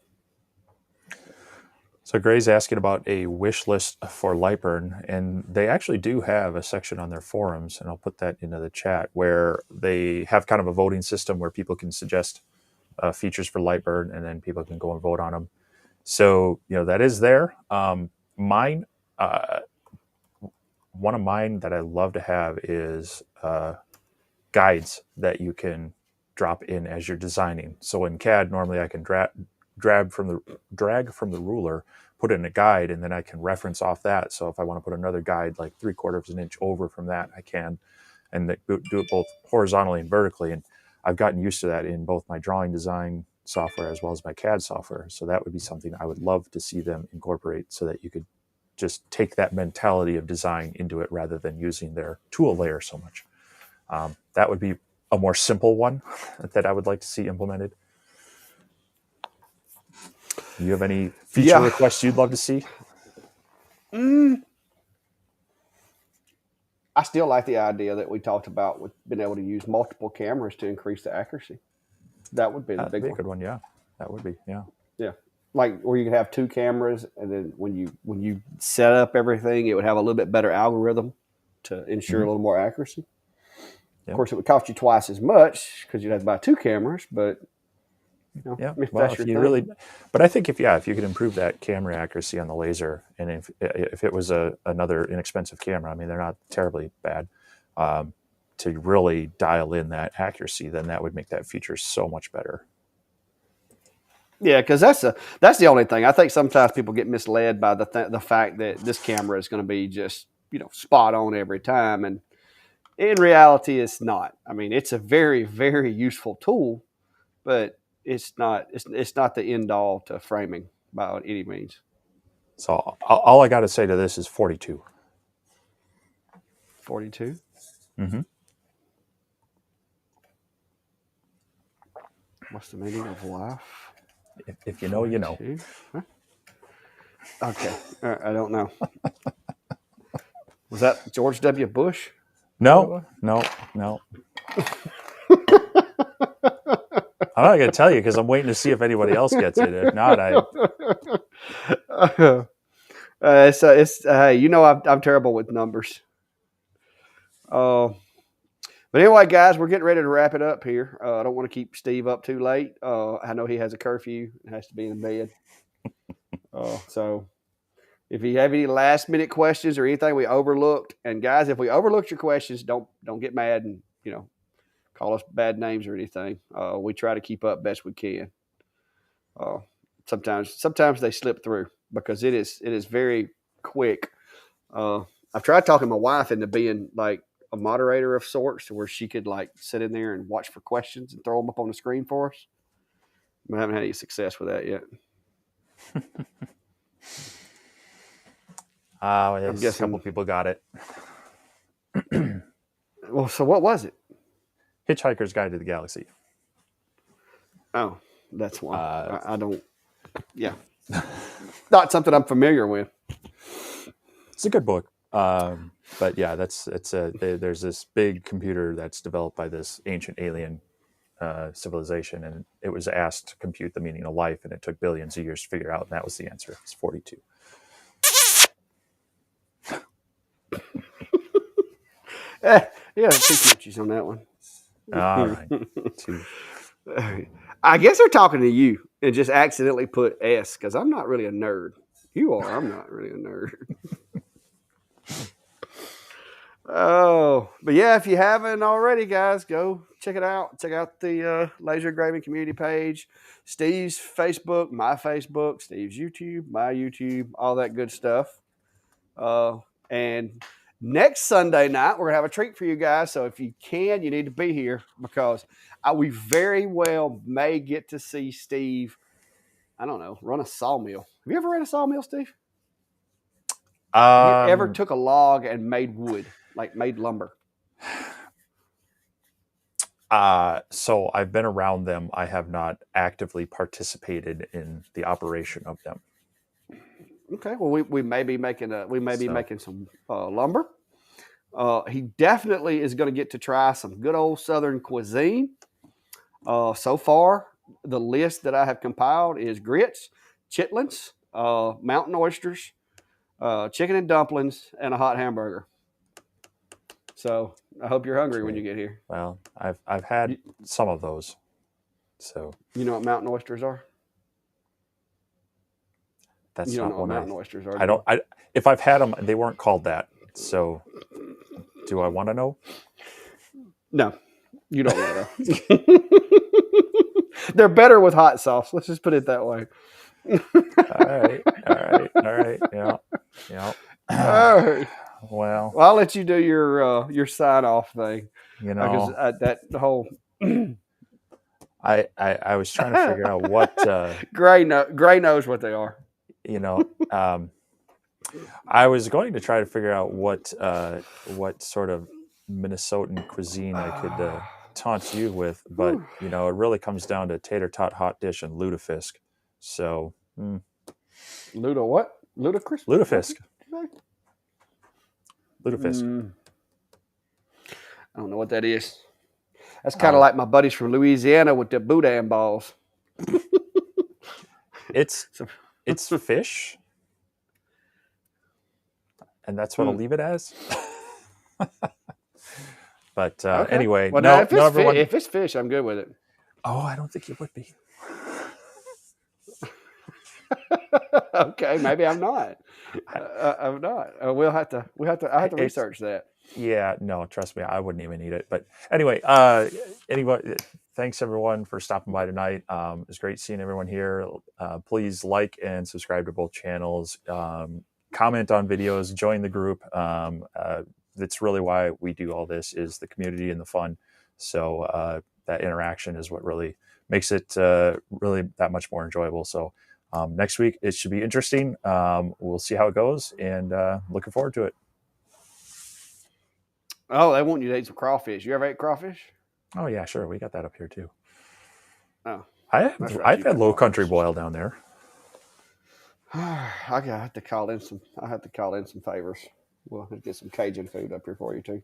So Gray's asking about a wish list for Lightburn, and they actually do have a section on their forums, and I'll put that into the chat, where they have kind of a voting system where people can suggest features for Lightburn, and then people can go and vote on them. So, that is there. Mine, one of mine that I love to have is guides that you can drop in as you're designing. So in CAD, normally I can drag from the ruler, put in a guide, and then I can reference off that. So if I want to put another guide 3/4 of an inch over from that, I can, and do it both horizontally and vertically. And I've gotten used to that in both my drawing design software as well as my CAD software. So that would be something I would love to see them incorporate, so that you could just take that mentality of design into it rather than using their tool layer so much. That would be a more simple one that I would like to see implemented. Do you have any feature requests you'd love to see? I still like the idea that we talked about with being able to use multiple cameras to increase the accuracy. That would be the big one. A good one, yeah. That would be, yeah. Yeah. Like where you could have 2 cameras, and then when you set up everything, it would have a little bit better algorithm to ensure a little more accuracy. Yep. Of course, it would cost you twice as much because you'd have to buy 2 cameras, but but I think if you could improve that camera accuracy on the laser, and if it was another inexpensive camera, they're not terribly bad, to really dial in that accuracy, then that would make that feature so much better. Yeah, because that's the only thing. I think sometimes people get misled by the fact that this camera is going to be just spot on every time, and in reality, it's not. It's a very, very useful tool, but it's not the end all to framing by any means. So all I got to say to this is 42. 42? Mm-hmm. What's the meaning of life? If you know, you know. Huh? Okay. I don't know. Was that George W. Bush? No. I'm not going to tell you because I'm waiting to see if anybody else gets it. If not, I'm terrible with numbers. But anyway, guys, we're getting ready to wrap it up here. I don't want to keep Steve up too late. I know he has a curfew and has to be in bed. So if you have any last minute questions or anything we overlooked, and guys, if we overlooked your questions, don't get mad and call us bad names or anything. We try to keep up best we can. Sometimes they slip through because it is very quick. I've tried talking my wife into being like a moderator of sorts to where she could like sit in there and watch for questions and throw them up on the screen for us. I haven't had any success with that yet. I'm guessing a couple people got it. Well, so what was it? Hitchhiker's Guide to the Galaxy. Oh, that's why. I don't. Yeah, not something I'm familiar with. It's a good book. But yeah, there's this big computer that's developed by this ancient alien civilization, and it was asked to compute the meaning of life, and it took billions of years to figure out, and that was the answer. It's 42. Yeah, 2 pitches on that one. All right. 2. I guess they're talking to you and just accidentally put S because I'm not really a nerd. You are. I'm not really a nerd. Oh, but yeah, if you haven't already, guys, go check it out. Check out the laser engraving community page, Steve's Facebook, my Facebook, Steve's YouTube, my YouTube, all that good stuff. And next Sunday night, we're gonna have a treat for you guys. So if you can, you need to be here because we very well may get to see Steve. I don't know, run a sawmill. Have you ever ran a sawmill, Steve? Have you ever took a log and made wood, like made lumber? So I've been around them. I have not actively participated in the operation of them. Okay, well, we may be making making some lumber. He definitely is going to get to try some good old Southern cuisine. So far, the list that I have compiled is grits, chitlins, mountain oysters, chicken and dumplings, and a hot hamburger. So I hope you're hungry when you get here. Well, I've had some of those. So you know what mountain oysters are? That's you don't not know what one mountain oysters are. I don't. If I've had them, they weren't called that. So, do I want to know? No, you don't want to. They're better with hot sauce. Let's just put it that way. All right. Yeah. All right. Well, I'll let you do your sign off thing. Because that whole. I was trying to figure out what Gray knows what they are. I was going to try to figure out what sort of Minnesotan cuisine I could taunt you with, but it really comes down to tater tot, hot dish, and lutefisk. So, Luda what? Ludicrous? Lutefisk. Lutefisk. I don't know what that is. That's kind of like my buddies from Louisiana with the boudin balls. It's fish, and that's what I'll leave it as. But okay. Anyway, well, if it's fish, I'm good with it. Oh, I don't think you would be. Okay, maybe I'm not. I'm not. I have to research that. Yeah, no, trust me, I wouldn't even eat it. But anyway, thanks everyone for stopping by tonight. It's great seeing everyone here. Please like and subscribe to both channels. Comment on videos, join the group. That's really why we do all this, is the community and the fun. So that interaction is what really makes it really that much more enjoyable. So next week it should be interesting. We'll see how it goes, and looking forward to it. Oh, they want you to eat some crawfish. You ever ate crawfish? Oh yeah, sure. We got that up here too. Oh, I've had low country boil down there. I have to call in some favors. We'll get some Cajun food up here for you too.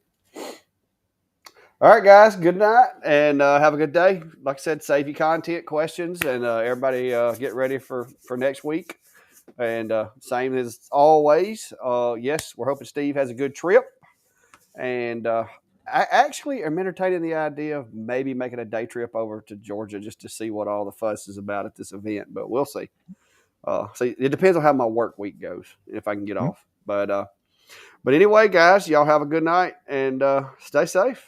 All right, guys. Good night and have a good day. Like I said, save your content questions and everybody get ready for next week. And same as always. Yes, we're hoping Steve has a good trip. And I actually am entertaining the idea of maybe making a day trip over to Georgia just to see what all the fuss is about at this event. But we'll see. See, it depends on how my work week goes, if I can get Hmm? off. But anyway, guys, y'all have a good night and stay safe.